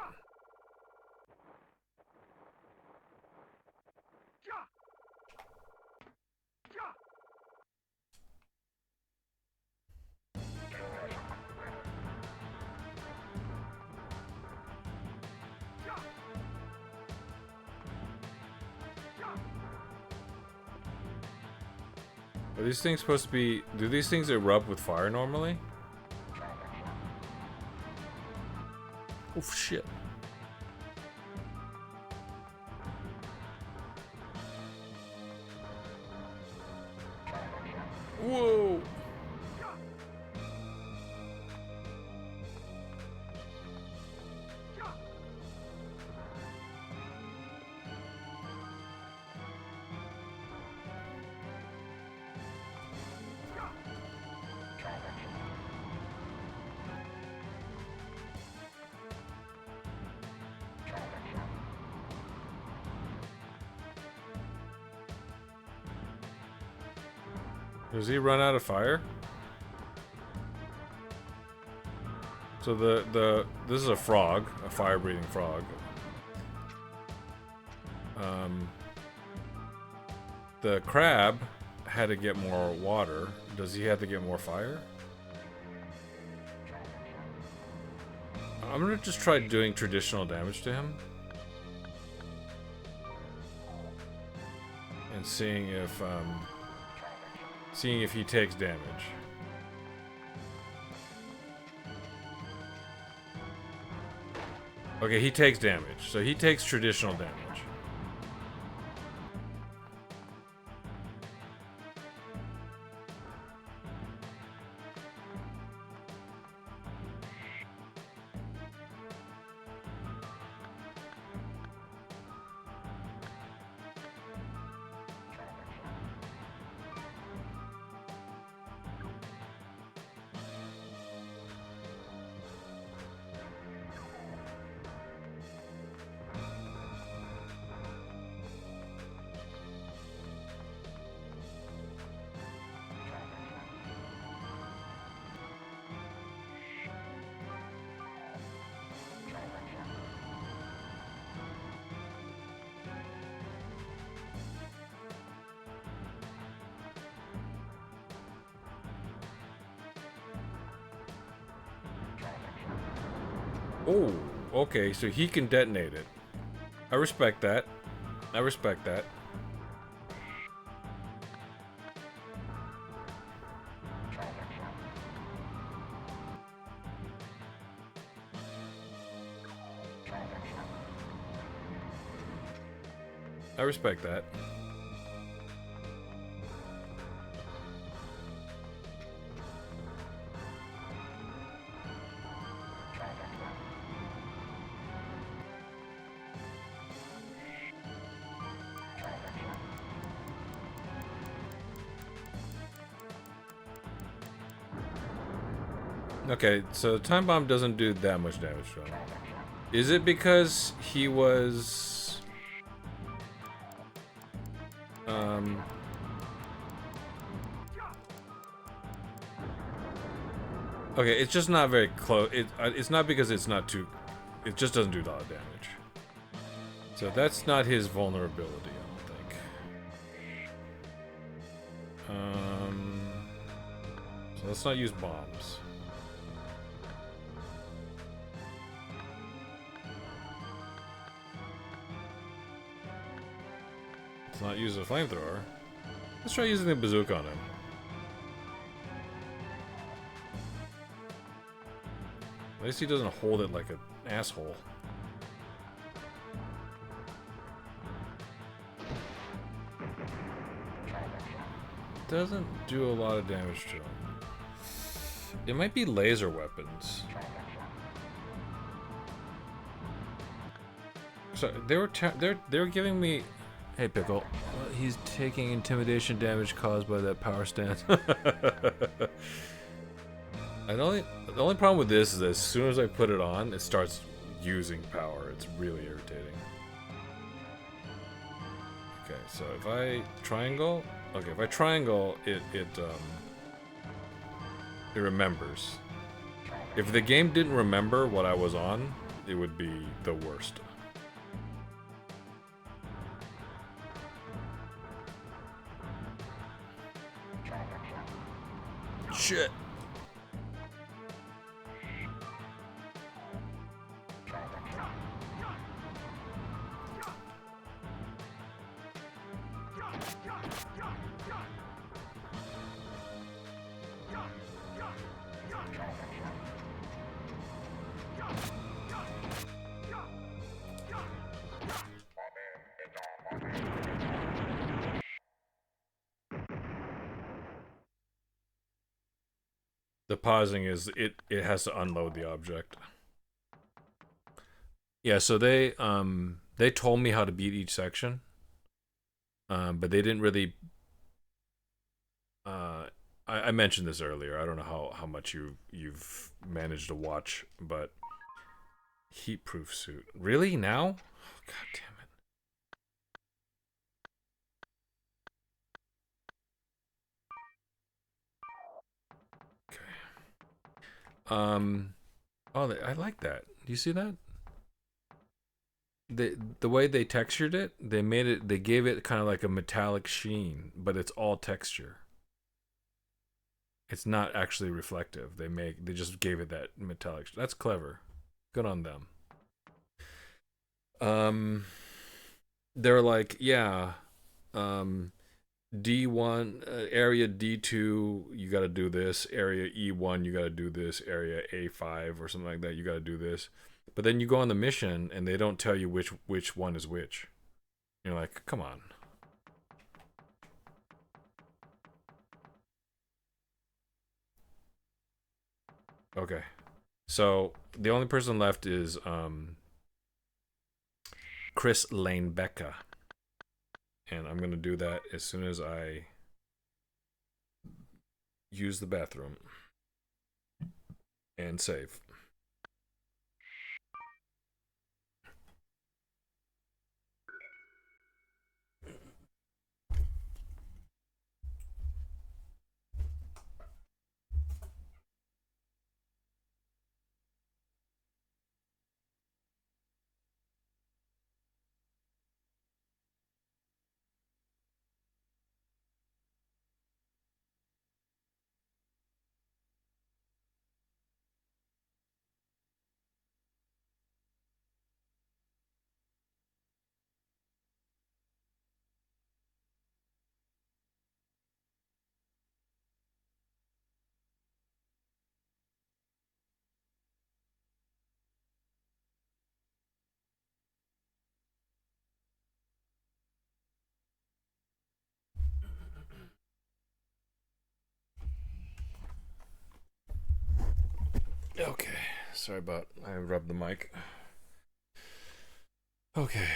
Are these things supposed to be... do these things erupt with fire normally? Oh, shit. Whoa! Does he run out of fire? So this is a frog, a fire-breathing frog. The crab had to get more water. Does he have to get more fire? I'm gonna just try doing traditional damage to him. And seeing if he takes damage. Okay, he takes damage. So he takes traditional damage. Oh, okay, so he can detonate it. I respect that. I respect that. I respect that. Okay, so time bomb doesn't do that much damage to him. Is it because he was okay, it's just not very close. It's not because it's not too... it just doesn't do a lot of damage. So that's not his vulnerability, I don't think. So let's not use bombs. Let's not use a flamethrower. Let's try using the bazooka on him. At least he doesn't hold it like an asshole. doesn't do a lot of damage to them. It might be laser weapons. So they were giving me. Hey Pickle, he's taking intimidation damage caused by that power stance. The only problem with this is that as soon as I put it on, it starts using power. It's really irritating. Okay, so if I triangle, it remembers. If the game didn't remember what I was on, it would be the worst. Shit. The pausing is it has to unload the object. Yeah, so they told me how to beat each section. But they didn't really I mentioned this earlier. I don't know how much you've managed to watch, but heat-proof suit. Really? Now? Oh, God damn it. Okay. Oh, I like that. Do you see that? The way they textured it, they gave it kind of like a metallic sheen, but it's all texture. It's not actually reflective. They just gave it that metallic. That's clever. Good on them. They're like, yeah, D1 area D2, you got to do this. Area E1, you got to do this. Area A5 or something like that, you got to do this. But then you go on the mission and they don't tell you which one is which. You're like, come on. Okay. So the only person left is Chris Lane Becca. And I'm going to do that as soon as I use the bathroom and save. Okay, sorry about I rubbed the mic. Okay,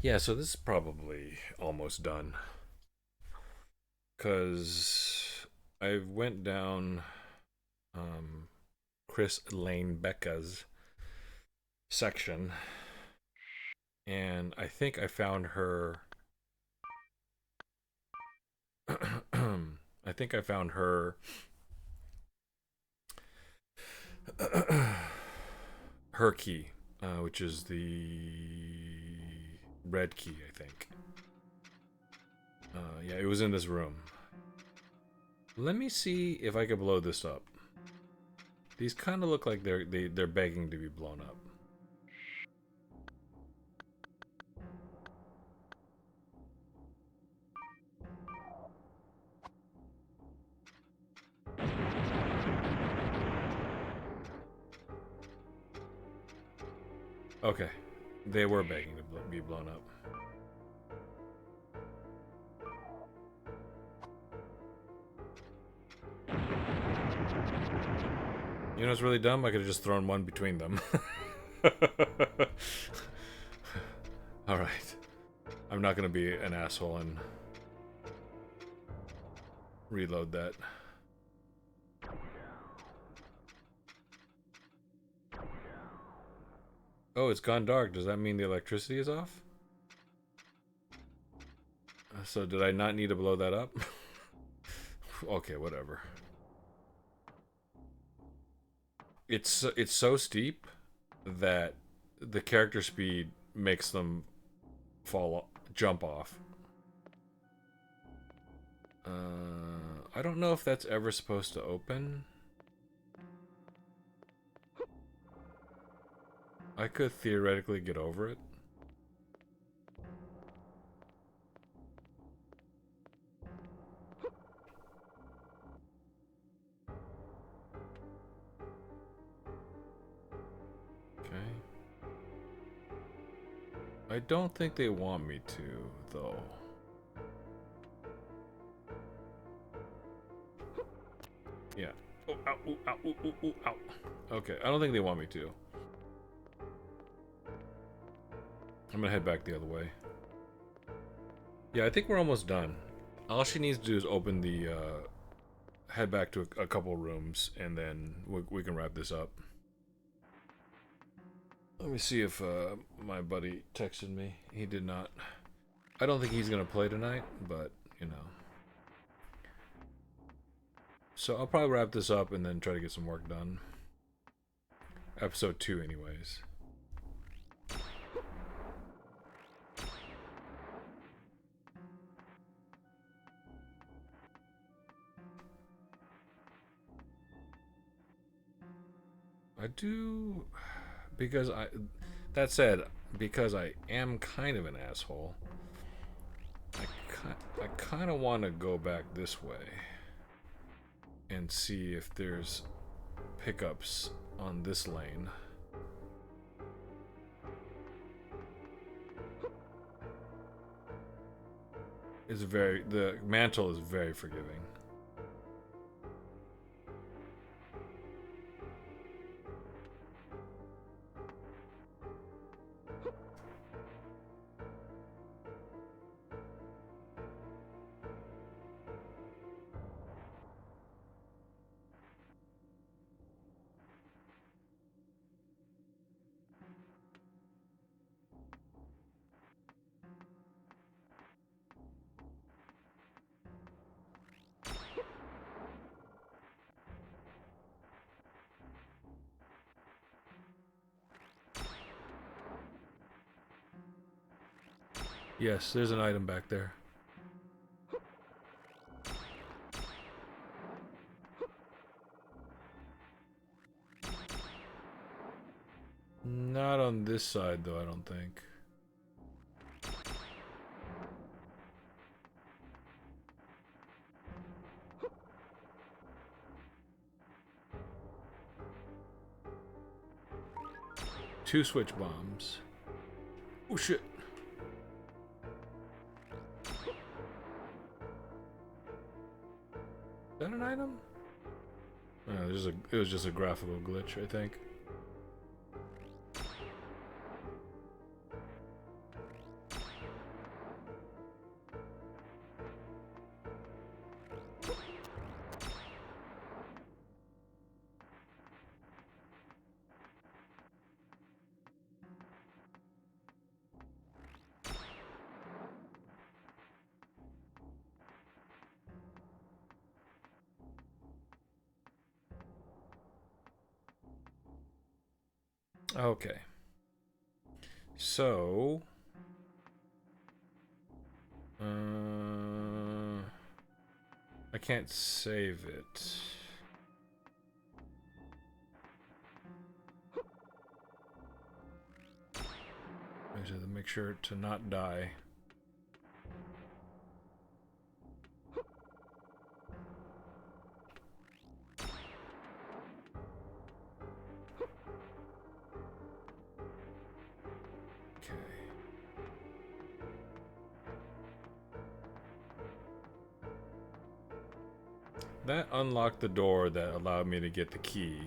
yeah, so this is probably almost done. Cause I went down Chris Lane Becca's section and I think I found her I think I found her her key, which is the red key, I think. Yeah, it was in this room. Let me see if I can blow this up. These kind of look like they're begging to be blown up. Okay, they were begging to be blown up. You know what's really dumb? I could have just thrown one between them. Alright. I'm not gonna be an asshole and reload that. Oh, it's gone dark. Does that mean the electricity is off? So did I not need to blow that up? Okay, whatever. It's so steep that the character speed makes them jump off. I don't know if that's ever supposed to open. I could theoretically get over it. Okay. I don't think they want me to, though. Yeah. Oh, ow, ooh, ow, ooh, ooh, ooh, ow. Okay, I don't think they want me to. I'm gonna head back the other way. Yeah, I think we're almost done. All she needs to do is open the, head back to a couple rooms, and then we can wrap this up. Let me see if my buddy texted me. He did not. I don't think he's gonna play tonight, but, you know. So I'll probably wrap this up and then try to get some work done. Episode 2 anyways. I do... Because I... That said, because I am kind of an asshole, I kind of want to go back this way and see if there's pickups on this lane. The mantle is very forgiving. Yes, there's an item back there. Not on this side, though, I don't think. Two switch bombs. Oh, shit. Is that an item? It was just a graphical glitch, I think. Okay. So... I can't save it. I just have to make sure to not die. That unlocked the door that allowed me to get the key.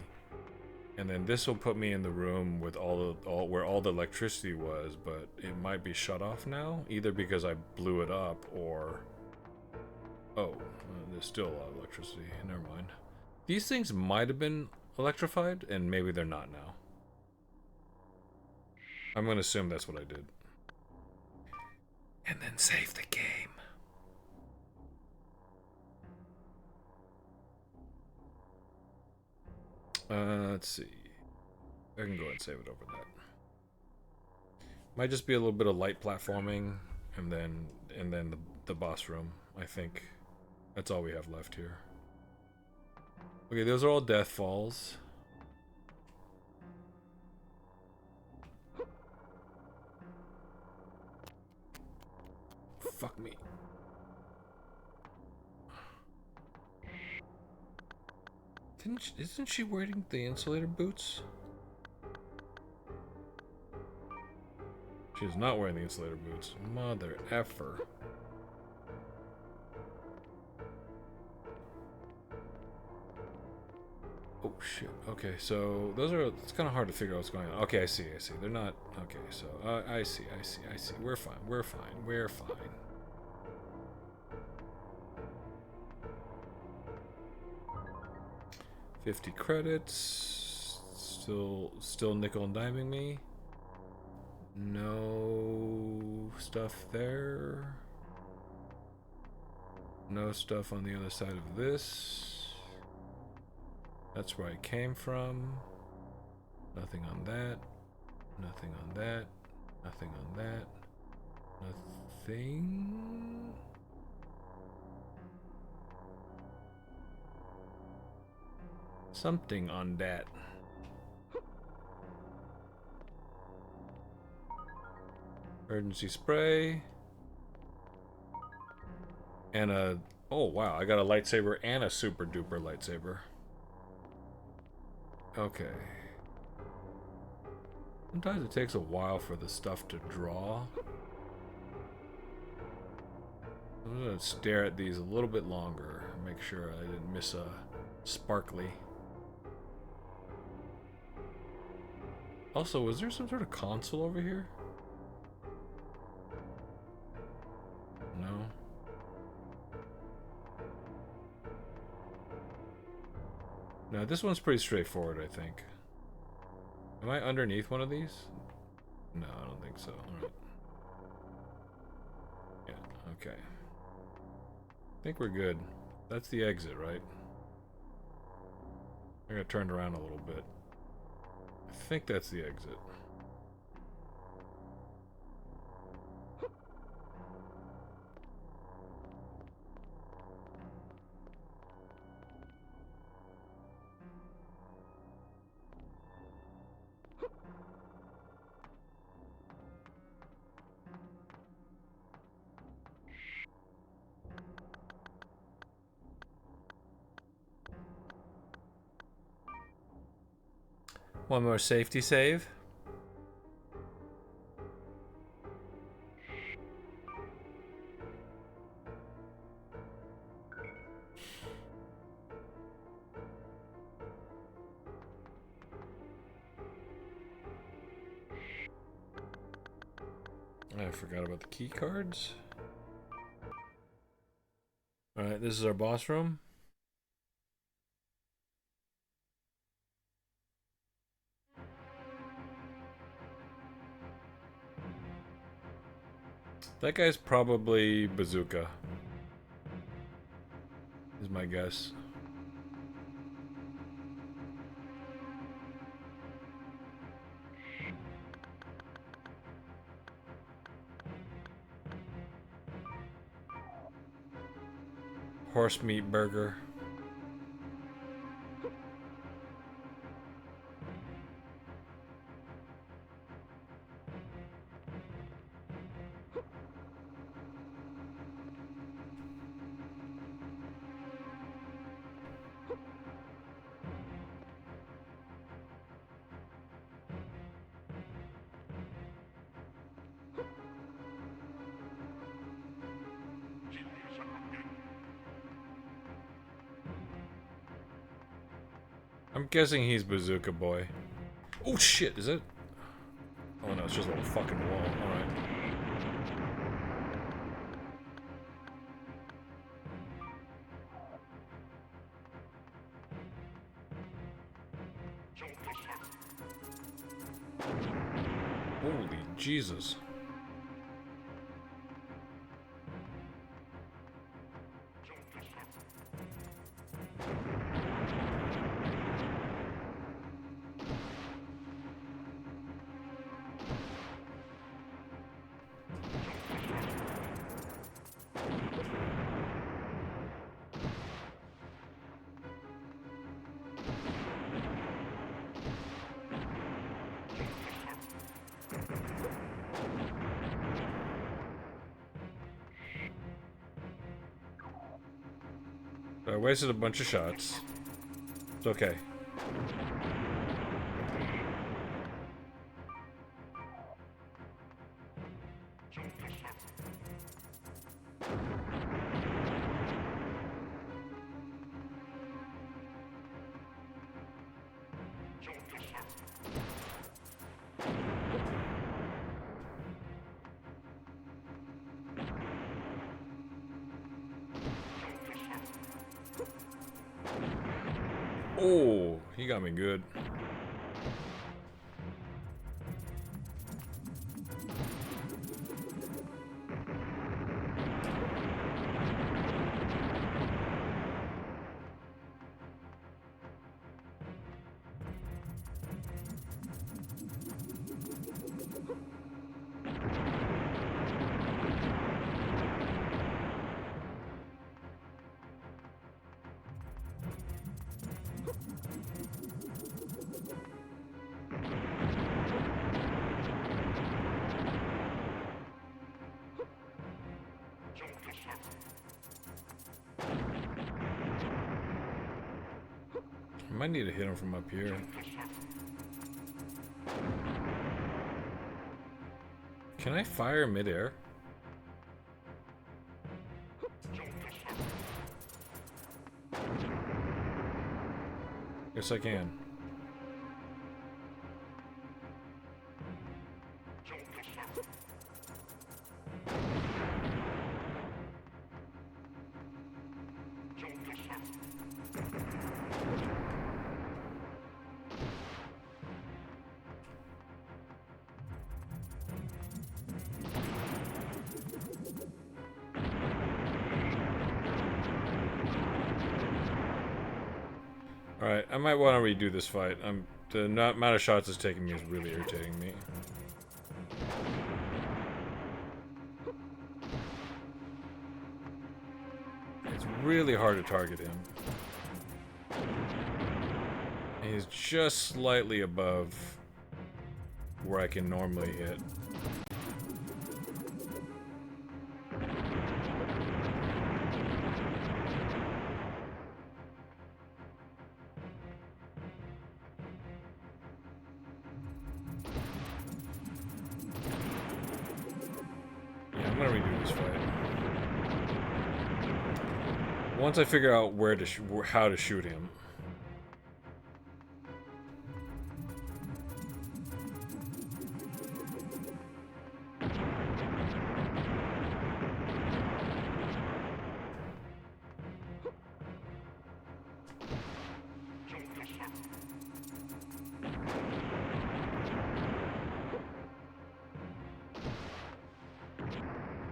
And then this will put me in the room with where all the electricity was, but it might be shut off now, either because I blew it up or... Oh, there's still a lot of electricity. Never mind. These things might have been electrified, and maybe they're not now. I'm gonna assume that's what I did. And then save the game. Let's see. I can go ahead and save it over that. Might just be a little bit of light platforming, and then the boss room. I think that's all we have left here. Okay, those are all death falls. Fuck me. Isn't she wearing the insulator boots? She's not wearing the insulator boots. Mother effer. Oh shit. Okay, so those are. It's kind of hard to figure out what's going on. Okay, I see. They're not. Okay, so I see. We're fine. We're fine. 50 credits. Still nickel and diming me. No stuff there. No stuff on the other side of this. That's where I came from. Nothing on that. Nothing on that. Nothing on that. Nothing. Something on that. Emergency spray. And a... Oh, wow. I got a lightsaber and a super duper lightsaber. Okay. Sometimes it takes a while for the stuff to draw. I'm gonna stare at these a little bit longer. Make sure I didn't miss a sparkly. Also, was there some sort of console over here? No. No, this one's pretty straightforward, I think. Am I underneath one of these? No, I don't think so. Alright. Yeah, okay. I think we're good. That's the exit, right? I got turned around a little bit. I think that's the exit. One more safety save. I forgot about the key cards. Alright, this is our boss room. That guy's probably Bazooka. Is my guess. Horse meat burger. I'm guessing he's Bazooka Boy. Oh shit, is it? Oh no, it's just a little fucking wall. Alright. Holy Jesus. I wasted a bunch of shots. It's okay. Oh, he got me good. I might need to hit him from up here. Can I fire midair? Yes, I can. Alright, I might want to redo this fight. The amount of shots it's taking me is really irritating me. It's really hard to target him. He's just slightly above where I can normally hit. Once I figure out how to shoot him.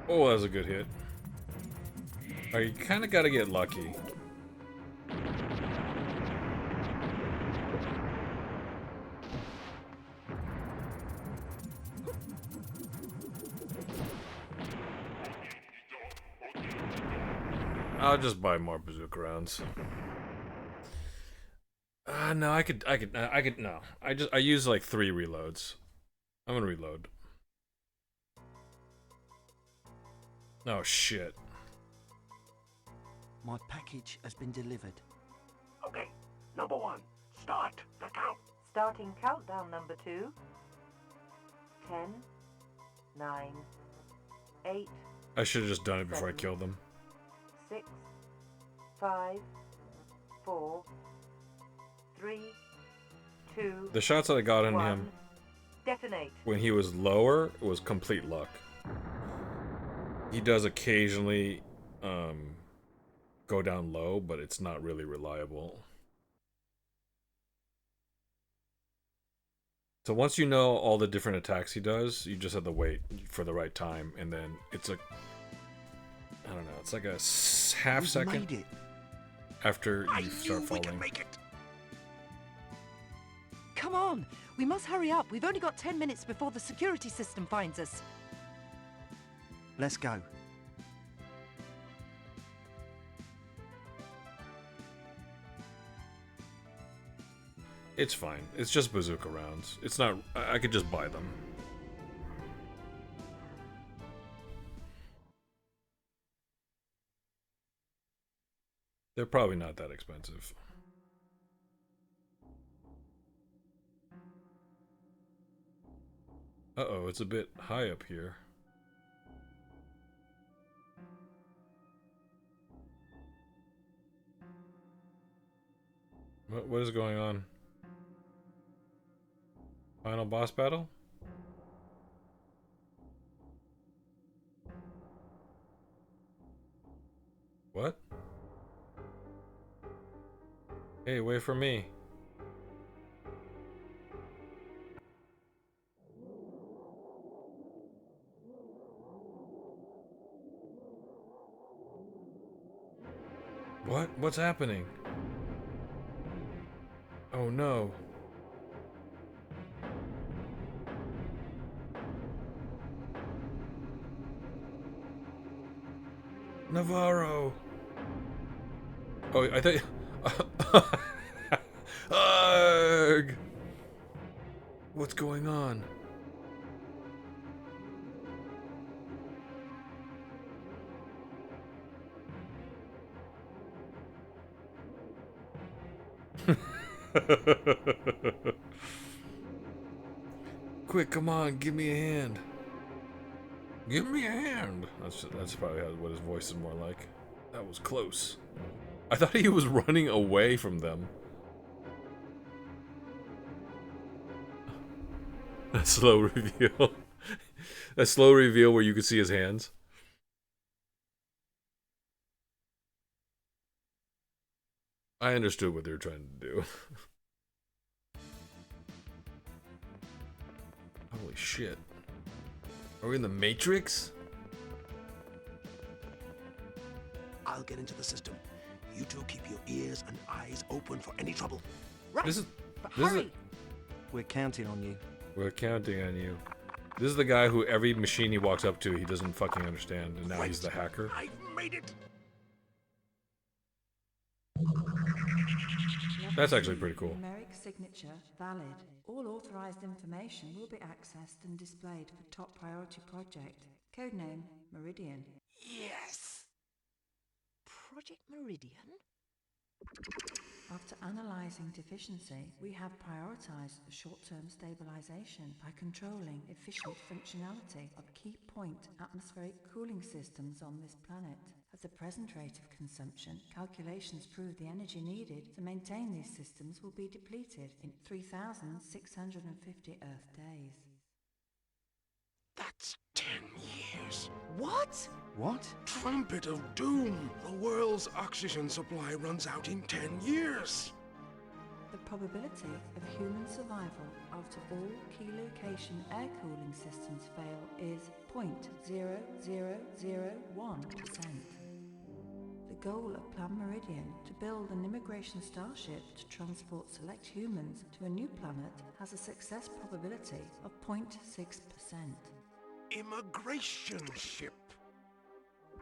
Oh, that was a good hit. Oh, you kind of got to get lucky. I'll just buy more bazooka rounds. No, I could, no. I use like 3 reloads. I'm gonna reload. Oh, shit. My package has been delivered. Okay, number 1, start the count. Starting countdown, number 2. 10, 9, 8. I should have just done it before I killed them. 6, 5, 4, 3, 2, The shots that I got on 1. him Detonate. when he was lower was complete luck. He does occasionally go down low, but it's not really reliable. So once you know all the different attacks he does, you just have to wait for the right time, and then it's a, I don't know, it's like a half We've second made it. after I you knew start we falling. could make it. Come on! We must hurry up. We've only got 10 minutes before the security system finds us. Let's go. It's fine. It's just bazooka rounds. It's not. I could just buy them. They're probably not that expensive. Uh-oh, it's a bit high up here. What is going on? Final boss battle? What? Hey, wait for me. What? What's happening? Oh no. Navarro. Oh, I thought. Ugh. What's going on? Quick, come on, give me a hand. Give me a hand. That's probably what his voice is more like. That was close. I thought he was running away from them. A slow reveal. A slow reveal where you could see his hands. I understood what they were trying to do. Holy shit. Are we in the Matrix? I'll get into the system. You two keep your ears and eyes open for any trouble. Right, This is but this is hurry! We're counting on you. We're counting on you. This is the guy who every machine he walks up to, he doesn't fucking understand, and now he's the hacker. I've made it. That's actually pretty cool. Numeric signature valid. All authorized information will be accessed and displayed for top priority project. Codename Meridian. Yes. Project Meridian? After analyzing deficiency, we have prioritized short-term stabilization by controlling efficient functionality of key point atmospheric cooling systems on this planet. At the present rate of consumption, calculations prove the energy needed to maintain these systems will be depleted in 3,650 Earth days. That's 10 years. What? What? Trumpet of doom. The world's oxygen supply runs out in 10 years. The probability of human survival after all key location air cooling systems fail is 0.0001%. The goal of Plan Meridian, to build an immigration starship to transport select humans to a new planet, has a success probability of 0.6%. Immigration ship.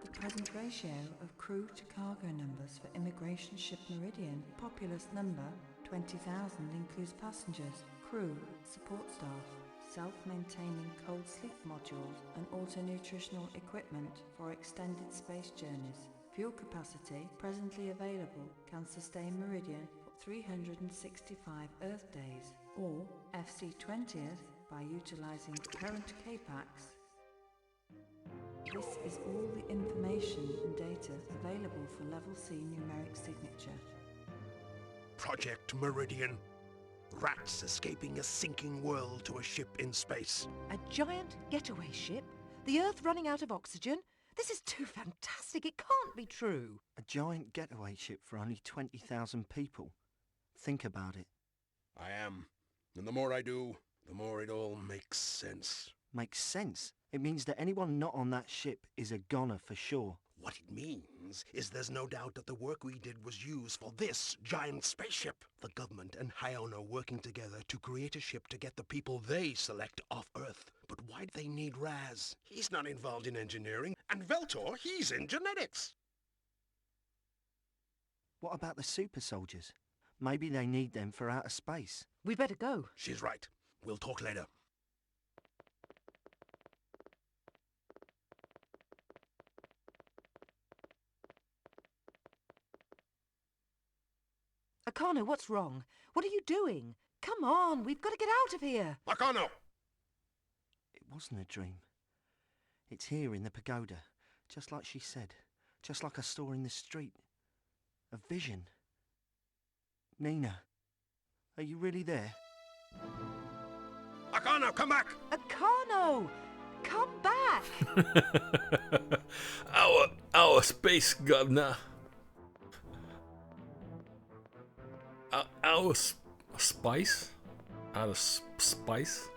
The present ratio of crew to cargo numbers for immigration ship Meridian, populace number 20,000, includes passengers, crew, support staff, self-maintaining cold sleep modules and auto-nutritional equipment for extended space journeys. Fuel capacity presently available can sustain Meridian for 365 Earth days, or FC20th by utilizing current K-Packs. This is all the information and data available for Level C numeric signature. Project Meridian. Rats escaping a sinking world to a ship in space. A giant getaway ship? The Earth running out of oxygen? This is too fantastic. It can't be true. A giant getaway ship for only 20,000 people. Think about it. I am. And the more I do, the more it all makes sense. Makes sense. It means that anyone not on that ship is a goner for sure. What it means is there's no doubt that the work we did was used for this giant spaceship. The government and Hyon are working together to create a ship to get the people they select off Earth. But why'd they need Raz? He's not involved in engineering. And Veltor, he's in genetics. What about the super soldiers? Maybe they need them for outer space. We better go. She's right. We'll talk later. Akano, what's wrong? What are you doing? Come on, we've got to get out of here. Akano! It wasn't a dream. It's here in the pagoda, just like she said. Just like I saw in the street. A vision. Nina, are you really there? Akano, come back! Akano! Come back! our space governor. Our spice? Out of spice?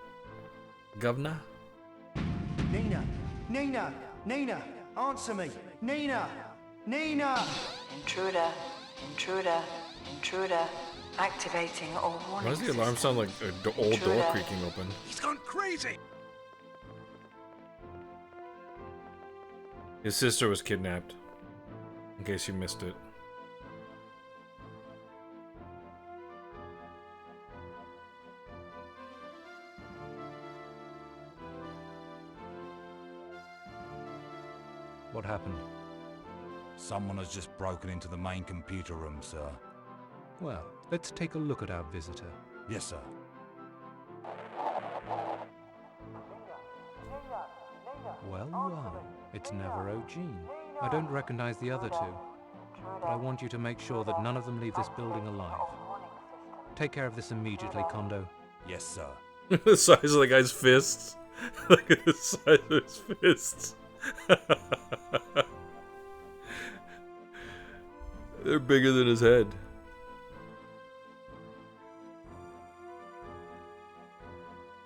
Governor? Nina! Nina! Nina! Answer me! Nina! Nina! Intruder, intruder, intruder. Activating all warning Why does the alarm sound like an old door creaking open? He's gone crazy! His sister was kidnapped. In case you missed it. What happened? Someone has just broken into the main computer room, sir. Well, let's take a look at our visitor. Yes, sir. Well, it's Navarro Jean. I don't recognize the other two, but I want you to make sure that none of them leave this building alive. Take care of this immediately, Kondo. Yes, sir. The size of the guy's fists. Look at the size of his fists. They're bigger than his head.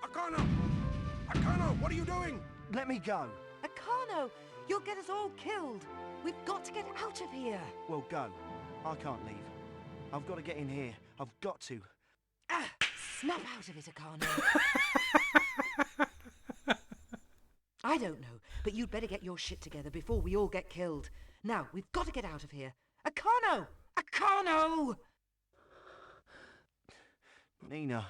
Akano! Akano, what are you doing? Let me go! Akano, you'll get us all killed. We've got to get out of here. Well, go. I can't leave. I've got to get in here. I've got to. Ah, snap out of it, Akano. I don't know, but you'd better get your shit together before we all get killed. Now, we've got to get out of here. Akano! Akano! Nina.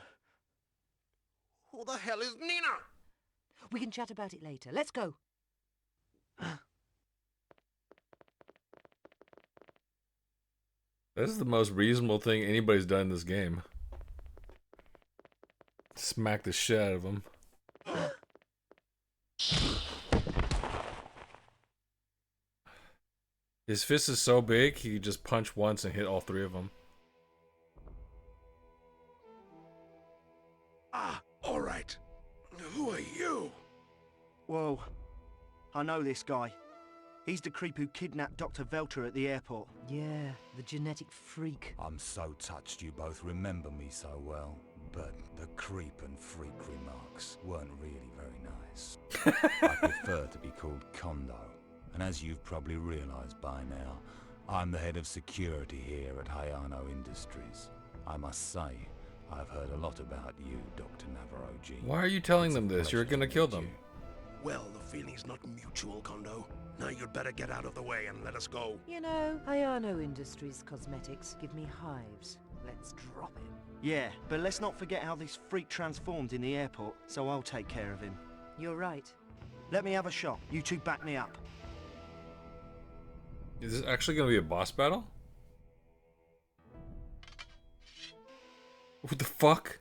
Who the hell is Nina? We can chat about it later. Let's go. This is the most reasonable thing anybody's done in this game. Smack the shit out of him. His fist is so big, he could just punch once and hit all three of them. Ah, all right. Who are you? Whoa. I know this guy. He's the creep who kidnapped Dr. Velter at the airport. Yeah, the genetic freak. I'm so touched you both remember me so well, but the creep and freak remarks weren't really very nice. I prefer to be called Kondo, and as you've probably realized by now, I'm the head of security here at Hayano Industries. I must say, I've heard a lot about you, Dr. Navarro G. Why are you telling them this? You're gonna kill them. Well, the feeling's not mutual, Kondo. Now you'd better get out of the way and let us go. You know, Hayano Industries cosmetics give me hives. Let's drop him. Yeah, but let's not forget how this freak transformed in the airport, so I'll take care of him. You're right. Let me have a shot. You two back me up. Is this actually gonna be a boss battle? What the fuck?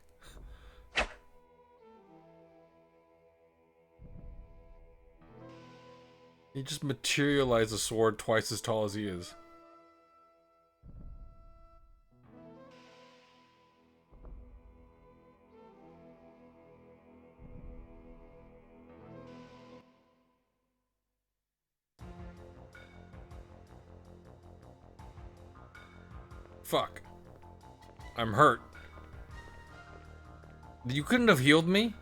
He just materialized a sword twice as tall as he is. Fuck. I'm hurt. You couldn't have healed me?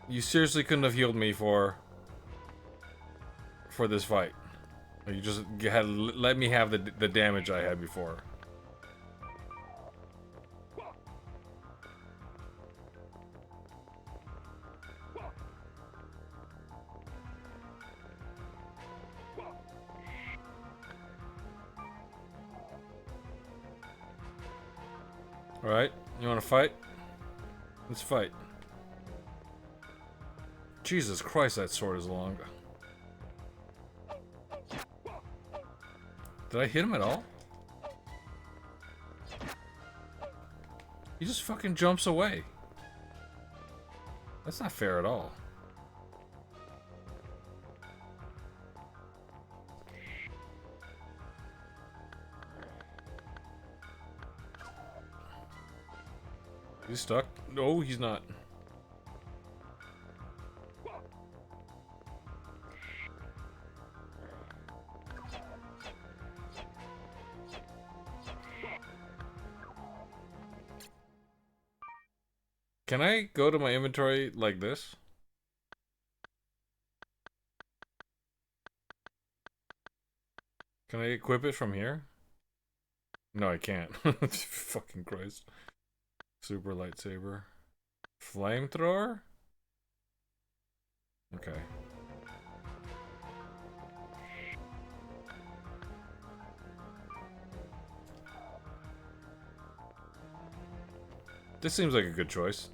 You seriously couldn't have healed me for this fight. You just had let me have the damage I had before. All right, you want to fight? Let's fight. Jesus Christ, that sword is long. Did I hit him at all? He just fucking jumps away. That's not fair at all. He's stuck? No, he's not. Can I go to my inventory like this? Can I equip it from here? No, I can't. Fucking Christ. Super lightsaber. Flamethrower? Okay. This seems like a good choice.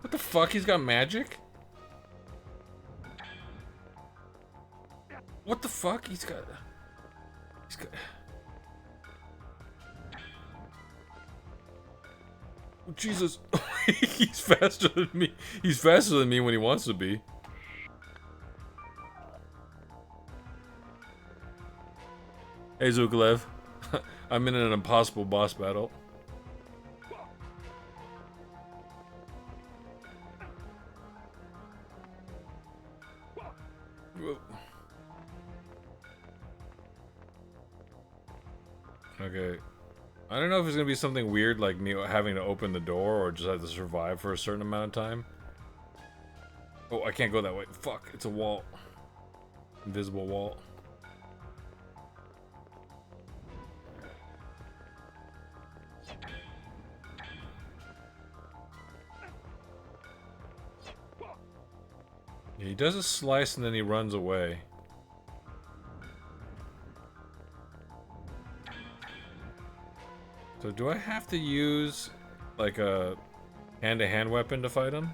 What the fuck? He's got magic? What the fuck? He's got... Oh, Jesus. He's faster than me. He's faster than me when he wants to be. Hey, Zukalev. I'm in an impossible boss battle. Whoa. Okay. I don't know if it's gonna be something weird like me having to open the door or just have to survive for a certain amount of time. Oh, I can't go that way. Fuck, it's a wall. Invisible wall. Yeah, he does a slice and then he runs away. So do I have to use like a hand-to-hand weapon to fight him?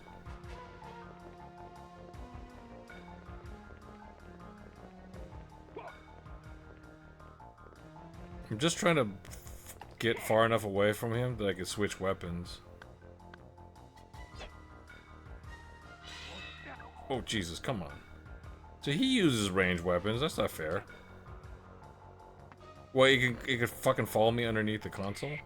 I'm just trying to get far enough away from him that I can switch weapons. Oh, Jesus, come on. So he uses ranged weapons, that's not fair. Well, he could fucking follow me underneath the console?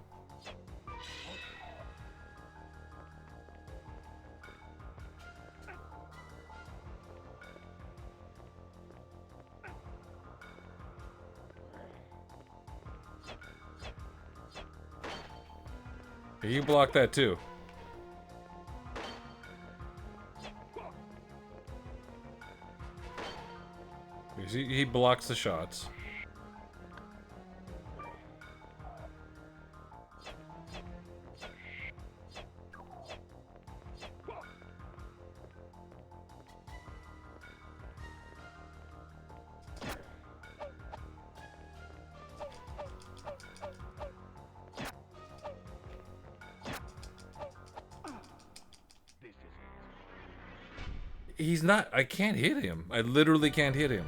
You block that too. He blocks the shots. He's not... I can't hit him. I literally can't hit him.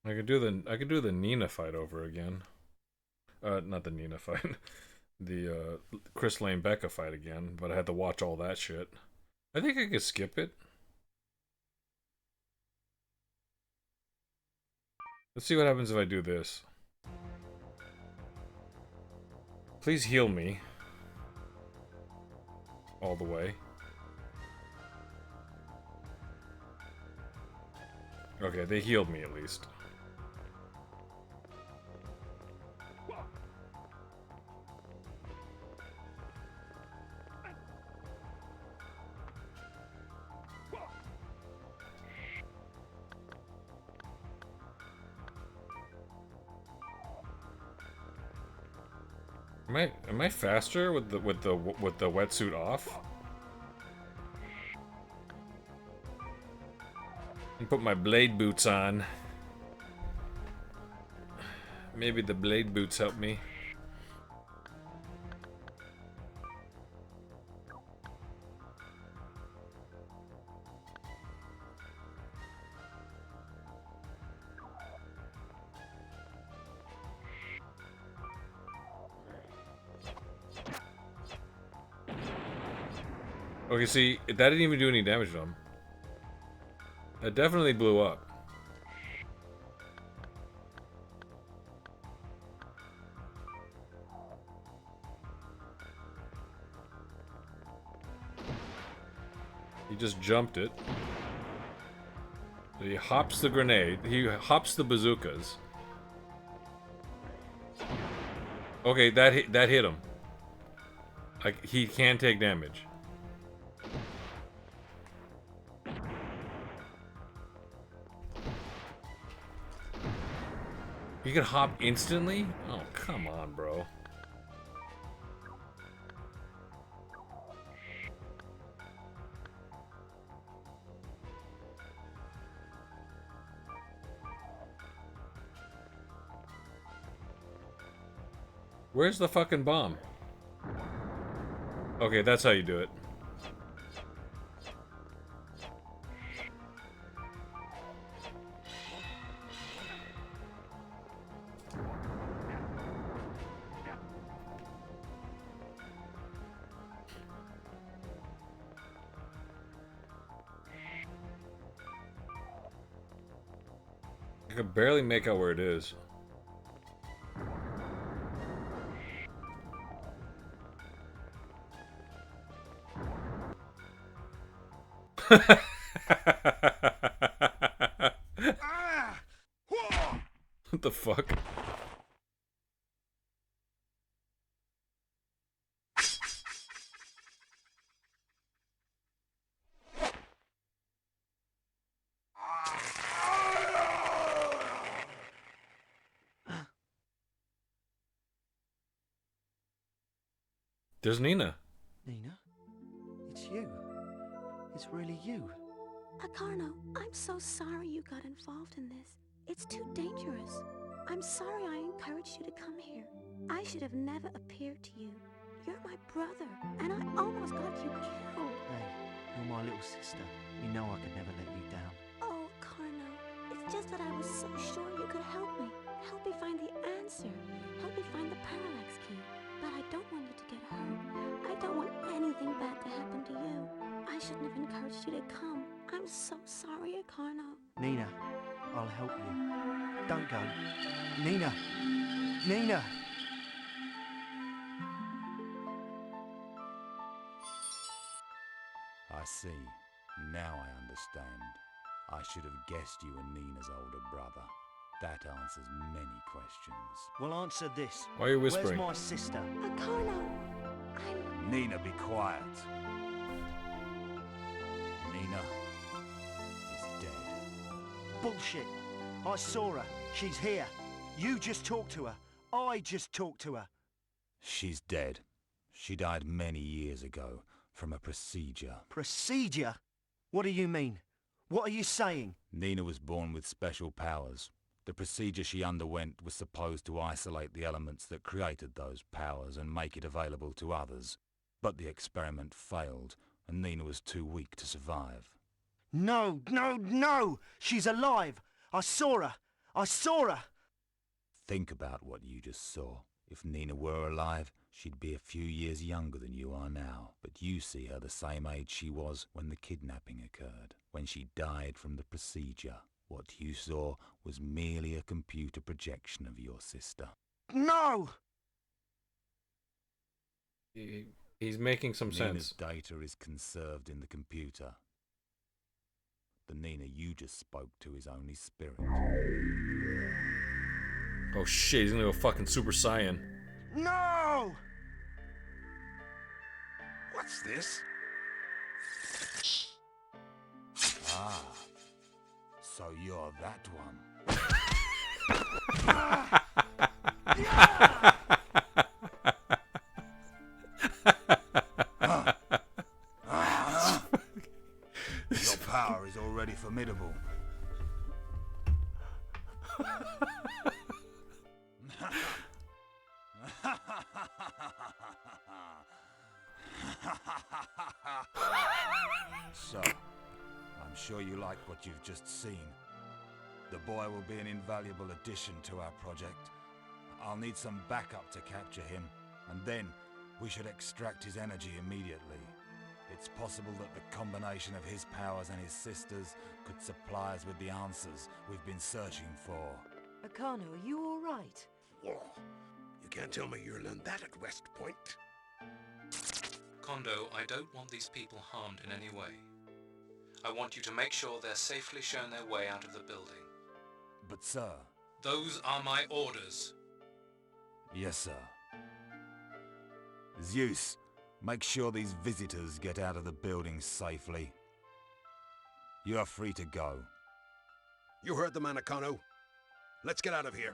I could do the Nina fight over again. Not the Nina fight. Chris Lane Becca fight again, but I had to watch all that shit. I think I could skip it. Let's see what happens if I do this. Please heal me. All the way. Okay, they healed me at least. Am I faster with the wetsuit off? And put my blade boots on. Maybe the blade boots help me. Okay, see, that didn't even do any damage to him. That definitely blew up. He just jumped it. He hops the grenade. He hops the bazookas. Okay, that hit him. Like, he can take damage. You can hop instantly? Oh, come on, bro. Where's the fucking bomb? Okay, that's how you do it. I can barely make out where it is. What the fuck? There's Nina. Nina? It's you. It's really you. Akarno, I'm so sorry you got involved in this. It's too dangerous. I'm sorry I encouraged you to come here. I should have never appeared to you. You're my brother, and I almost got you killed. Hey, you're my little sister. You know I could never let you down. Oh, Akarno, it's just that I was so sure you could help me. Help me find the answer. Help me find the parallax key. But I don't want you to get hurt. I don't want anything bad to happen to you. I shouldn't have encouraged you to come. I'm so sorry, Akarno. Nina, I'll help you. Don't go. Nina! Nina! I see. Now I understand. I should have guessed you were Nina's older brother. That answers many questions. Well, answer this. Why are you whispering? Where's my sister? Akarno, Nina, be quiet. Nina is dead. Bullshit. I saw her. She's here. You just talked to her. I just talked to her. She's dead. She died many years ago from a procedure. Procedure? What do you mean? What are you saying? Nina was born with special powers. The procedure she underwent was supposed to isolate the elements that created those powers and make it available to others. But the experiment failed, and Nina was too weak to survive. No, no, no! She's alive! I saw her! I saw her! Think about what you just saw. If Nina were alive, She'd be a few years younger than you are now, but you see her the same age she was when the kidnapping occurred, when she died from the procedure. What you saw was merely a computer projection of your sister. No! He's making some Nina's sense. data is conserved in the computer. The Nina you just spoke to is only spirit. Oh shit, he's gonna go fucking Super Saiyan. No! What's this? Ah, so you're that one. Your power is already formidable. So, I'm sure you like what you've just seen. The boy will be an invaluable addition to our project. I'll need some backup to capture him, and then we should extract his energy immediately. It's possible that the combination of his powers and his sister's could supply us with the answers we've been searching for. Akano, are you all right? Whoa. You can't tell me you learned that at West Point. Kondo, I don't want these people harmed in any way. I want you to make sure they're safely shown their way out of the building. But sir... Those are my orders. Yes, sir. Zeus, make sure these visitors get out of the building safely. You are free to go. You heard the man, Akano. Let's get out of here.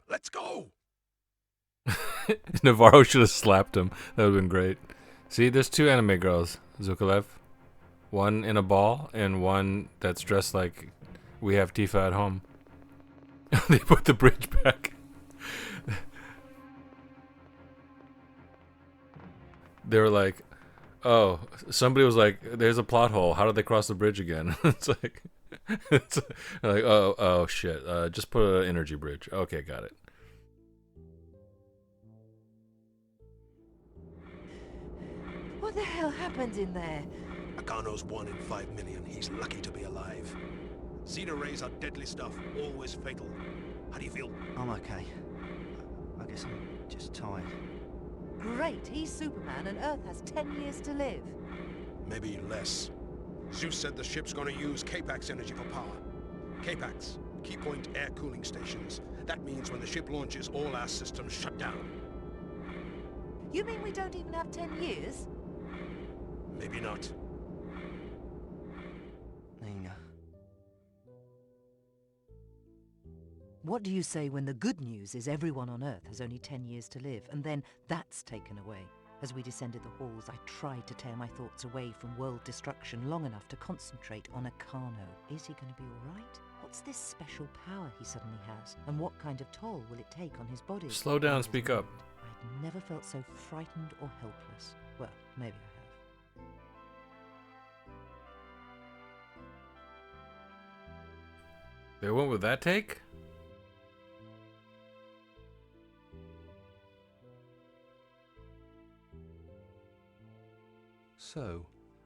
Let's go! Navarro should have slapped him. That would have been great. See, there's two anime girls, Zukalev. One in a ball, and one that's dressed like we have Tifa at home. They put the bridge back. They were like, oh, somebody was like, there's a plot hole. How did they cross the bridge again? It's like, like, oh shit. Just put an energy bridge. Okay, got it. What the hell happened in there? Akano's 1 in 5 million. He's lucky to be alive. Zeta rays are deadly stuff, always fatal. How do you feel? I'm okay. I guess I'm just tired. Great, he's Superman and Earth has 10 years to live. Maybe less. Zeus said the ship's gonna use K-Pax energy for power. K-Pax, key point air cooling stations. That means when the ship launches, all our systems shut down. You mean we don't even have 10 years? Maybe not. Nina. What do you say when the good news is everyone on Earth has only 10 years to live, and then that's taken away? As we descended the halls, I tried to tear my thoughts away from world destruction long enough to concentrate on Akano. Is he going to be all right? What's this special power he suddenly has? And what kind of toll will it take on his body? Slow down, speak up. I'd never felt so frightened or helpless. Well, maybe I have. They went with that take? So,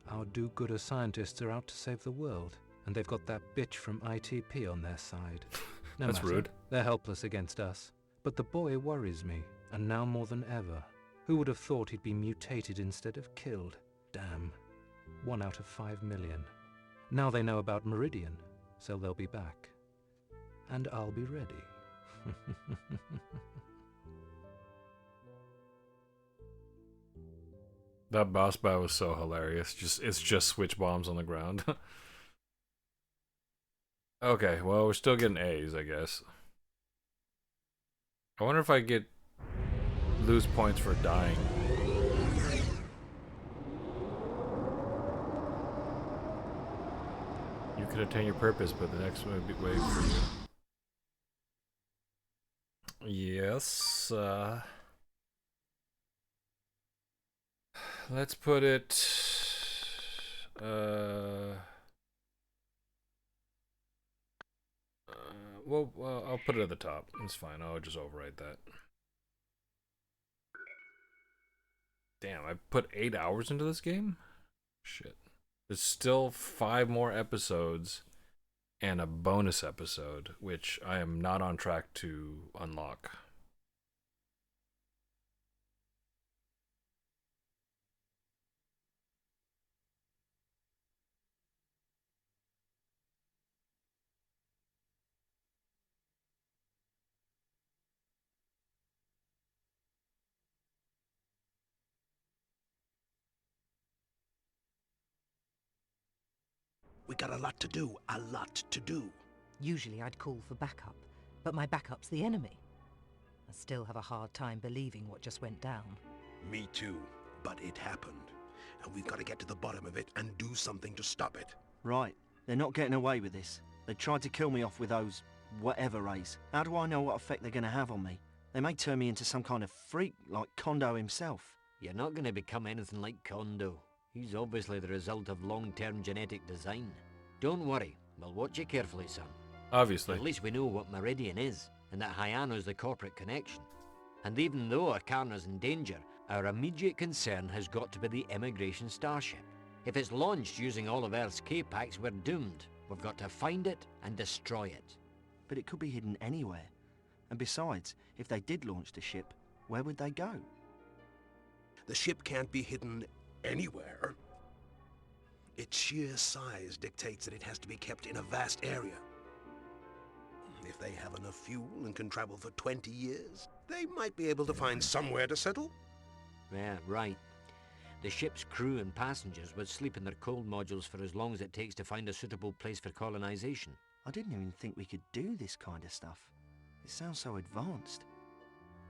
our do-gooder scientists are out to save the world, and they've got that bitch from ITP on their side. No That's matter, rude. They're helpless against us. But the boy worries me, and now more than ever. Who would have thought he'd be mutated instead of killed? Damn. 1 out of 5 million. Now they know about Meridian, so they'll be back. And I'll be ready. That boss battle was so hilarious. It's just switch bombs on the ground. Okay, well, we're still getting A's, I guess. I wonder if I lose points for dying. You could attain your purpose, but the next one would be wait for you. Yes. Let's put it. Well, I'll put it at the top. It's fine. I'll just overwrite that. Damn, I put 8 hours into this game? Shit. There's still 5 more episodes and a bonus episode, which I am not on track to unlock. We got a lot to do, a lot to do. Usually I'd call for backup, but my backup's the enemy. I still have a hard time believing what just went down. Me too, but it happened. And we've got to get to the bottom of it and do something to stop it. Right. They're not getting away with this. They tried to kill me off with those whatever rays. How do I know what effect they're going to have on me? They may turn me into some kind of freak like Kondo himself. You're not going to become anything like Kondo. He's obviously the result of long-term genetic design. Don't worry, we'll watch you carefully, son. Obviously. At least we know what Meridian is, and that Hyano's the corporate connection. And even though Akarna's in danger, our immediate concern has got to be the immigration starship. If it's launched using all of Earth's K-Pax, we're doomed. We've got to find it and destroy it. But it could be hidden anywhere. And besides, if they did launch the ship, where would they go? The ship can't be hidden anywhere. Its sheer size dictates that it has to be kept in a vast area. If they have enough fuel and can travel for 20 years, they might be able to find somewhere to settle. Yeah, right. The ship's crew and passengers would sleep in their cold modules for as long as it takes to find a suitable place for colonization. I didn't even think we could do this kind of stuff. It sounds so advanced.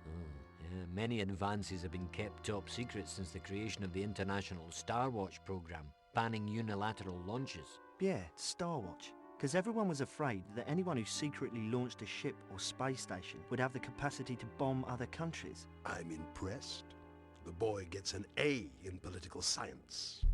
Yeah, many advances have been kept top secret since the creation of the International Star Watch program, banning unilateral launches. Yeah, Star Watch. Because everyone was afraid that anyone who secretly launched a ship or space station would have the capacity to bomb other countries. I'm impressed. The boy gets an A in political science.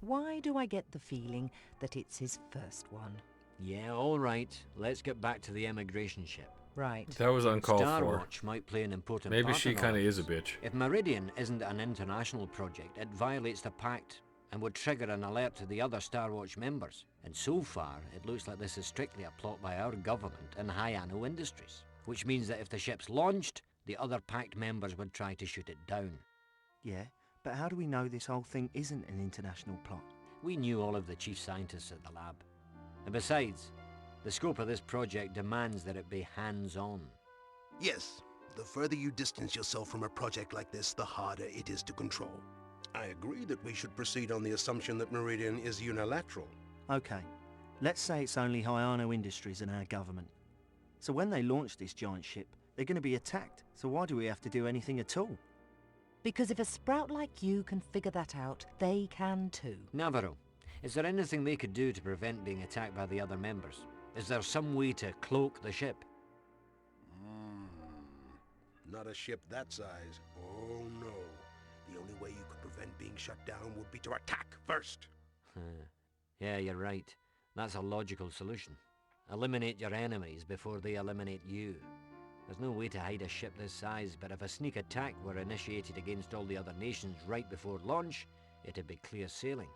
Why do I get the feeling that it's his first one? Yeah, all right. Let's get back to the immigration ship. Right. That was uncalled Star for. Watch might play an important Maybe part she in all kind of of is a this. bitch. If Meridian isn't an international project, it violates the pact and would trigger an alert to the other Star Watch members. And so far, it looks like this is strictly a plot by our government and Hyano Industries, which means that if the ship's launched, the other pact members would try to shoot it down. Yeah, but how do we know this whole thing isn't an international plot? We knew all of the chief scientists at the lab. And besides, the scope of this project demands that it be hands-on. Yes, the further you distance yourself from a project like this, the harder it is to control. I agree that we should proceed on the assumption that Meridian is unilateral. Okay, let's say it's only Hyano Industries and our government. So when they launch this giant ship, they're going to be attacked. So why do we have to do anything at all? Because if a sprout like you can figure that out, they can too. Navarro, is there anything they could do to prevent being attacked by the other members? Is there some way to cloak the ship? Not a ship that size. Oh no. The only way you could prevent being shut down would be to attack first. Yeah, you're right. That's a logical solution. Eliminate your enemies before they eliminate you. There's no way to hide a ship this size, but if a sneak attack were initiated against all the other nations right before launch, it'd be clear sailing.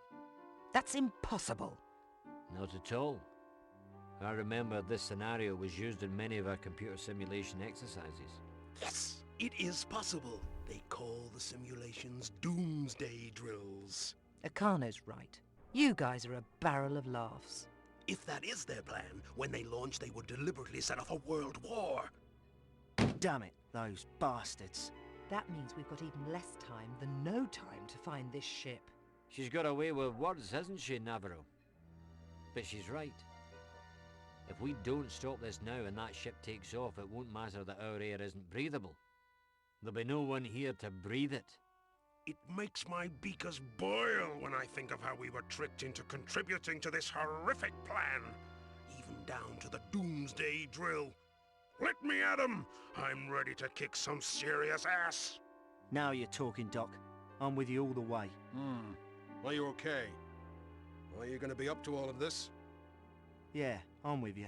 That's impossible. Not at all. I remember this scenario was used in many of our computer simulation exercises. Yes, it is possible. They call the simulations doomsday drills. Akano's right. You guys are a barrel of laughs. If that is their plan, when they launch they would deliberately set off a world war. Damn it, those bastards. That means we've got even less time than no time to find this ship. She's got away with words, hasn't she, Navarro? But she's right. If we don't stop this now and that ship takes off, it won't matter that our air isn't breathable. There'll be no one here to breathe it. It makes my beakers boil when I think of how we were tricked into contributing to this horrific plan. Even down to the doomsday drill. Let me at 'em! I'm ready to kick some serious ass! Now you're talking, Doc. I'm with you all the way. Are you okay? Are you gonna be up to all of this? Yeah, I'm with you.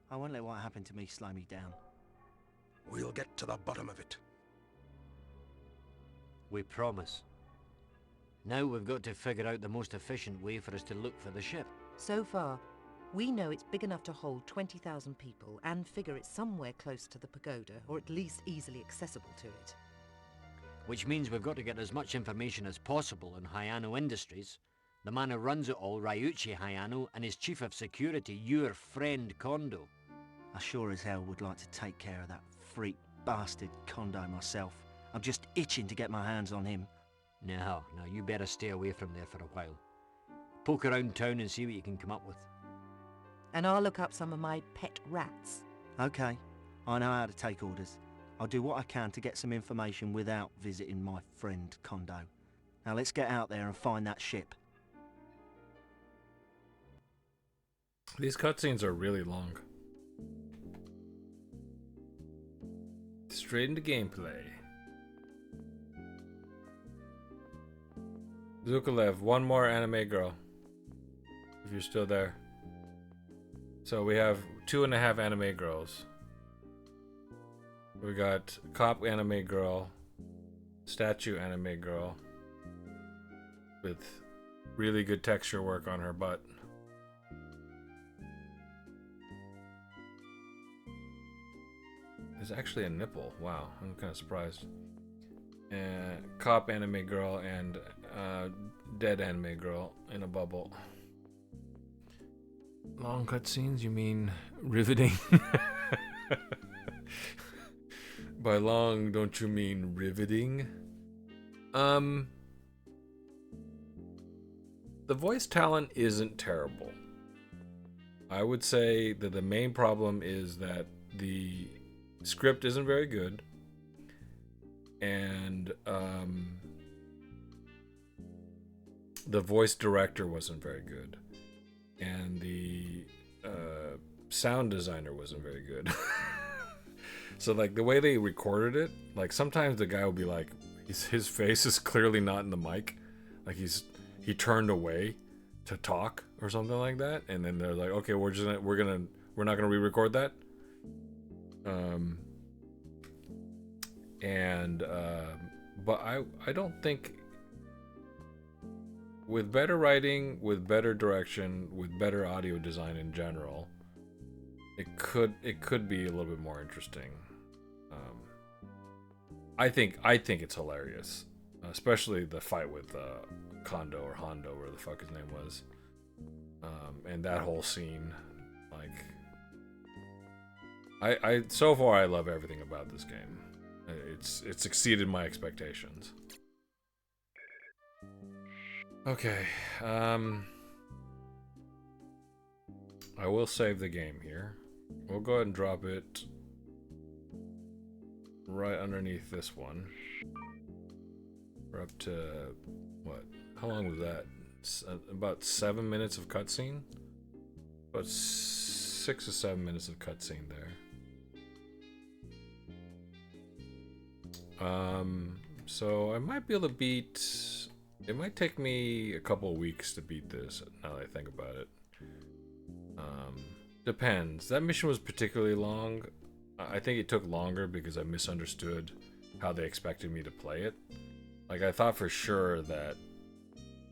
I won't let what happened to me slow me down. We'll get to the bottom of it. We promise. Now we've got to figure out the most efficient way for us to look for the ship. So far, we know it's big enough to hold 20,000 people and figure it's somewhere close to the pagoda, or at least easily accessible to it. Which means we've got to get as much information as possible on Hayano Industries, the man who runs it all, Ryuichi Hayano, and his chief of security, your friend Kondo. I sure as hell would like to take care of that freak bastard Kondo myself. I'm just itching to get my hands on him. No, you better stay away from there for a while. Poke around town and see what you can come up with. And I'll look up some of my pet rats. Okay, I know how to take orders. I'll do what I can to get some information without visiting my friend Kondo. Now let's get out there and find that ship. These cutscenes are really long. Straight into gameplay. Zukalev, one more anime girl. If you're still there. So we have 2.5 anime girls. We got cop anime girl, statue anime girl, with really good texture work on her butt. There's actually a nipple. Wow, I'm kind of surprised. Cop anime girl and dead anime girl in a bubble. Long cutscenes? You mean riveting? By long, don't you mean riveting? The voice talent isn't terrible. I would say that the main problem is that the script isn't very good, and the voice director wasn't very good, and the sound designer wasn't very good. So like the way they recorded it, like sometimes the guy will be like, his face is clearly not in the mic, like he turned away to talk or something like that, and then they're like, okay, we're not gonna re-record that. But I don't think, with better writing, with better direction, with better audio design in general, it could be a little bit more interesting. I think it's hilarious, especially the fight with Kondo or Hondo, where the fuck his name was, and that whole scene. Like, I so far I love everything about this game. It's exceeded my expectations. Okay, I will save the game here. We'll go ahead and drop it right underneath this one. We're up to, what? How long was that? About 7 minutes of cutscene? About 6 or 7 minutes of cutscene there. So I might be able to beat... It might take me a couple of weeks to beat this, now that I think about it. Depends. That mission was particularly long. I think it took longer because I misunderstood how they expected me to play it. Like, I thought for sure that,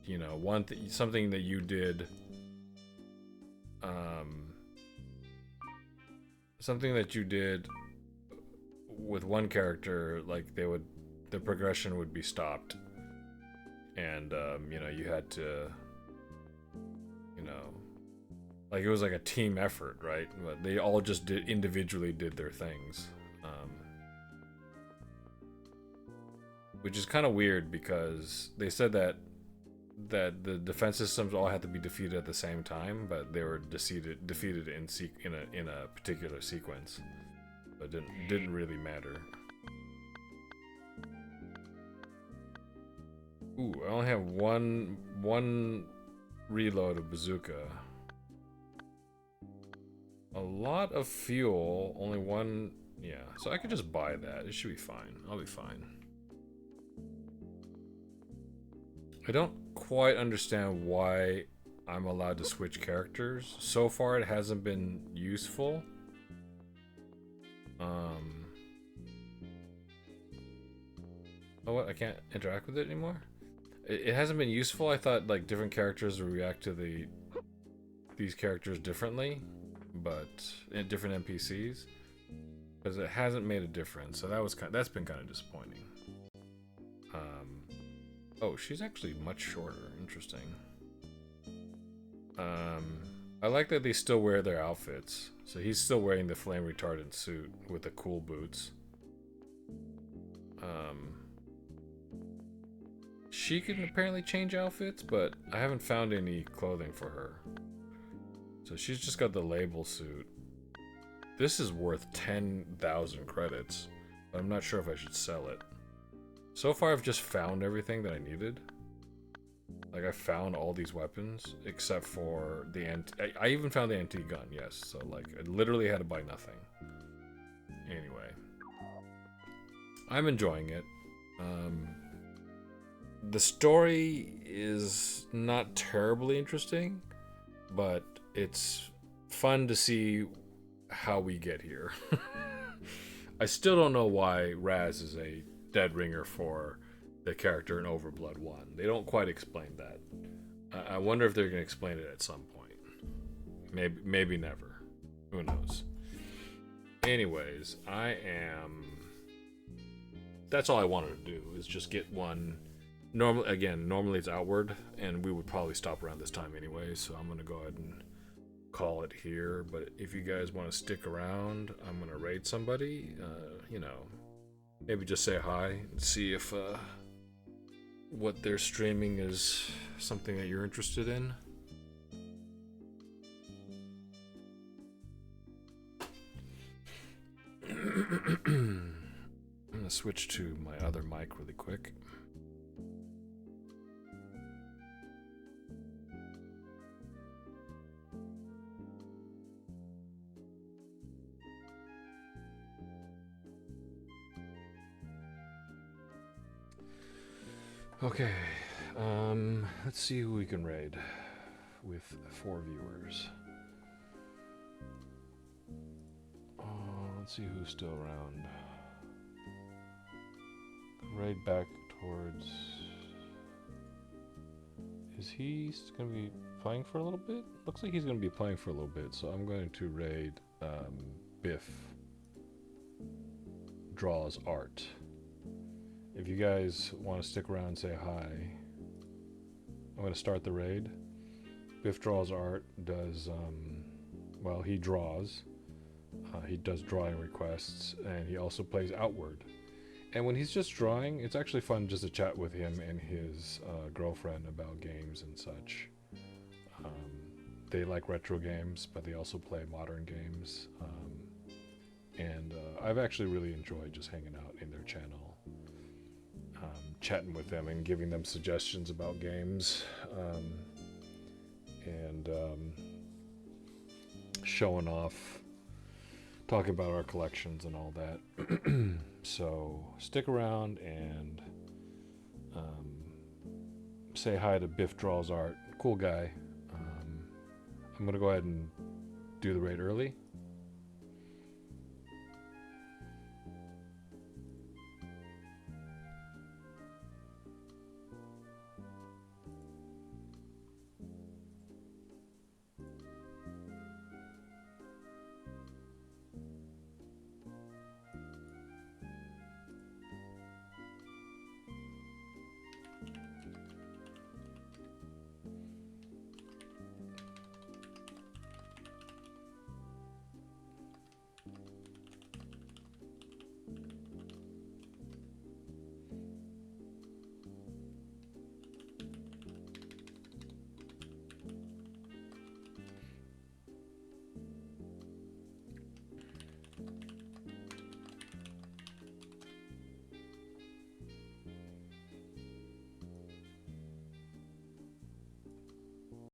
you know, something that you did, something that you did with one character, like the progression would be stopped, and you know, you had to, you know, like it was like a team effort, right? But they all just individually did their things, which is kind of weird because they said that the defense systems all had to be defeated at the same time, but they were defeated in a particular sequence, but didn't really matter. Ooh, I only have one reload of bazooka. A lot of fuel, only one. Yeah, so I could just buy that. It should be fine. I'll be fine. I don't quite understand why I'm allowed to switch characters. So far, it hasn't been useful. Oh, what? I can't interact with it anymore? It hasn't been useful. I thought like different characters would react to these characters differently, but in different NPCs, because it hasn't made a difference. So that's been kind of disappointing. Oh, she's actually much shorter. Interesting. I like that they still wear their outfits. So he's still wearing the flame retardant suit with the cool boots. She can apparently change outfits, but I haven't found any clothing for her. So she's just got the label suit. This is worth 10,000 credits, but I'm not sure if I should sell it. So far I've just found everything that I needed. Like I found all these weapons, except for the I even found the antique gun, yes. So like I literally had to buy nothing. Anyway. I'm enjoying it. The story is not terribly interesting, but it's fun to see how we get here. I still don't know why Raz is a dead ringer for the character in Overblood 1. They don't quite explain that. I wonder if they're going to explain it at some point. Maybe never. Who knows? Anyways, that's all I wanted to do, is just get one. Normally it's outward, and we would probably stop around this time anyway, so I'm going to go ahead and call it here. But if you guys want to stick around, I'm going to raid somebody. Maybe just say hi and see if what they're streaming is something that you're interested in. I'm going to switch to my other mic really quick. Okay, let's see who we can raid with 4 viewers. Let's see who's still around. Raid back towards... Is he going to be playing for a little bit? Looks like he's going to be playing for a little bit, so I'm going to raid Biff Draws Art. If you guys want to stick around and say hi, I'm going to start the raid. Biff Draws Art does, well, he draws. He does drawing requests, and he also plays Outward. And when he's just drawing, it's actually fun just to chat with him and his girlfriend about games and such. They like retro games, but they also play modern games. And I've actually really enjoyed just hanging out in their channel. Chatting with them and giving them suggestions about games, and showing off, talking about our collections and all that. So stick around and say hi to Biff Draws Art. Cool guy. I'm gonna go ahead and do the raid early.